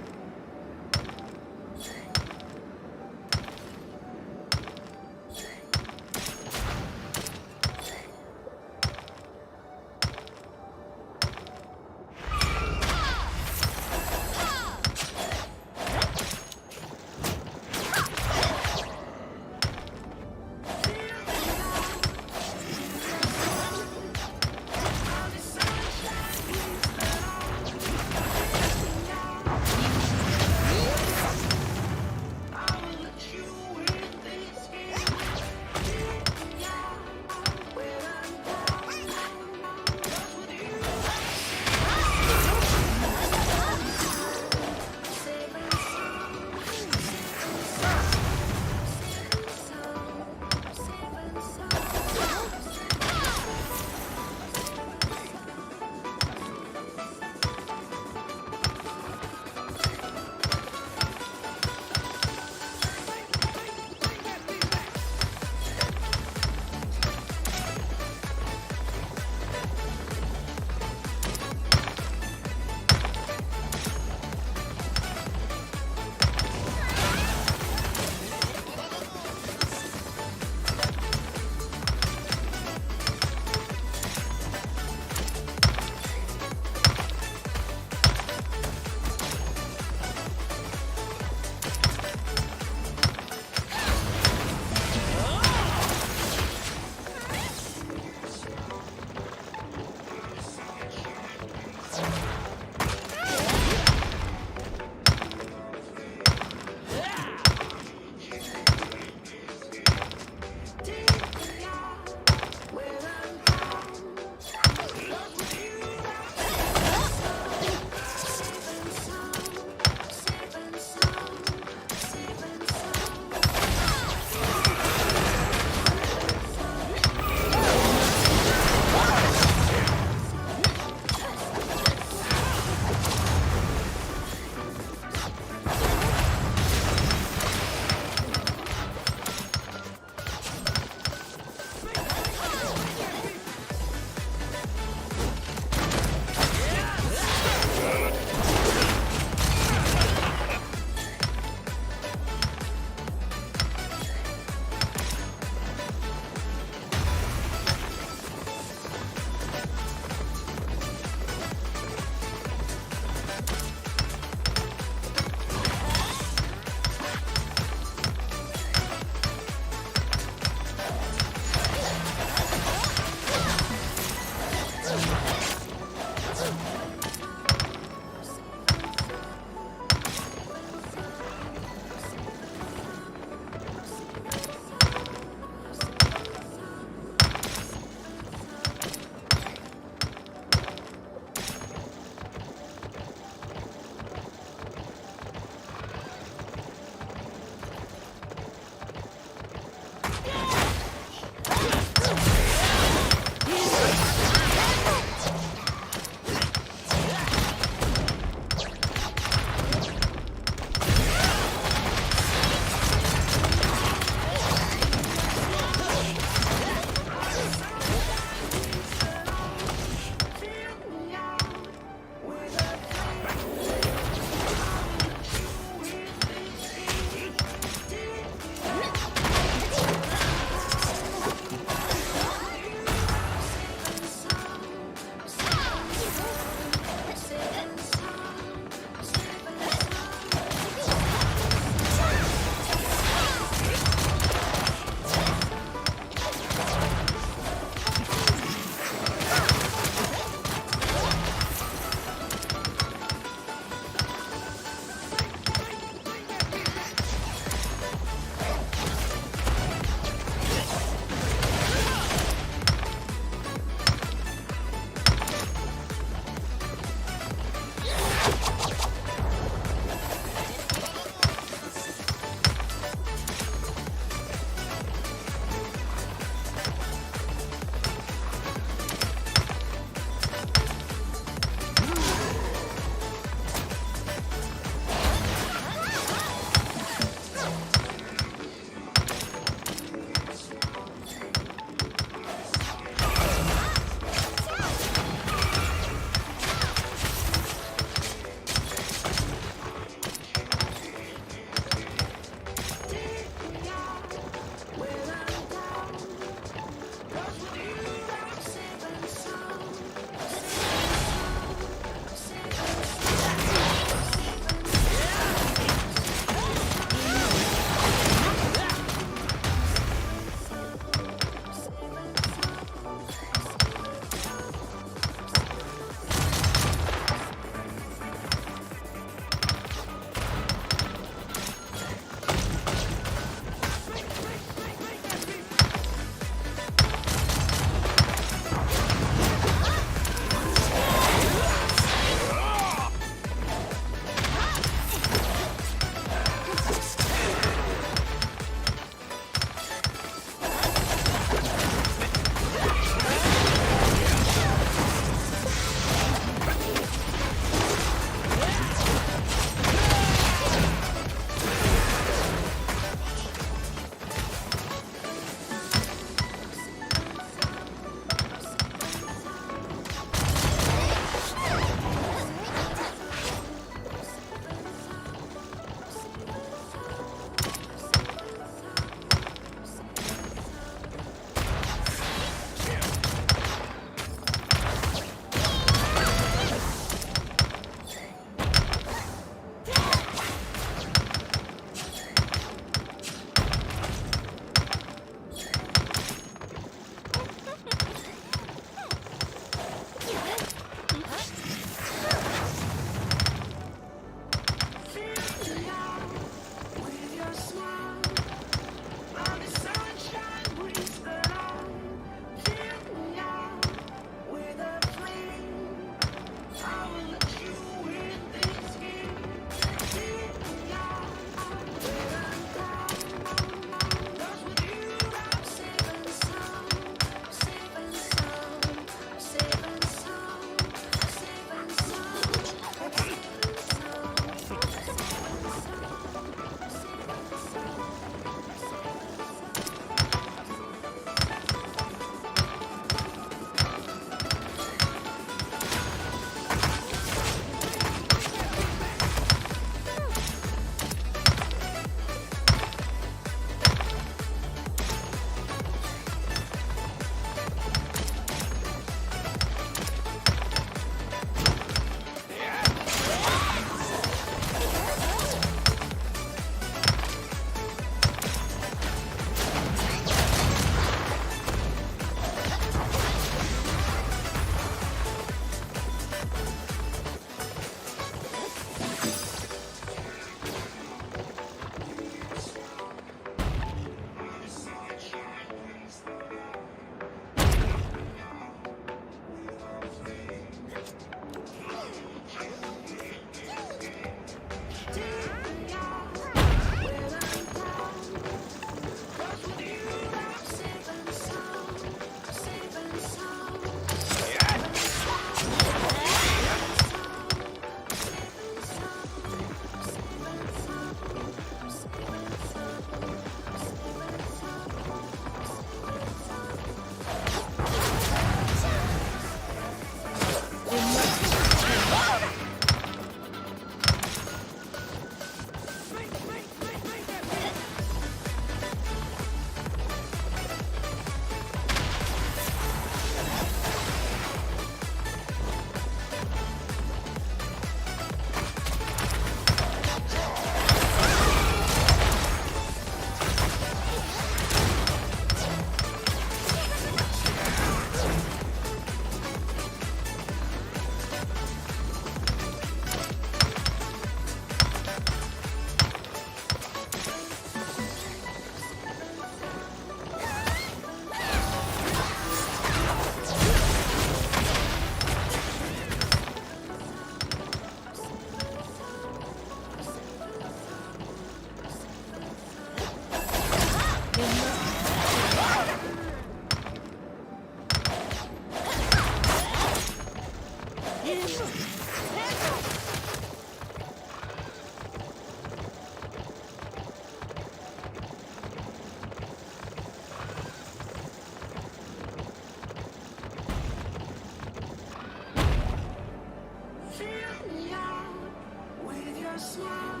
your smile.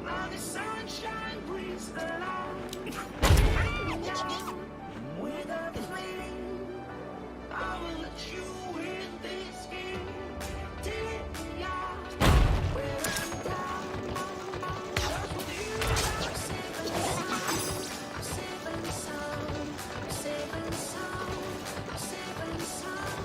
Now the sunshine brings the light. With a flame, I will let you in this game. Take me out where I'm down. Just with you, I'm safe and sound. Safe and sound. Safe and sound. Safe and sound.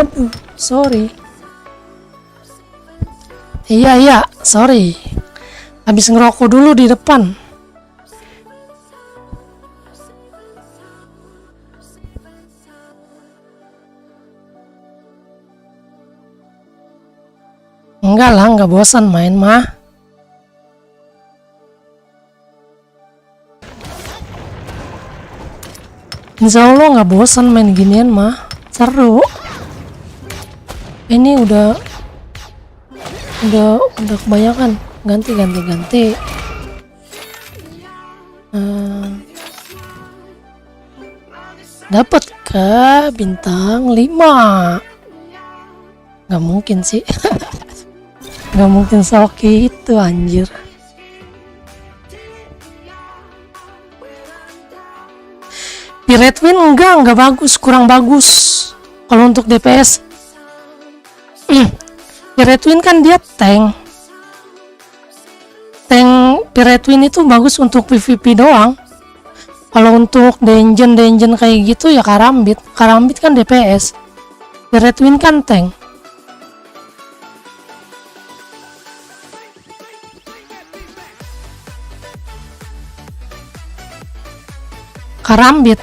Aduh, sorry. Iya, sorry. Habis ngerokok dulu di depan. Enggak lah, enggak bosan main mah. Insya Allah nggak bosan main ginian mah, seru. Ini udah kebanyakan. Ganti. Dapat ke bintang 5. Nggak mungkin sih. Nggak mungkin Soki itu anjir. Pirate Win enggak bagus, kurang bagus kalau untuk DPS. Pirate Win kan dia tank Pirate Win itu bagus untuk PvP doang. Kalau untuk dungeon kayak gitu ya Karambit kan DPS, Pirate Win kan tank. Karambit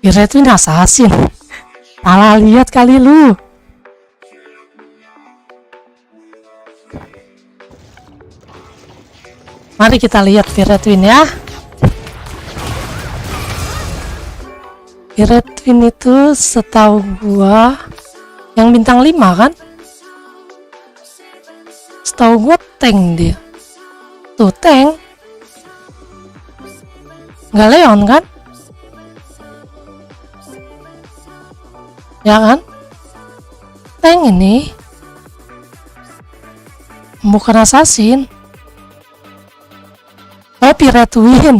Pirate Win assassin. Salah lihat kali lu. Mari kita lihat Pirate Win ya. Pirate Win itu setahu gua yang bintang 5 kan? Setahu gua tank dia. Tuh tank. Nggak Leon kan? Ya kan? Tank ini bukan assassin. Oh, Pirate Win.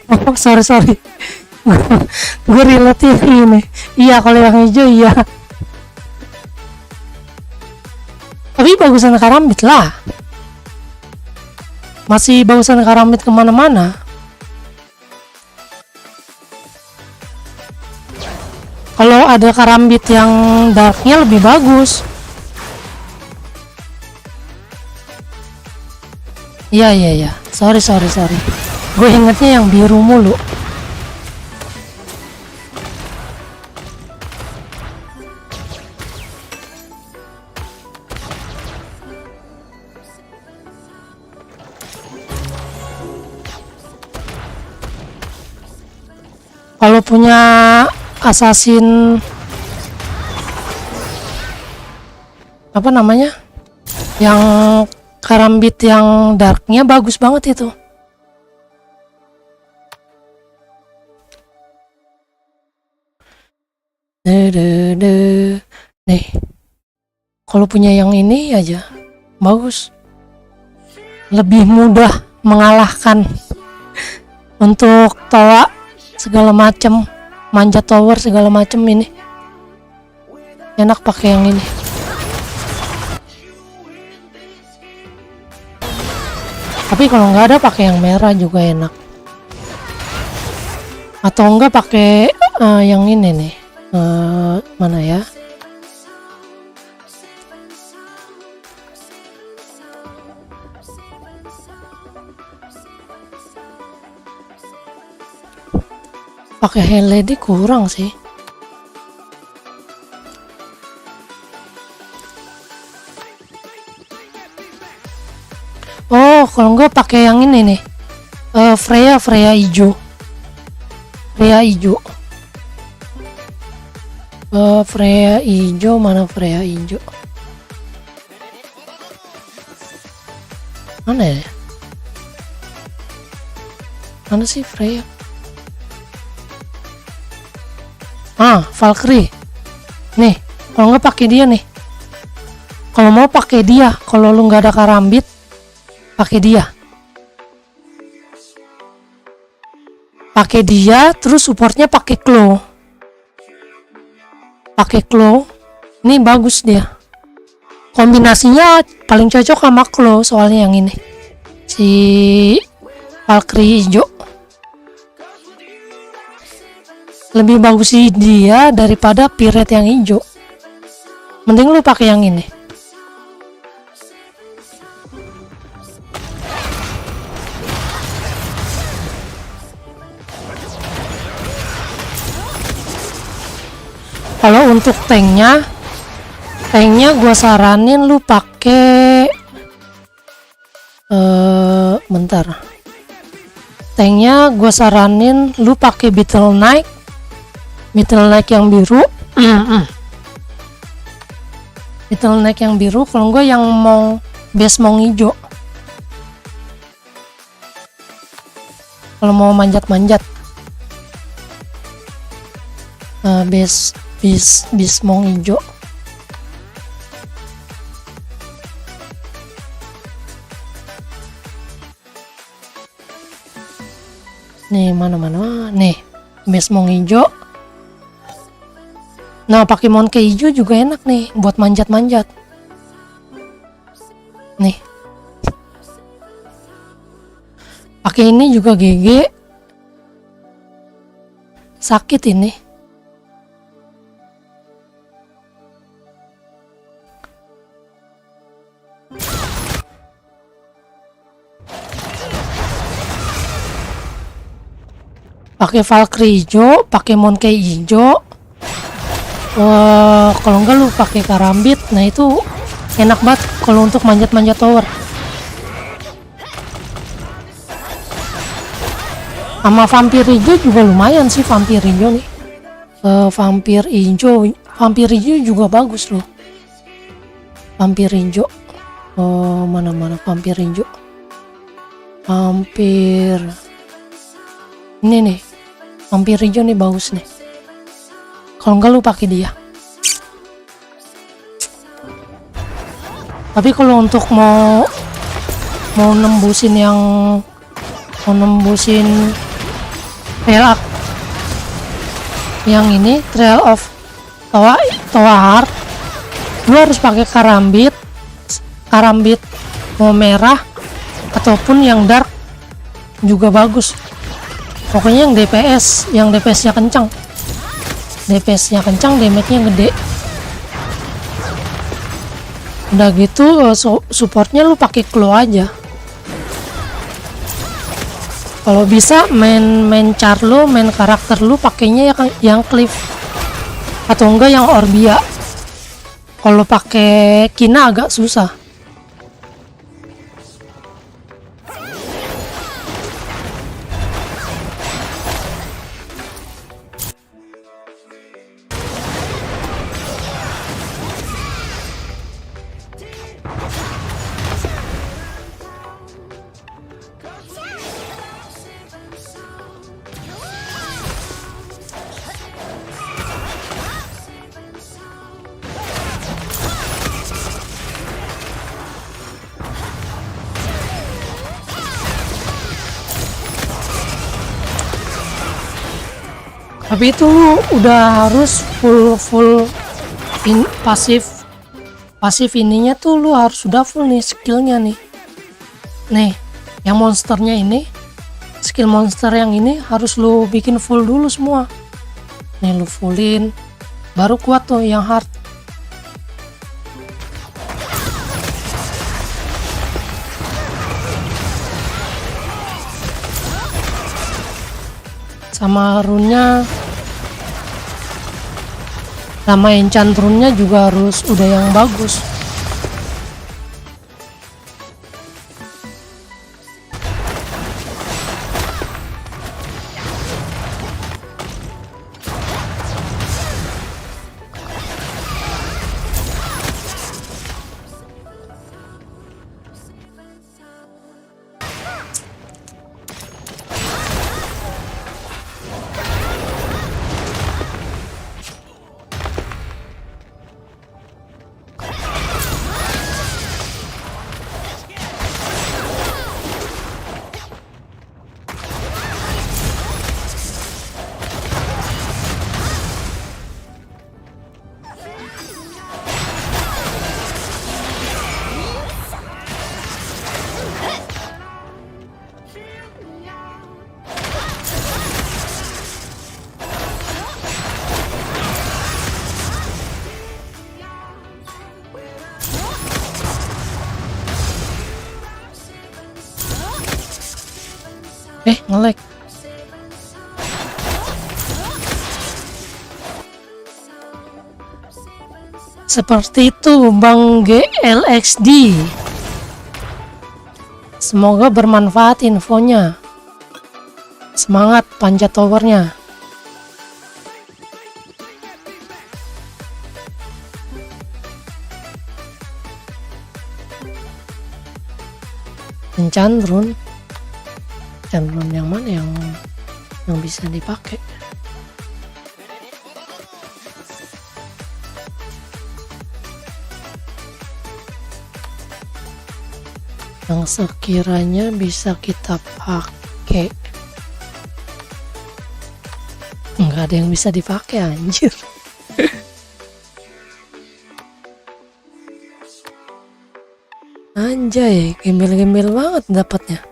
Oh, sorry. Gue relate ini. Iya, kalau yang hijau iya. Tapi bagusan Karambit lah. Masih bagusan Karambit kemana-mana. Kalau ada Karambit yang darknya lebih bagus. Iya. Sorry. Gue ingetnya yang biru mulu. Kalau punya assassin apa namanya, yang Karambit yang darknya bagus banget itu. Nih, kalau punya yang ini aja bagus, lebih mudah mengalahkan untuk toa segala macem, manjat tower segala macem. Ini enak pakai yang ini. Tapi kalau nggak ada pakai yang merah juga enak. Atau enggak pakai yang ini nih. Mana ya? Pakai hand lady kurang sih. Oh, kalau enggak pakai yang ini nih. Freya hijau. Freya hijau. Freya hijau, mana Freya hijau? Mana ya? Mana sih Freya? Valkyrie. Nih, kalau nggak pakai dia nih. mau pakai dia. Kalau lu nggak ada karambit, pakai dia. Pakai dia, terus supportnya pakai claw. Pakai claw, ini bagus dia. Kombinasinya paling cocok sama claw soalnya yang ini. Si Valkyrie hijau. Lebih bagus sih dia daripada pirate yang hijau. Mending lu pakai yang ini. Kalau untuk tanknya gua saranin lu pakai bentar. Tanknya gua saranin lu pakai Battle Knight yang biru. Battle Knight yang biru, kalau enggak yang mau base mong hijau. Kalau mau manjat-manjat. Base mong hijau. Nih, mana nih, base mong hijau. Nah, pakai Monkey hijau juga enak nih buat manjat-manjat. Nih. Pakai ini juga GG. Sakit ini. Pakai Valkyrie hijau, pakai Monkey hijau. Kalau enggak lu pakai karambit, nah itu enak banget kalau untuk manjat-manjat tower. Sama vampir hijau juga lumayan sih, vampir hijau nih. Vampir hijau juga bagus loh. Vampir hijau. Mana vampir hijau. Ini nih. Vampir hijau nih bagus nih. Kalau enggak lu pakai dia. Tapi kalau untuk mau nembusin trail up yang ini, Trail of Toahar, lu harus pakai karambit mau merah ataupun yang dark juga bagus. Pokoknya yang DPS-nya kencang. DPS-nya kencang, damage-nya gede. Udah gitu supportnya lu pakai claw aja. Kalau bisa main char lu, main karakter lu pakainya yang cliff atau enggak yang Orbia. Kalau pakai Kina agak susah. Tapi itu udah harus full pasif ininya tuh lu harus udah full nih skillnya nih. Nih, yang monsternya ini, skill monster yang ini harus lu bikin full dulu semua. Nih lu fullin, baru kuat tuh yang hard. Sama runnya, sama enchant runnya juga harus udah yang bagus. Nge-lag. Seperti itu Bang GLXD. Semoga bermanfaat infonya. Semangat panjat towernya. Enchantrun yang mana yang bisa dipakai? Yang sekiranya bisa kita pakai. Nggak ada yang bisa dipakai anjir. Anjay, gembel-gembel banget dapatnya.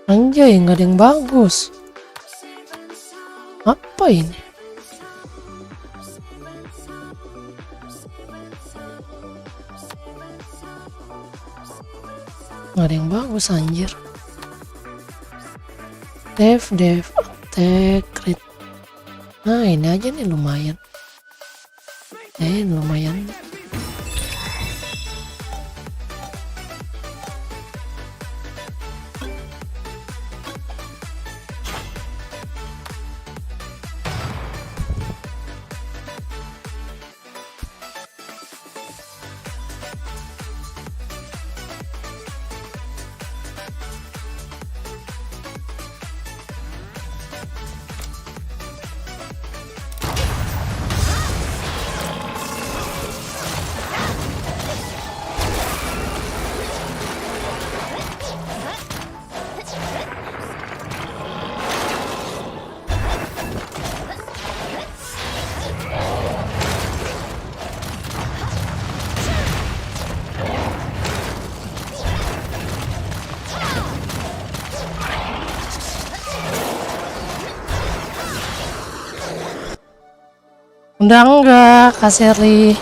Anjay, nggak ada yang bagus. Apa ini? Nggak ada yang bagus anjir. Dev, attack, crit. Nah ini aja nih lumayan. Lumayan. Udah enggak, Kak Sherly.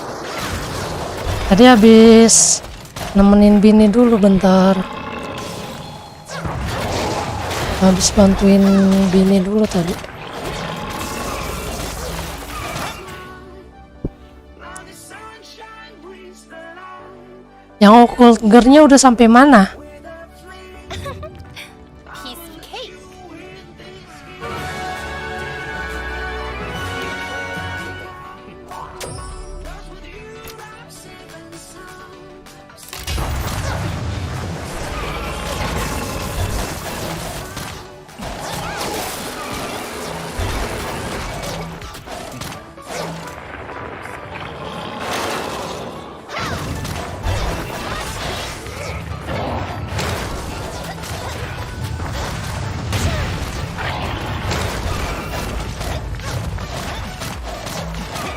Tadi habis nemenin bini dulu bentar. Habis bantuin bini dulu tadi. Yang occult girl-nya udah sampai mana? Piece of cake.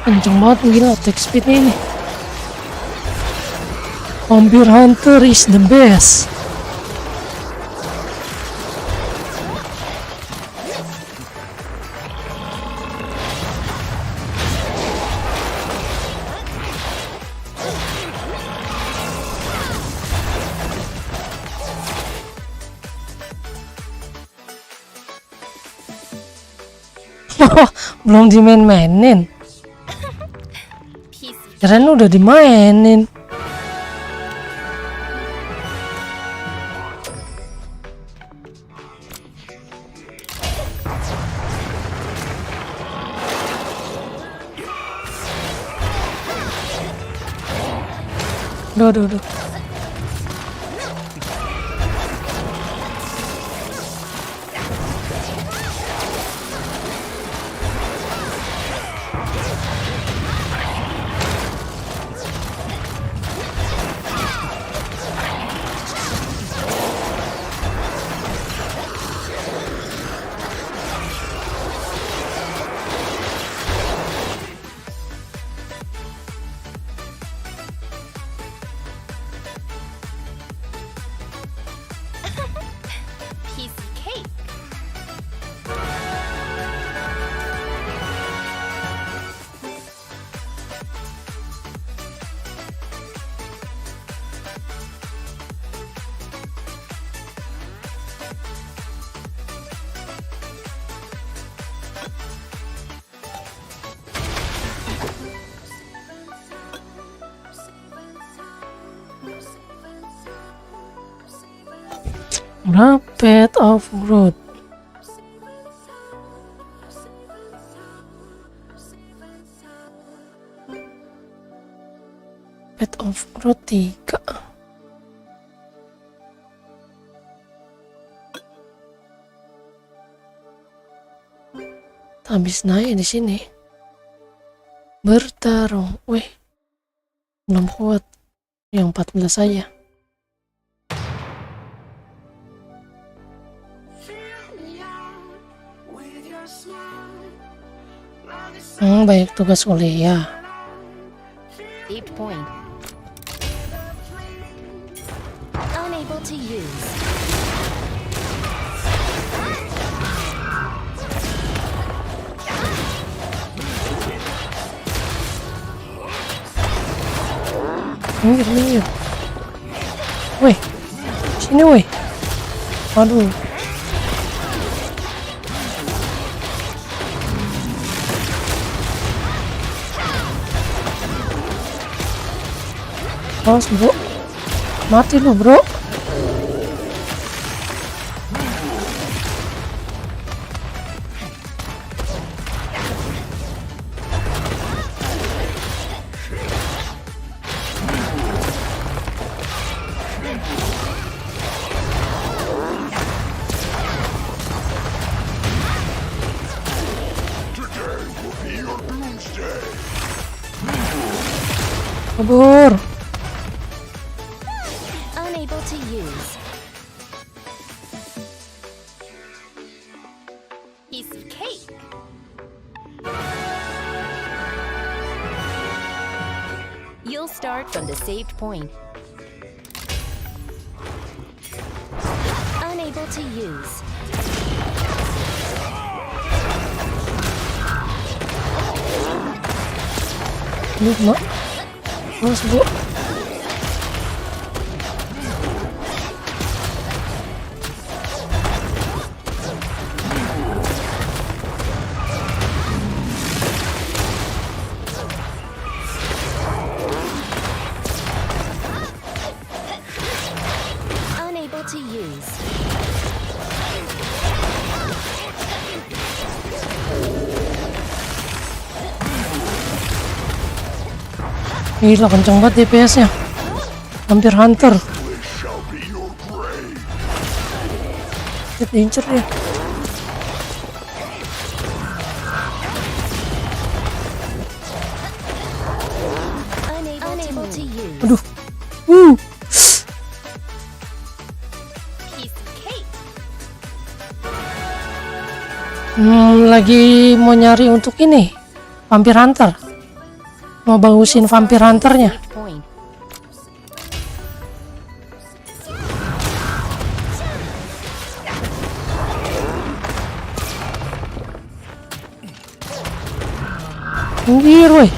Kenceng banget gila attack speednya ini. Vampire Hunter is the best. Belum dimain-mainin. Piece of Kirain udah dimainin. Duh. Rapid of growth. Rapid of growth 3. Habis naik di sini. Bertarung. Wih. Belum kuat. Yang 14 saja. Banyak tugas kuliah. Saved point. Unable to use. Minggir. Weh, sini weh. Waduh. Awas bro, mati lu bro. Kabur. Unable to use. Piece of cake. You'll start from the saved point. Unable to use. Lu mak. Awas bro. Unable to use. Gila kenceng banget DPS nya. Hampir hunter. Shall be your grave. Diincer dia. Unable to use. Aduh. Piece of cake. Lagi mau nyari untuk ini. Vampir hunter. Mau bagusin vampir hunternya. Saved point. Minggir weh.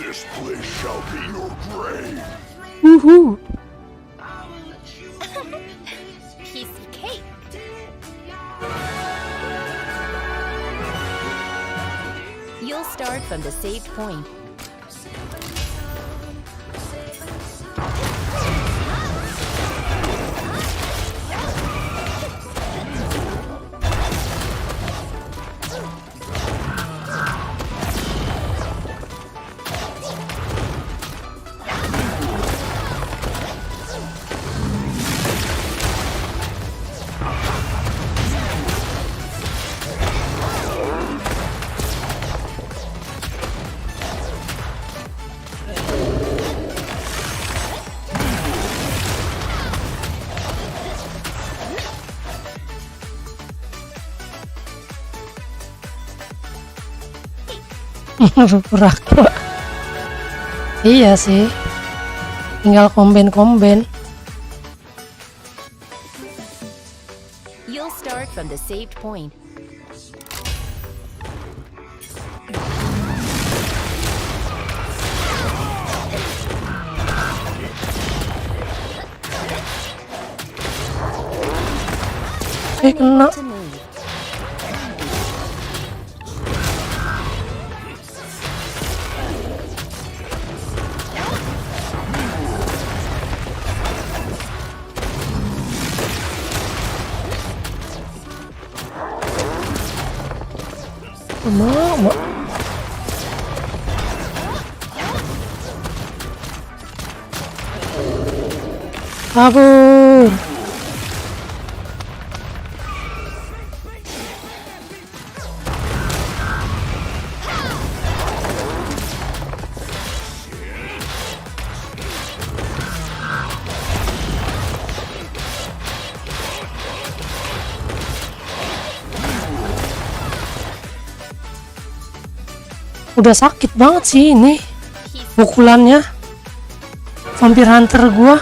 This place shall be your grave. Wuhu. Piece of cake. You'll start from the saved point. Pura-pura. Iya sih. Tinggal komben-komben. You'll start from the saved point. Kena. To move. Mau. Kabur. Udah sakit banget sih ini pukulannya Vampire Hunter gua.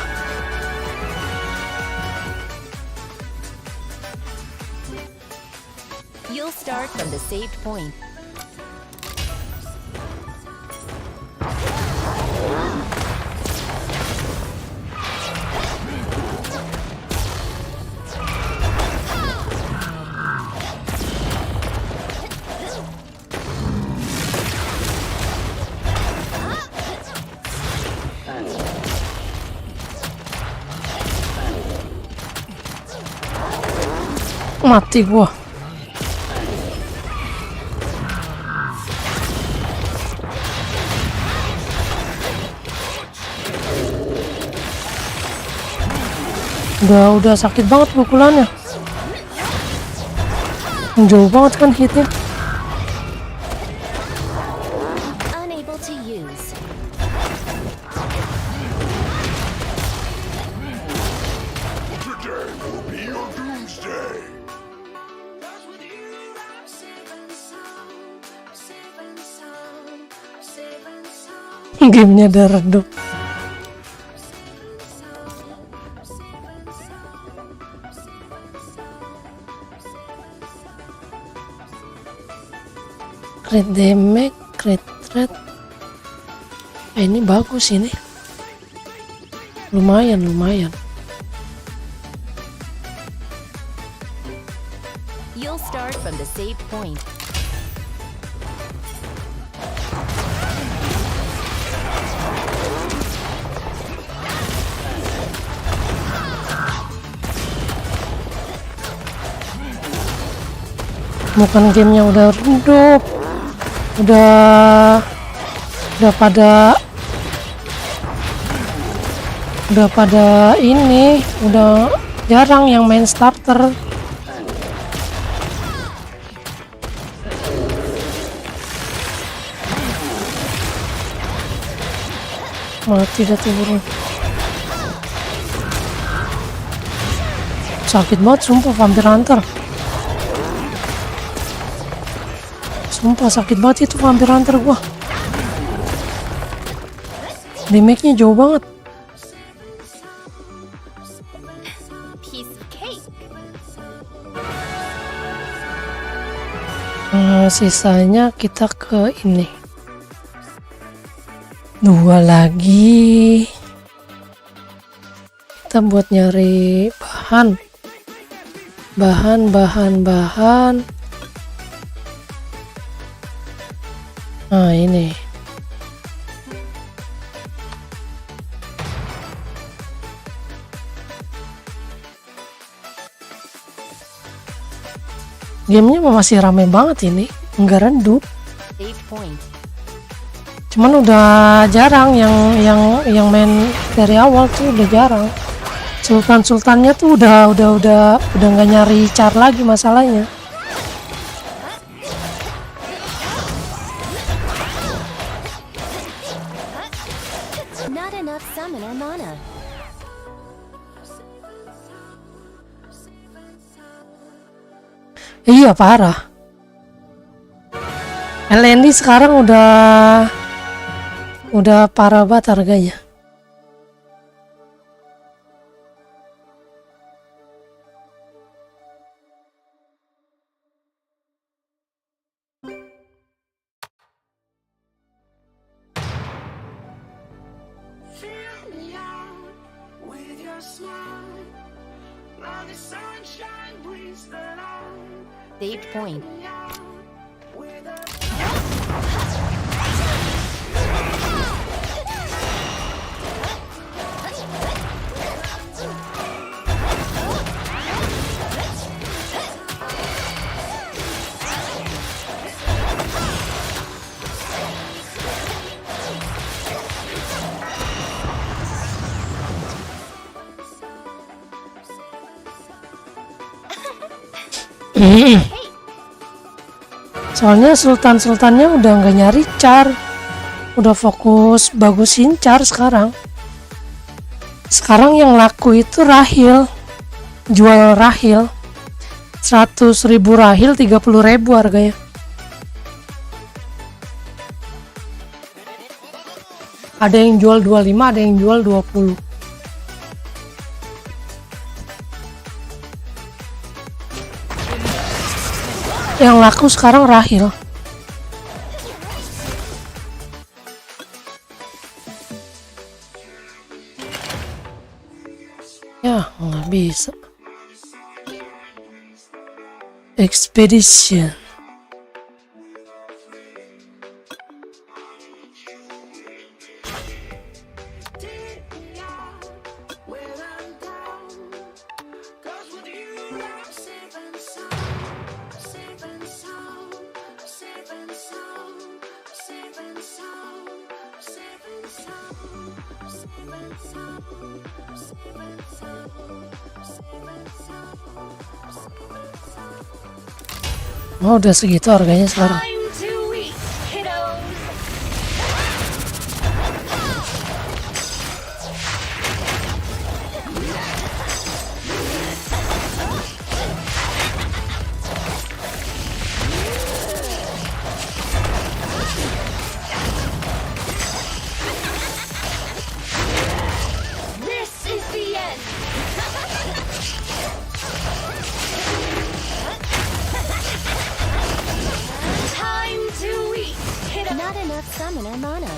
You'll start from the saved point. Mati gua. Udah sakit banget pukulannya. Jauh banget kan hitnya. Unable to use. Today will be your doomsday. Gamenya udah redup. Crit damage, crit rate. Ini bagus ini. Lumayan. You'll start from the saved point. Bukan gamenya udah redup. Udah pada ini, udah jarang yang main starter. Mati dah tuh burung. Sakit banget sumpah Vampire Hunter. Sumpah sakit banget itu Vampire Hunter gua. Damage-nya jauh banget. Piece of cake. Sisanya kita ke ini. 2 lagi. Kita buat nyari bahan. Nah ini. Gamenya masih rame banget ini, nggak redup. Saved point. Cuman udah jarang yang main dari awal tuh udah jarang. Sultannya tuh udah nggak nyari char lagi masalahnya. Not enough summoner mana. Iya parah. LND sekarang udah parah banget harganya. Save point. Soalnya sultan-sultannya udah nggak nyari char, udah fokus bagusin char sekarang. Sekarang yang laku itu rahil, jual rahil 100.000 rahil 30.000 harganya. Ada yang jual 25, ada yang jual 20. Yang laku sekarang rahil. Ya, nggak bisa. Expedition. Oh, udah segitu harganya sekarang. Time to eat, kiddos. This is the end. Time to eat, kiddo. Not enough summoner mana.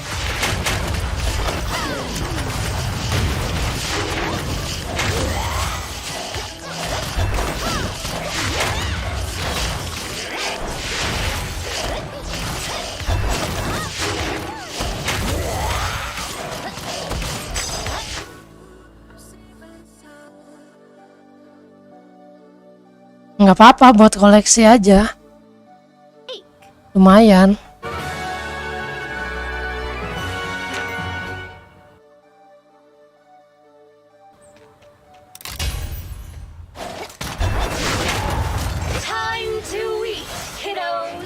Nggak apa-apa, buat koleksi aja. Lumayan. Time to eat, kiddos.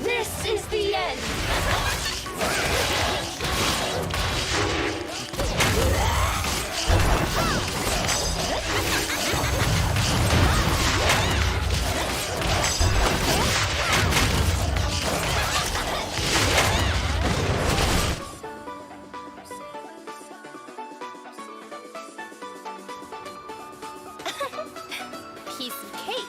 This is the end. Piece of cake.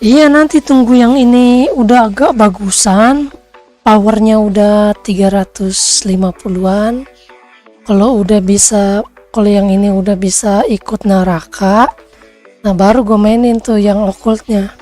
Iya, nanti tunggu yang ini udah agak bagusan, powernya udah 350-an. Kalau yang ini udah bisa ikut Naraka, nah baru gue mainin tuh yang occultnya.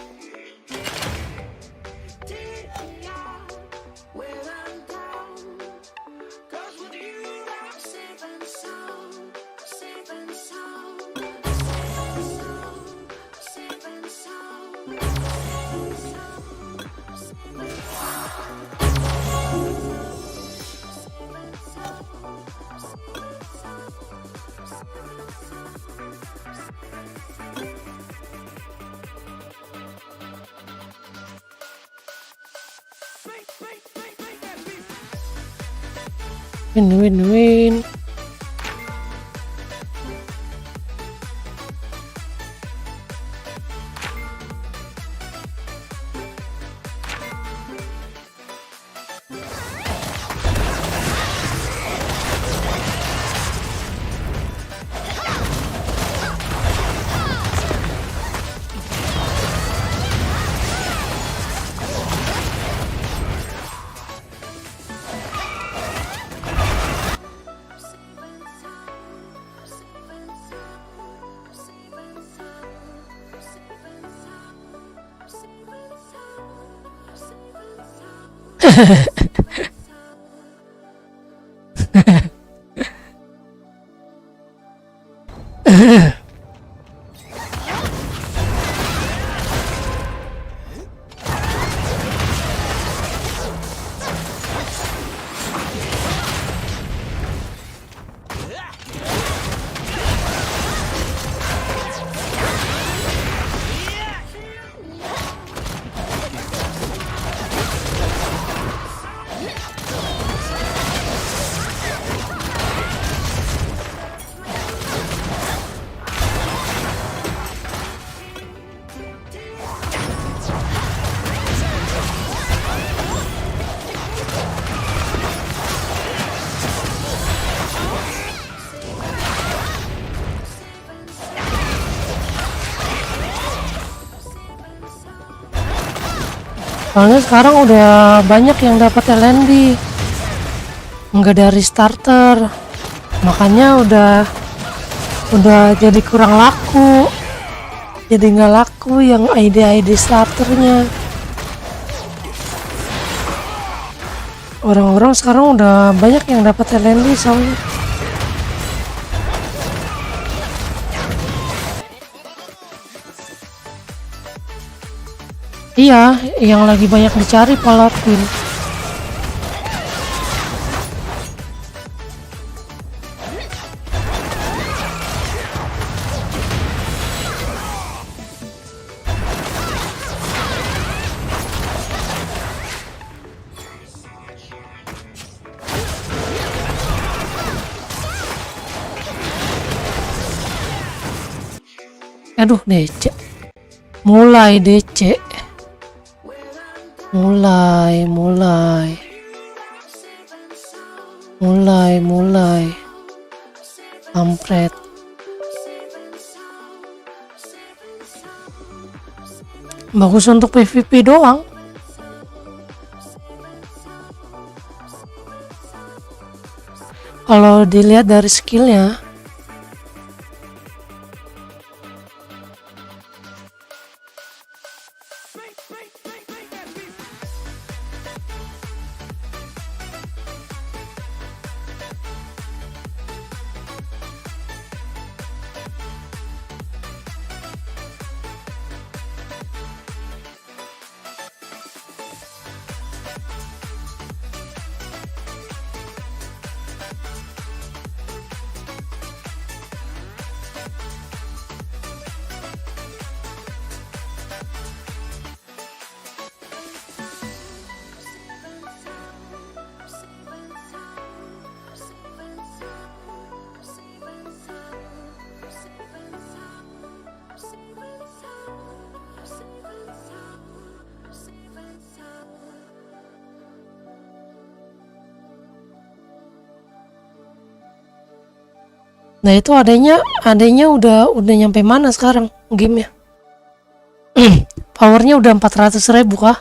Win. Soalnya sekarang udah banyak yang dapat LND, nggak dari starter, makanya udah jadi kurang laku, jadi nggak laku yang ID starternya. Orang-orang sekarang udah banyak yang dapat LND soalnya. Iya, yang lagi banyak dicari Paladin. Aduh, DC. Mulai DC. Mulai. Kampret. Bagus untuk PvP doang. Kalau dilihat dari skillnya. Nah itu adanya udah nyampe mana sekarang gamenya? Powernya udah 400.000 kah?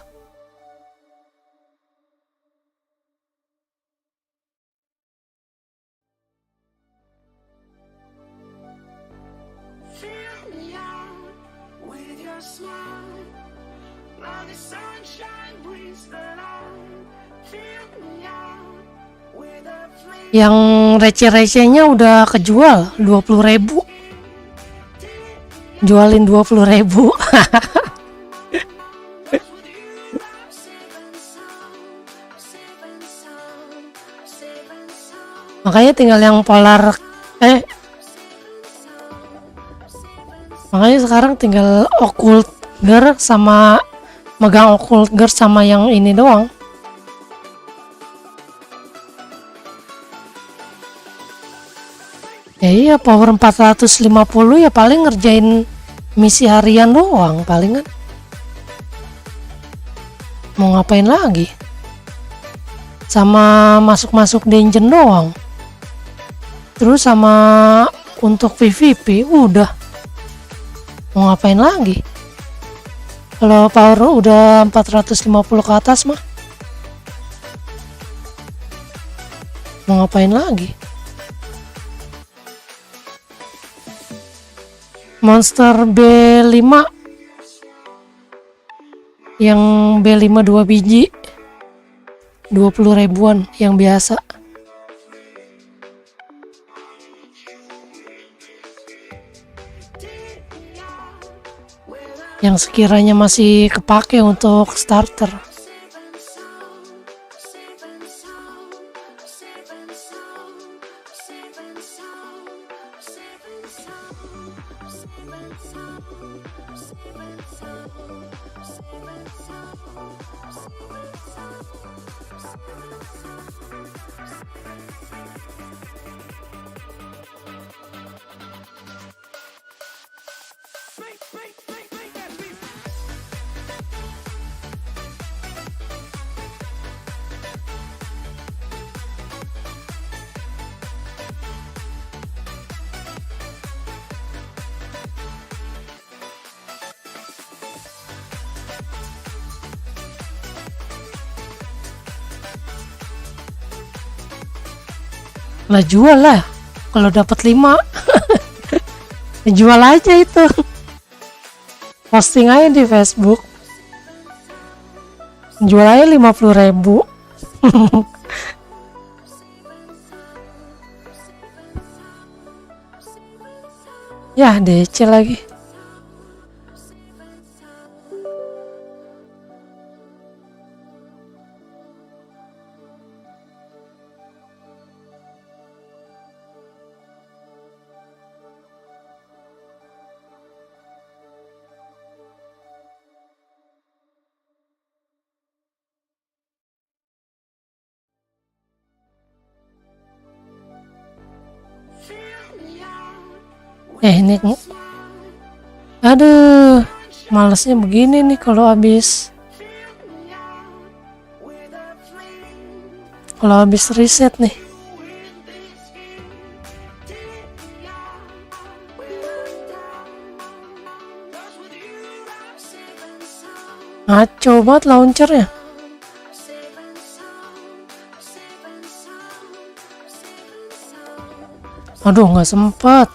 Fill me out with your smile. Now the sunshine brings the light. Fill me out with a flame. Yang receh-recehnya udah kejual 20.000. Jualin 20.000. Makanya tinggal yang polar sekarang tinggal occult gear sama megang occult gear sama yang ini doang. Ya iya, power 450 ya paling ngerjain misi harian doang palingan. Mau ngapain lagi? Sama masuk-masuk dungeon doang. Terus sama untuk PvP udah. Mau ngapain lagi? Kalau power udah 450 ke atas mah mau ngapain lagi? Monster B5 yang B5 2 biji 20 ribuan yang biasa. Yang sekiranya masih kepake untuk starter. Lah jual lah kalau dapat 5. Jual aja itu. Posting aja di Facebook. Jual aja 50.000. Ya DC lagi. Ini aduh, malesnya begini nih kalau habis reset nih. Ngaco banget launchernya. Aduh, nggak sempat.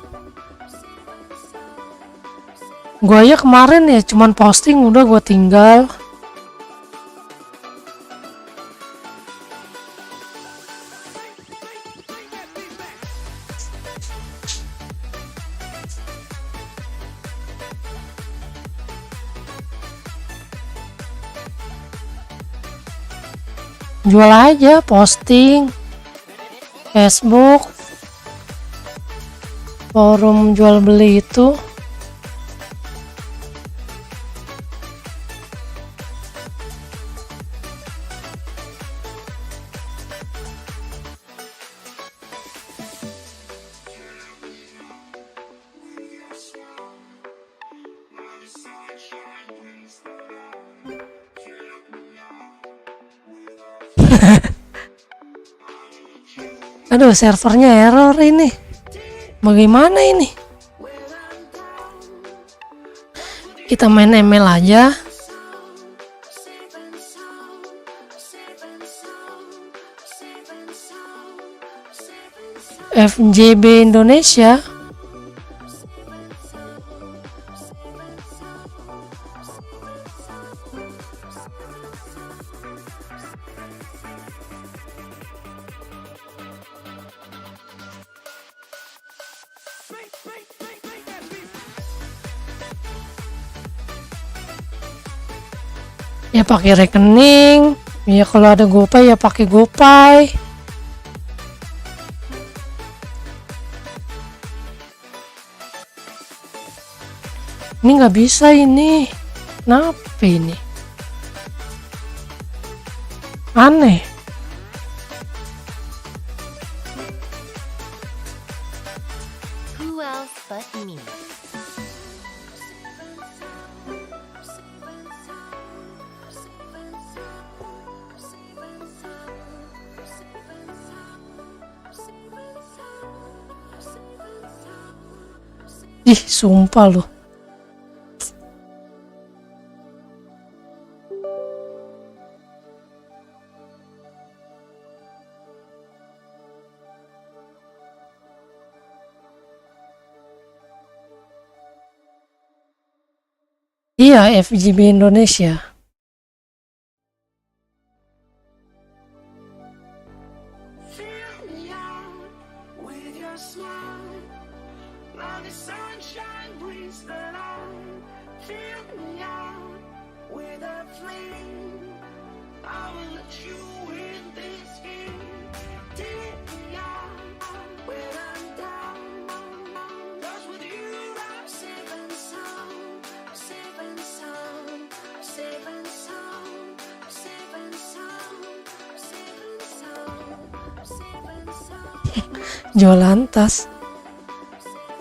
Gua ya kemarin ya cuman posting udah gua tinggal. Jual aja, posting Facebook, forum jual beli itu. Aduh, servernya error ini. Bagaimana ini? Kita main ML aja. FJB Indonesia. Ya pakai rekening. Ya kalau ada GoPay ya pakai GoPay. Ini nggak bisa ini. Kenapa ini? Aneh. Who else but me? Ih, sumpah loh. Iya, FGB Indonesia. Fill me out with your smile. Love is sunshine, breeze the light. Fill me out with a flame. I will let you in this game. Take me out when I'm down. 'Cause with you I'm safe and sound. Safe and sound. Safe and sound. Safe and sound. Safe and sound. Safe and sound. Jualan tas.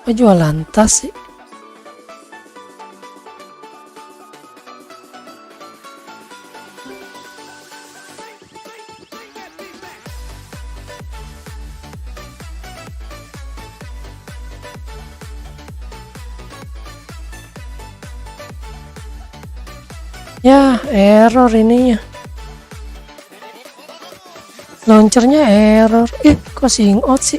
Kok jualan tas sih? Ya, error ininya. Launchernya error. Kok sing out sih?